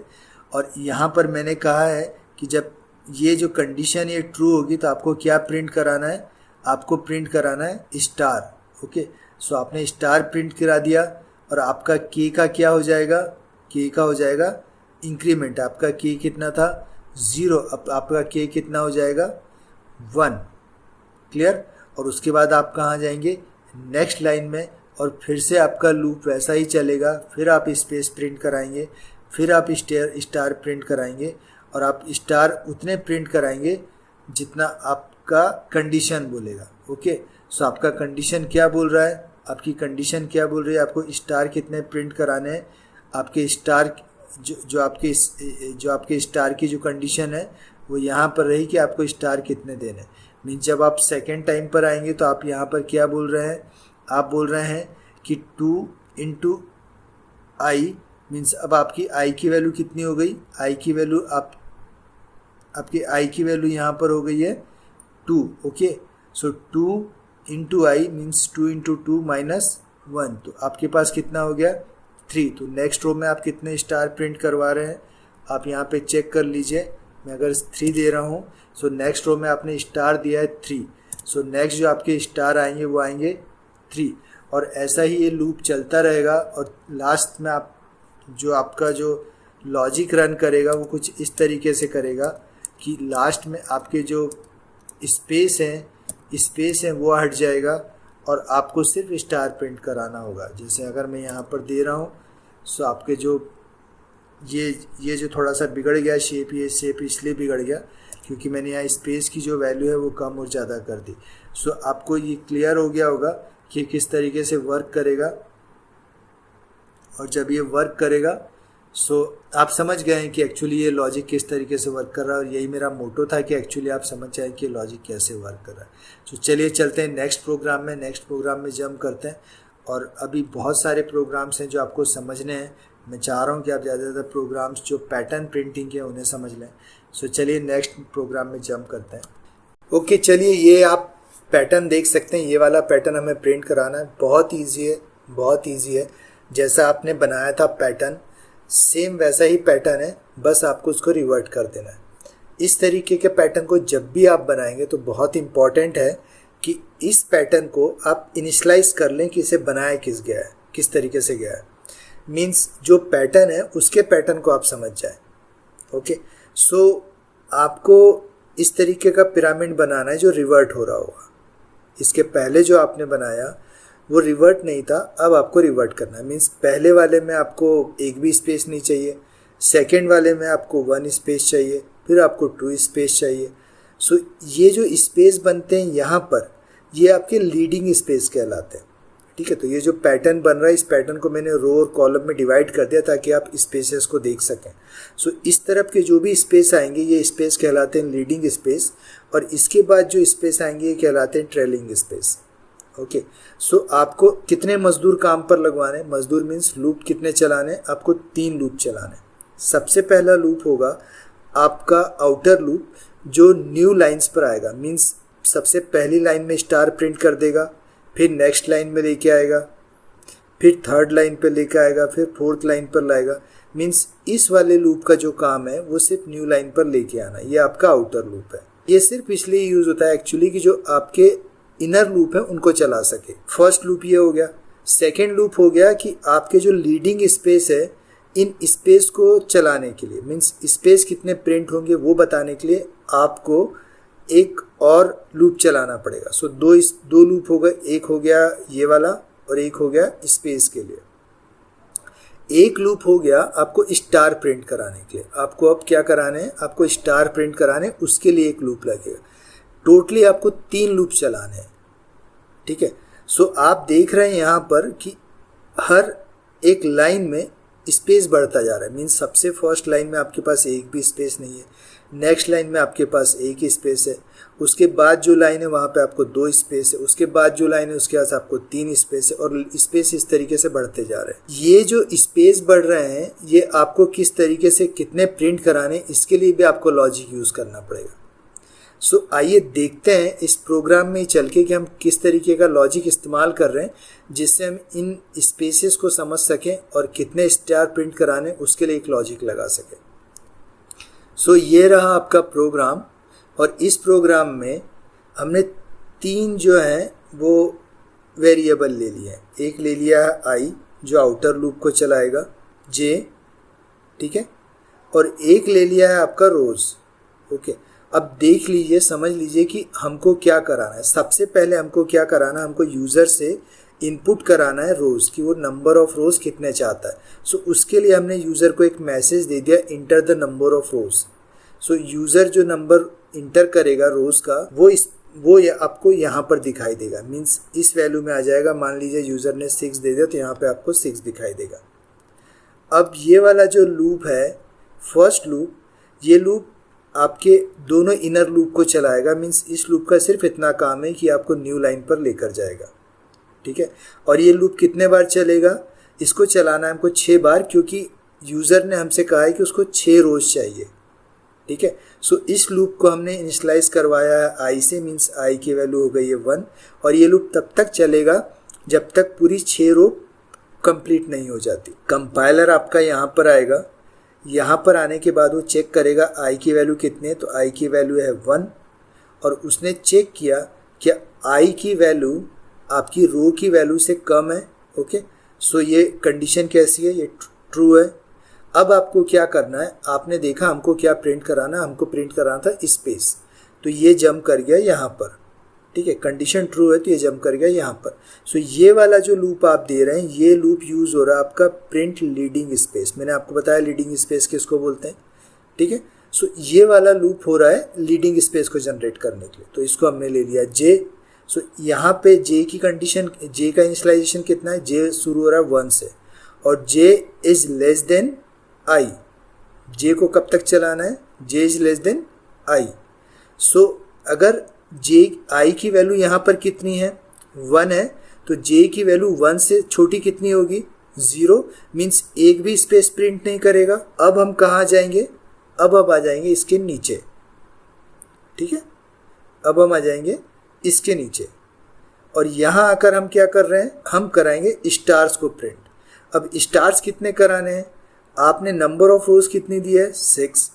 और यहाँ पर मैंने कहा है कि जब ये जो कंडीशन ये ट्रू होगी तो आपको क्या प्रिंट कराना है, आपको प्रिंट कराना है स्टार। ओके, सो आपने स्टार प्रिंट करा दिया, और आपका k का क्या हो जाएगा, k का हो जाएगा इंक्रीमेंट। आपका k कितना था 0, अब आपका k कितना हो जाएगा 1। क्लियर, और उसके बाद आप कहाँ जाएंगे नेक्स्ट लाइन में, और फिर से आपका लूप वैसा ही चलेगा। फिर आप स्पेस प्रिंट कराएंगे, फिर आप स्टार प्रिंट कराएंगे, और आप स्टार उतने प्रिंट कराएंगे जितना आपका कंडीशन बोलेगा। ओके, सो आपका कंडीशन क्या बोल रहा है, आपकी कंडीशन क्या बोल रही है, आपको स्टार कितने प्रिंट कराने हैं। आपके स्टार जो आपके स्टार की जो कंडीशन है वो यहाँ पर रही कि आपको स्टार कितने देने। मीन्स जब आप सेकेंड टाइम पर आएंगे तो आप यहाँ पर क्या बोल रहे हैं, आप बोल रहे हैं कि 2 इंटू आई। मीन्स अब आपकी i की वैल्यू कितनी हो गई, i की वैल्यू आपकी i की वैल्यू यहाँ पर हो गई है 2। Okay, so 2 into I means 2 into 2 minus 1, तो आपके पास कितना हो गया 3, तो नेक्स्ट रो में आप कितने स्टार प्रिंट करवा रहे हैं आप यहाँ पे चेक कर लीजिए। मैं अगर 3 दे रहा हूँ, सो नेक्स्ट रो में आपने स्टार दिया है 3, सो नेक्स्ट जो आपके स्टार आएंगे वो आएंगे 3, और ऐसा ही ये लूप चलता रहेगा। और लास्ट में आप जो आपका जो लॉजिक रन करेगा वो कुछ इस तरीके से करेगा कि लास्ट में आपके जो स्पेस है वो हट जाएगा और आपको सिर्फ स्टार प्रिंट कराना होगा। जैसे अगर मैं यहाँ पर दे रहा हूँ, सो आपके जो ये जो थोड़ा सा बिगड़ गया शेप, ये शेप इसलिए बिगड़ गया क्योंकि मैंने यहाँ स्पेस की जो वैल्यू है वो कम और ज़्यादा कर दी। सो आपको ये क्लियर हो गया होगा कि किस तरीके से वर्क करेगा। और जब ये वर्क करेगा सो आप समझ गए हैं कि एक्चुअली ये लॉजिक किस तरीके से वर्क कर रहा है, और यही मेरा मोटो था कि एक्चुअली आप समझ जाएं कि लॉजिक कैसे वर्क कर रहा है। सो चलिए चलते हैं नेक्स्ट प्रोग्राम में जंप करते हैं। और अभी बहुत सारे प्रोग्राम्स हैं जो आपको समझने हैं। मैं चाह रहा हूँ कि आप ज़्यादा से ज़्यादा प्रोग्राम्स जो पैटर्न प्रिंटिंग के उन्हें समझ लें। सो चलिए नेक्स्ट प्रोग्राम में जंप करते हैं। ओके, चलिए ये आप पैटर्न देख सकते हैं, ये वाला पैटर्न हमें प्रिंट कराना है। बहुत ईजी है। जैसा आपने बनाया था पैटर्न, सेम वैसा ही पैटर्न है, बस आपको उसको रिवर्ट कर देना है। इस तरीके के पैटर्न को जब भी आप बनाएंगे तो बहुत इंपॉर्टेंट है कि इस पैटर्न को आप इनिशलाइज कर लें कि इसे बनाया किस तरीके से गया है। मीन्स जो पैटर्न है उसके पैटर्न को आप समझ जाए। ओके, सो आपको इस तरीके का पिरामिड बनाना है जो रिवर्ट हो रहा होगा। इसके पहले जो आपने बनाया वो रिवर्ट नहीं था, अब आपको रिवर्ट करना है। मीन्स पहले वाले में आपको एक भी स्पेस नहीं चाहिए, सेकंड वाले में आपको 1 स्पेस चाहिए, फिर आपको 2 स्पेस चाहिए। सो ये जो स्पेस बनते हैं यहाँ पर, ये आपके लीडिंग स्पेस कहलाते हैं। ठीक है, तो ये जो पैटर्न बन रहा है, इस पैटर्न को मैंने रो और कॉलम में डिवाइड कर दिया ताकि आप स्पेसेस को देख सकें। सो इस तरफ के जो भी स्पेस आएंगे ये स्पेस कहलाते हैं लीडिंग स्पेस, और इसके बाद जो स्पेस आएंगे ये कहलाते हैं ट्रेलिंग स्पेस। ओके, सो आपको कितने मजदूर काम पर लगवाने, मजदूर मीन्स लूप कितने चलाने, आपको 3 लूप चलाने। सबसे पहला लूप होगा आपका आउटर लूप जो न्यू लाइंस पर आएगा। मीन्स सबसे पहली लाइन में स्टार प्रिंट कर देगा, फिर नेक्स्ट लाइन में लेके आएगा, फिर थर्ड लाइन पे लेके आएगा, फिर फोर्थ लाइन पर लाएगा। मीन्स इस वाले लूप का जो काम है वो सिर्फ न्यू लाइन पर लेके आना, ये आपका आउटर लूप है। ये सिर्फ इसलिए यूज होता है एक्चुअली कि जो आपके इनर लूप है उनको चला सके। फर्स्ट लूप ये हो गया। सेकेंड लूप हो गया कि आपके जो लीडिंग स्पेस है इन स्पेस को चलाने के लिए, मीन्स स्पेस कितने प्रिंट होंगे वो बताने के लिए आपको एक और लूप चलाना पड़ेगा। सो दो लूप हो गए, एक हो गया ये वाला और एक हो गया स्पेस के लिए। एक लूप हो गया आपको स्टार प्रिंट कराने के लिए। आपको अब क्या कराने हैं, आपको स्टार प्रिंट कराने, उसके लिए एक लूप लगेगा। टोटली आपको 3 लूप चलाने हैं। ठीक है, सो आप देख रहे हैं यहाँ पर कि हर एक लाइन में स्पेस बढ़ता जा रहा है। मीन्स सबसे फर्स्ट लाइन में आपके पास एक भी स्पेस नहीं है, नेक्स्ट लाइन में आपके पास एक ही स्पेस है, उसके बाद जो लाइन है वहाँ पे आपको 2 स्पेस है, उसके बाद जो लाइन है उसके पास आपको 3 स्पेस है, और स्पेस इस तरीके से बढ़ते जा रहे हैं। ये जो स्पेस बढ़ रहे हैं ये आपको किस तरीके से कितने प्रिंट कराने, इसके लिए भी आपको लॉजिक यूज़ करना पड़ेगा। सो आइए देखते हैं इस प्रोग्राम में चल के कि हम किस तरीके का लॉजिक इस्तेमाल कर रहे हैं जिससे हम इन स्पेसेस को समझ सकें और कितने स्टार प्रिंट कराने उसके लिए एक लॉजिक लगा सकें। सो ये रहा आपका प्रोग्राम, और इस प्रोग्राम में हमने 3 जो हैं वो वेरिएबल ले लिए हैं। एक ले लिया है आई जो आउटर लूप को चलाएगा, जे, ठीक है, और एक ले लिया है आपका रोज। ओके, अब देख लीजिए, समझ लीजिए कि हमको क्या कराना है। सबसे पहले हमको क्या कराना है, हमको यूज़र से इनपुट कराना है रोज़ की वो नंबर ऑफ रोज़ कितने चाहता है। सो उसके लिए हमने यूज़र को एक मैसेज दे दिया, enter the number of rows. So user जो नंबर इंटर करेगा रोज़ का वो आपको यहाँ पर दिखाई देगा। मीन्स इस वैल्यू में आ जाएगा। मान लीजिए यूज़र ने 6 दे दिया तो यहाँ पे आपको 6 दिखाई देगा। अब ये वाला जो लूप है, फर्स्ट लूप, ये लूप आपके दोनों इनर लूप को चलाएगा। मीन्स इस लूप का सिर्फ इतना काम है कि आपको न्यू लाइन पर लेकर जाएगा। ठीक है, और ये लूप कितने बार चलेगा, इसको चलाना है हमको 6 बार, क्योंकि यूज़र ने हमसे कहा है कि उसको 6 रोज़ चाहिए। ठीक है, सो इस लूप को हमने इनिशलाइज करवाया है आई से। मीन्स आई की वैल्यू हो गई है 1, और ये लूप तब तक चलेगा जब तक पूरी 6 रो कंप्लीट नहीं हो जाती। कंपाइलर आपका यहाँ पर आएगा, यहाँ पर आने के बाद वो चेक करेगा आई की वैल्यू कितनी है, तो आई की वैल्यू है 1 और उसने चेक किया कि आई की वैल्यू आपकी रो की वैल्यू से कम है। ओके, सो ये कंडीशन कैसी है, ये ट्रू है। अब आपको क्या करना है, आपने देखा हमको क्या प्रिंट कराना, हमको प्रिंट कराना था स्पेस, तो ये जंप कर गया यहाँ पर। ठीक है, कंडीशन ट्रू है तो ये जंप कर गया यहाँ पर। सो ये वाला जो लूप आप दे रहे हैं, ये लूप यूज़ हो रहा है आपका प्रिंट लीडिंग स्पेस। मैंने आपको बताया लीडिंग स्पेस किसको बोलते हैं। ठीक है, सो ये वाला लूप हो रहा है लीडिंग स्पेस को जनरेट करने के लिए, तो इसको हमने ले लिया जे। सो यहाँ पे जे की कंडीशन, जे का इनिशियलाइजेशन कितना है, जे शुरू हो रहा है 1 से और जे इज लेस देन आई। जे को कब तक चलाना है, जे इज लेस देन आई। सो अगर जे आई की वैल्यू यहाँ पर कितनी है, 1 है, तो जे की वैल्यू 1 से छोटी कितनी होगी, 0, मीन्स एक भी स्पेस प्रिंट नहीं करेगा। अब हम कहाँ जाएंगे, अब आ जाएंगे इसके नीचे। ठीक है, अब हम आ जाएंगे इसके नीचे और यहाँ आकर हम क्या कर रहे हैं, हम कराएंगे स्टार्स को प्रिंट। अब स्टार्स कितने कराने हैं, आपने नंबर ऑफ रोज कितनी दी है, 6।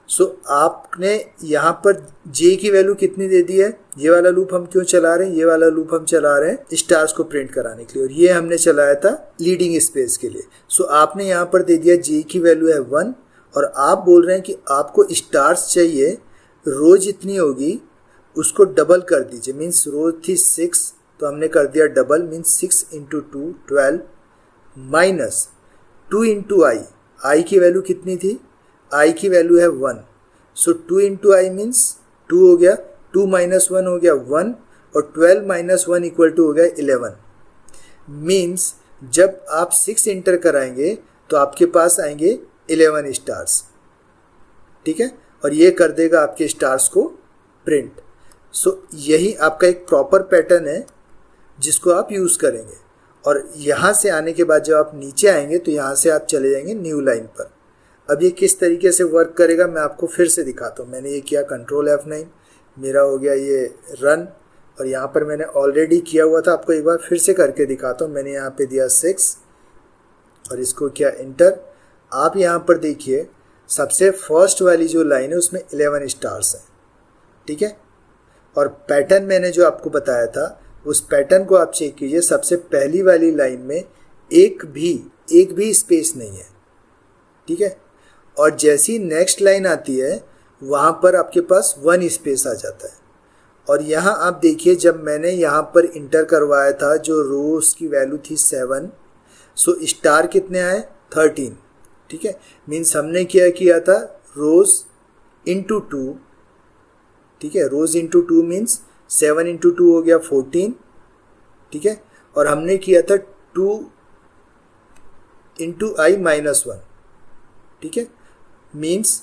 सो आपने यहाँ पर जे की वैल्यू कितनी दे दी है, ये वाला लूप हम क्यों चला रहे हैं, ये वाला लूप हम चला रहे हैं स्टार्स को प्रिंट कराने के लिए और ये हमने चलाया था लीडिंग स्पेस के लिए। सो आपने यहाँ पर दे दिया जे की वैल्यू है 1 और आप बोल रहे हैं कि आपको स्टार्स चाहिए, रो जितनी होगी उसको डबल कर दीजिए। मीन्स रो थी 6 तो हमने कर दिया डबल, मीन्स 6 × 2 12 माइनस 2 × आई। आई की वैल्यू कितनी थी, आई की वैल्यू है 1। सो 2 × आई मीन्स 2 हो गया, 2 - 1 हो गया 1 और 12 - 1 = हो गया 11। मीन्स जब आप 6 इंटर कराएंगे तो आपके पास आएंगे 11 स्टार्स। ठीक है, और ये कर देगा आपके स्टार्स को प्रिंट। सो यही आपका एक प्रॉपर पैटर्न है जिसको आप यूज़ करेंगे। और यहाँ से आने के बाद जब आप नीचे आएंगे तो यहाँ से आप चले जाएंगे न्यू लाइन पर। अब ये किस तरीके से वर्क करेगा मैं आपको फिर से दिखाता हूँ। मैंने ये किया कंट्रोल F9, मेरा हो गया ये रन और यहाँ पर मैंने ऑलरेडी किया हुआ था, आपको एक बार फिर से करके दिखाता हूँ। मैंने यहाँ पे दिया 6 और इसको किया इंटर। आप यहाँ पर देखिए सबसे फर्स्ट वाली जो लाइन है उसमें 11 स्टार्स हैं। ठीक है, और पैटर्न मैंने जो आपको बताया था उस पैटर्न को आप चेक कीजिए। सबसे पहली वाली लाइन में एक भी स्पेस नहीं है। ठीक है, और जैसी नेक्स्ट लाइन आती है वहाँ पर आपके पास 1 स्पेस आ जाता है। और यहाँ आप देखिए जब मैंने यहाँ पर इंटर करवाया था जो रोज की वैल्यू थी 7, सो स्टार कितने आए, 13। ठीक है, मीन्स हमने क्या किया था, रोज इंटू 2। ठीक है, रोज इंटू 2 मीन्स 7 × 2 हो गया 14। ठीक है, और हमने किया था 2 × i - 1। ठीक है, मीन्स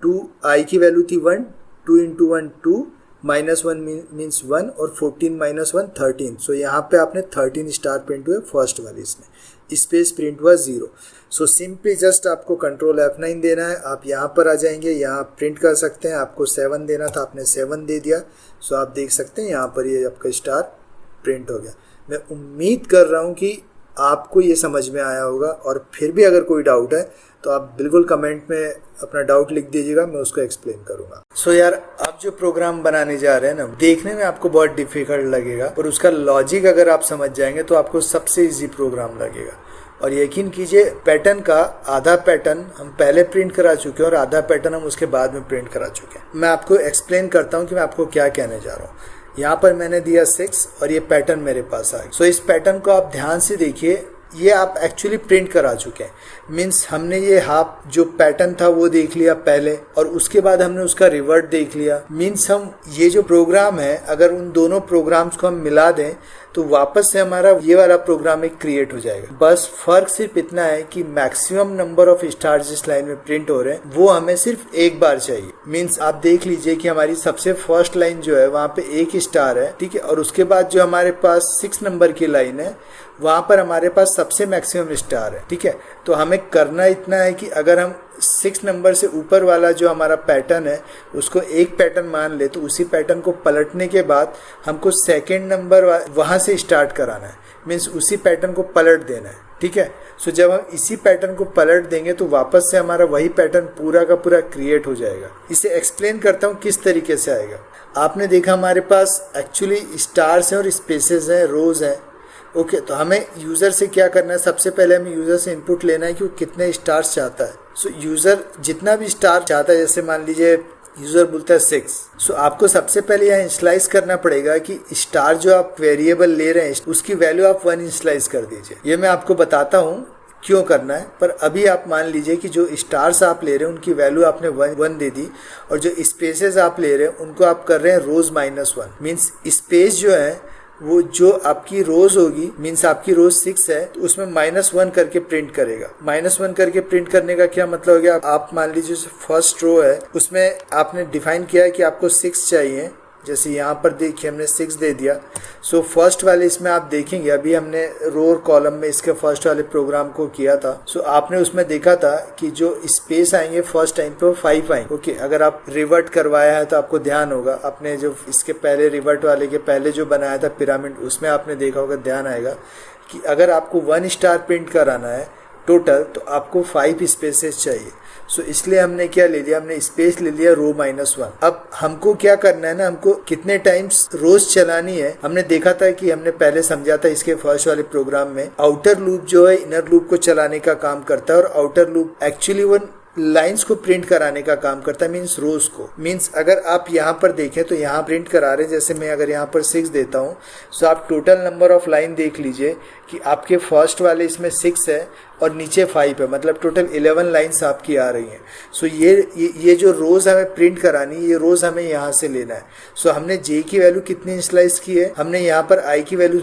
2 i की वैल्यू थी 1, 2 × 1 2 -1 मीन्स 1 और 14 - 1 13। सो यहाँ पे आपने 13 स्टार प्रिंट हुए फर्स्ट वाली, इसमें स्पेस प्रिंट हुआ 0। सो सिंपली जस्ट आपको कंट्रोल F9 देना है, आप यहाँ पर आ जाएंगे, यहाँ प्रिंट कर सकते हैं। आपको 7 देना था, आपने 7 दे दिया। सो आप देख सकते हैं यहाँ पर ये आपका स्टार प्रिंट हो गया। मैं उम्मीद कर रहा हूँ कि आपको ये समझ में आया होगा और फिर भी अगर कोई डाउट है तो आप बिल्कुल कमेंट में अपना डाउट लिख दीजिएगा, मैं उसको एक्सप्लेन करूँगा। सो यार आप जो प्रोग्राम बनाने जा रहे हैं ना, देखने में आपको बहुत डिफिकल्ट लगेगा पर उसका लॉजिक अगर आप समझ जाएंगे तो आपको सबसे ईजी प्रोग्राम लगेगा। और यकीन कीजिए पैटर्न का आधा पैटर्न हम पहले प्रिंट करा चुके हैं और आधा पैटर्न हम उसके बाद में प्रिंट करा चुके हैं। मैं आपको एक्सप्लेन करता हूँ कि मैं आपको क्या कहने जा रहा हूँ। यहाँ पर मैंने दिया 6 और ये पैटर्न मेरे पास आ गया। सो इस पैटर्न को आप ध्यान से देखिए, ये आप एक्चुअली प्रिंट करा चुके हैं। मीन्स हमने ये हाफ जो पैटर्न था वो देख लिया पहले और उसके बाद हमने उसका रिवर्ट देख लिया। मीन्स हम ये जो प्रोग्राम है अगर उन दोनों प्रोग्राम्स को हम मिला दें तो वापस से हमारा ये वाला प्रोग्राम एक क्रिएट हो जाएगा। बस फर्क सिर्फ इतना है कि मैक्सिमम नंबर ऑफ स्टार जिस लाइन में प्रिंट हो रहे हैं वो हमें सिर्फ एक बार चाहिए। मीन्स आप देख लीजिए कि हमारी सबसे फर्स्ट लाइन जो है वहाँ पे 1 स्टार है। ठीक है, और उसके बाद जो हमारे पास 6 नंबर की लाइन है वहाँ पर हमारे पास सबसे मैक्सिमम स्टार है। ठीक है, तो हमें करना इतना है कि अगर हम 6 नंबर से ऊपर वाला जो हमारा पैटर्न है उसको एक पैटर्न मान ले, तो उसी पैटर्न को पलटने के बाद हमको सेकंड नंबर वहाँ से स्टार्ट कराना है, मीन्स उसी पैटर्न को पलट देना है, ठीक है। सो जब हम इसी पैटर्न को पलट देंगे तो वापस से हमारा वही पैटर्न पूरा का पूरा क्रिएट हो जाएगा। इसे एक्सप्लेन करता हूँ किस तरीके से आएगा। आपने देखा हमारे पास एक्चुअली स्टार्स हैं और स्पेसेस हैं, रोज हैं, ओके। तो हमें यूज़र से क्या करना है, सबसे पहले हमें यूज़र से इनपुट लेना है कि वो कितने स्टार्स चाहता है। सो यूज़र जितना भी स्टार चाहता है, जैसे मान लीजिए यूज़र बोलता है 6, सो आपको सबसे पहले यहाँ इनिशियलाइज करना पड़ेगा कि स्टार जो आप वेरिएबल ले रहे हैं उसकी वैल्यू आप 1 इनिशियलाइज कर दीजिए। ये मैं आपको बताता हूँ क्यों करना है, पर अभी आप मान लीजिए कि जो स्टार्स आप ले रहे हैं उनकी वैल्यू आपने 1 दे दी, और जो स्पेसेस आप ले रहे हैं उनको आप कर रहे हैं रोज -1। मीन्स स्पेस जो है वो जो आपकी रोज होगी, मीन्स आपकी रोज 6 है तो उसमें -1 करके प्रिंट करेगा। -1 करके प्रिंट करने का क्या मतलब हो गया, आप मान लीजिए फर्स्ट रो है उसमें आपने डिफाइन किया है कि आपको 6 चाहिए, जैसे यहाँ पर देखिए हमने 6 दे दिया। सो फर्स्ट वाले इसमें आप देखेंगे, अभी हमने रो और कॉलम में इसके फर्स्ट वाले प्रोग्राम को किया था। सो आपने उसमें देखा था कि जो स्पेस आएंगे फर्स्ट टाइम पे 5 आएंगे, ओके। अगर आप रिवर्ट करवाया है तो आपको ध्यान होगा, आपने जो इसके पहले रिवर्ट वाले के पहले जो बनाया था पिरामिड, उसमें आपने देखा होगा, ध्यान आएगा कि अगर आपको 1 स्टार प्रिंट कराना है टोटल तो आपको 5 स्पेसेस चाहिए। सो इसलिए हमने क्या ले लिया, हमने स्पेस ले लिया रो -1। अब हमको क्या करना है ना, हमको कितने टाइम्स रोज चलानी है। हमने देखा था कि हमने पहले समझा था इसके फर्स्ट वाले प्रोग्राम में, आउटर लूप जो है इनर लूप को चलाने का काम करता है, और आउटर लूप एक्चुअली वो लाइंस को प्रिंट कराने का काम करता है, मीन्स रोज को। मीन्स अगर आप यहाँ पर देखें तो यहाँ प्रिंट करा रहे हैं, जैसे मैं अगर यहाँ पर 6 देता हूँ, सो आप टोटल नंबर ऑफ लाइन देख लीजिए कि आपके फर्स्ट वाले इसमें 6 है और नीचे 5 है, मतलब टोटल 11 लाइन्स आपकी आ रही हैं। सो ये जो रोज हमें प्रिंट करानी, ये रोज हमें यहाँ से लेना है। सो हमने जे की वैल्यू कितनी इनिशियलाइज की है, हमने यहाँ पर आई की वैल्यू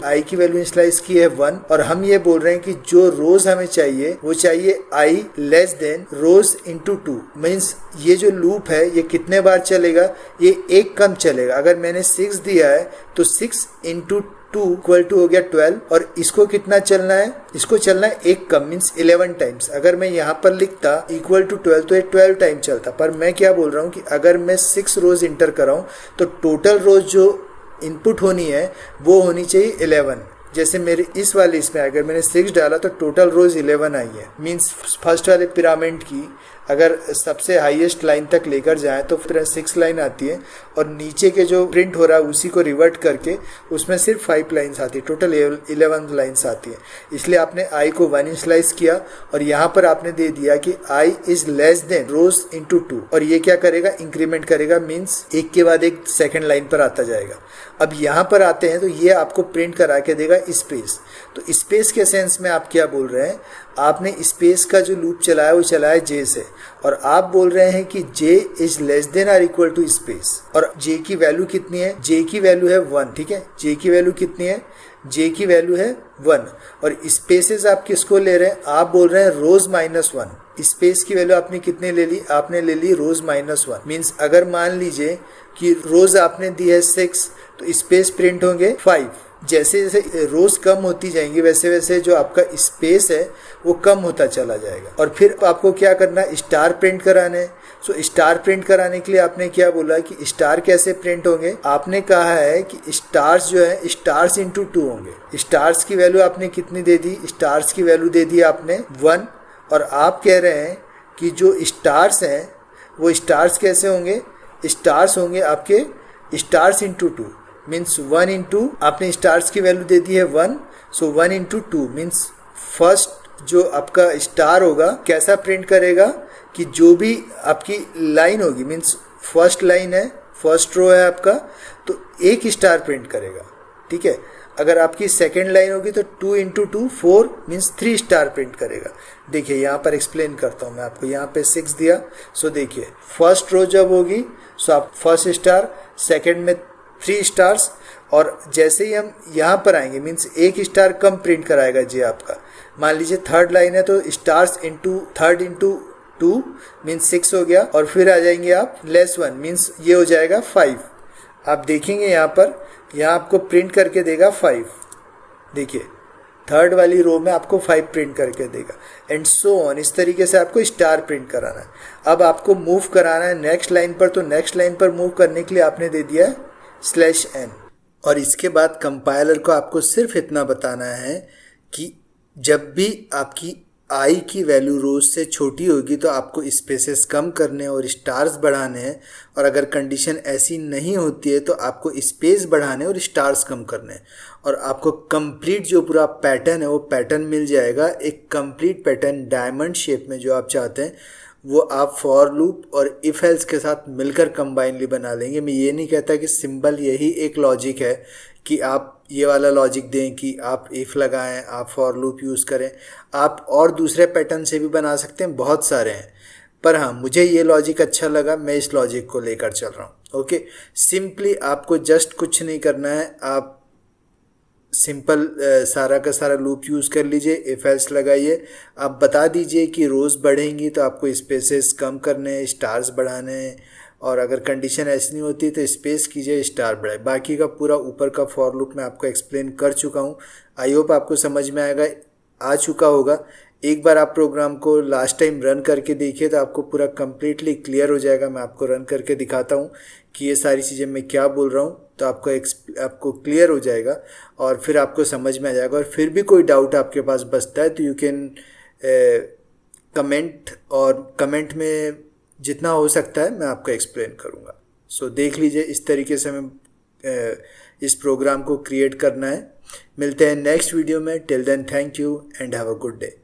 इनिशियलाइज की है 1, और हम ये बोल रहे हैं कि जो रोज हमें चाहिए वो चाहिए I less than rows into 2। Means ये जो लूप है ये कितने बार चलेगा, ये एक कम चलेगा। अगर मैंने 6 दिया है तो 6 इंटू 2 इक्वल टू हो गया 12, और इसको कितना चलना है, इसको चलना है एक कम, मीन्स 11 टाइम्स। अगर मैं यहाँ पर लिखता इक्वल टू 12 तो ये 12 टाइम चलता, पर मैं क्या बोल रहा हूँ कि अगर मैं 6 रोज इंटर कराऊँ तो टोटल रोज जो इनपुट होनी है वो होनी चाहिए 11। जैसे मेरे इस वाले इसमें अगर मैंने 6 डाला तो टोटल रोज 11 आई है। मीन्स फर्स्ट वाले पिरामिड की अगर सबसे हाईएस्ट लाइन तक लेकर जाए तो फिर 6 लाइन आती है, और नीचे के जो प्रिंट हो रहा है उसी को रिवर्ट करके उसमें सिर्फ 5 लाइन्स आती है, टोटल 11 लाइन्स आती है। इसलिए आपने आई को 1 इनिशियलाइज किया, और यहाँ पर आपने दे दिया कि I is less than rows into 2, और ये क्या करेगा, इंक्रीमेंट करेगा, मीन्स एक के बाद एक सेकेंड लाइन पर आता जाएगा। अब यहाँ पर आते हैं तो ये आपको प्रिंट करा के देगा स्पेस। तो स्पेस के सेंस में आप क्या बोल रहे हैं, आपने स्पेस का जो लूप चलाया वो चलाया जे से, और आप बोल रहे हैं कि J is less than are equal to space, और जे की वैल्यू कितनी है, जे की वैल्यू है 1, ठीक है। जे की वैल्यू कितनी है, जे की वैल्यू है 1, और स्पेसेस आप किसको ले रहे हैं, आप बोल रहे हैं रोज -1। स्पेस की वैल्यू आपने कितने ले ली, आपने ले ली रोज -1। मीन्स अगर मान लीजिए कि रोज आपने दी है 6 तो स्पेस प्रिंट होंगे 5। जैसे जैसे रोज कम होती जाएंगी वैसे वैसे जो आपका स्पेस है वो कम होता चला जाएगा। और फिर आपको क्या करना है, स्टार प्रिंट कराने। सो स्टार प्रिंट कराने के लिए आपने क्या बोला कि स्टार कैसे प्रिंट होंगे, आपने कहा है कि स्टार्स जो है स्टार्स इंटू 2 होंगे। स्टार्स की वैल्यू आपने कितनी दे दी, स्टार्स की वैल्यू दे दी आपने 1, और आप कह रहे हैं कि जो स्टार्स हैं वो स्टार्स कैसे होंगे, स्टार्स होंगे आपके स्टार्स इंटू 2, मीन्स 1 इंटू आपने स्टार्स की वैल्यू दे दी है 1, सो 1 इंटू 2 मीन्स फर्स्ट जो आपका स्टार होगा कैसा प्रिंट करेगा कि जो भी आपकी लाइन होगी, मीन्स फर्स्ट लाइन है, फर्स्ट रो है आपका, तो एक स्टार प्रिंट करेगा, ठीक है। अगर आपकी सेकेंड लाइन होगी तो 2 इंटू 2 4 मीन्स 3 स्टार प्रिंट करेगा। देखिए यहाँ पर एक्सप्लेन करता हूँ मैं आपको, यहाँ पे 6 दिया, सो देखिए फर्स्ट रो जब होगी सो आप फर्स्ट स्टार, सेकेंड में 3 स्टार्स, और जैसे ही हम यहाँ पर आएंगे मीन्स एक स्टार कम प्रिंट कराएगा जी आपका। मान लीजिए थर्ड लाइन है तो stars into third into 2 means 6 हो गया, और फिर आ जाएंगे आप -1 मीन्स ये हो जाएगा 5। आप देखेंगे यहाँ पर, यहाँ आपको प्रिंट करके देगा 5। देखिए थर्ड वाली रो में आपको 5 प्रिंट करके देगा, एंड सो ऑन। इस तरीके से आपको स्टार प्रिंट कराना है। अब आपको मूव कराना है नेक्स्ट लाइन पर, तो नेक्स्ट लाइन पर मूव करने के लिए आपने दे दिया है /n। और इसके बाद कंपाइलर को आपको सिर्फ इतना बताना है कि जब भी आपकी आई की वैल्यू रोज से छोटी होगी तो आपको स्पेसेस कम करने और स्टार्स बढ़ाने हैं, और अगर कंडीशन ऐसी नहीं होती है तो आपको स्पेस बढ़ाने और स्टार्स कम करने हैं, और आपको कंप्लीट जो पूरा पैटर्न है वो पैटर्न मिल जाएगा। एक कंप्लीट पैटर्न डायमंड शेप में जो आप चाहते हैं वो आप फॉर लूप और इफ एल्स के साथ मिलकर कंबाइनली बना लेंगे। मैं ये नहीं कहता कि सिंपल यही एक लॉजिक है कि आप ये वाला लॉजिक दें कि आप इफ लगाएं, आप फॉर लूप यूज़ करें। आप और दूसरे पैटर्न से भी बना सकते हैं, बहुत सारे हैं, पर हाँ मुझे ये लॉजिक अच्छा लगा, मैं इस लॉजिक को लेकर चल रहा हूँ। ओके, सिंपली आपको जस्ट कुछ नहीं करना है, आप सिंपल सारा का सारा लूप यूज़ कर लीजिए, इफ एल्स लगाइए, आप बता दीजिए कि रोज़ बढ़ेंगी तो आपको स्पेसेस कम करने हैं, स्टार्स बढ़ाने हैं, और अगर कंडीशन ऐसी नहीं होती तो स्पेस कीजिए, स्टार बढ़ाए। बाकी का पूरा ऊपर का फॉर लूप मैं आपको एक्सप्लेन कर चुका हूँ। आई होप आपको समझ में आ चुका होगा। एक बार आप प्रोग्राम को लास्ट टाइम रन करके देखिए तो आपको पूरा कम्प्लीटली क्लियर हो जाएगा। मैं आपको रन करके दिखाता हूँ कि ये सारी चीज़ें मैं क्या बोल रहा हूँ, तो आपको क्लियर हो जाएगा और फिर आपको समझ में आ जाएगा। और फिर भी कोई डाउट आपके पास बचता है तो यू कैन कमेंट, और कमेंट में जितना हो सकता है मैं आपको एक्सप्लेन करूँगा। सो देख लीजिए, इस तरीके से हमें इस प्रोग्राम को क्रिएट करना है। मिलते हैं नेक्स्ट वीडियो में। Till then thank you and have a good day.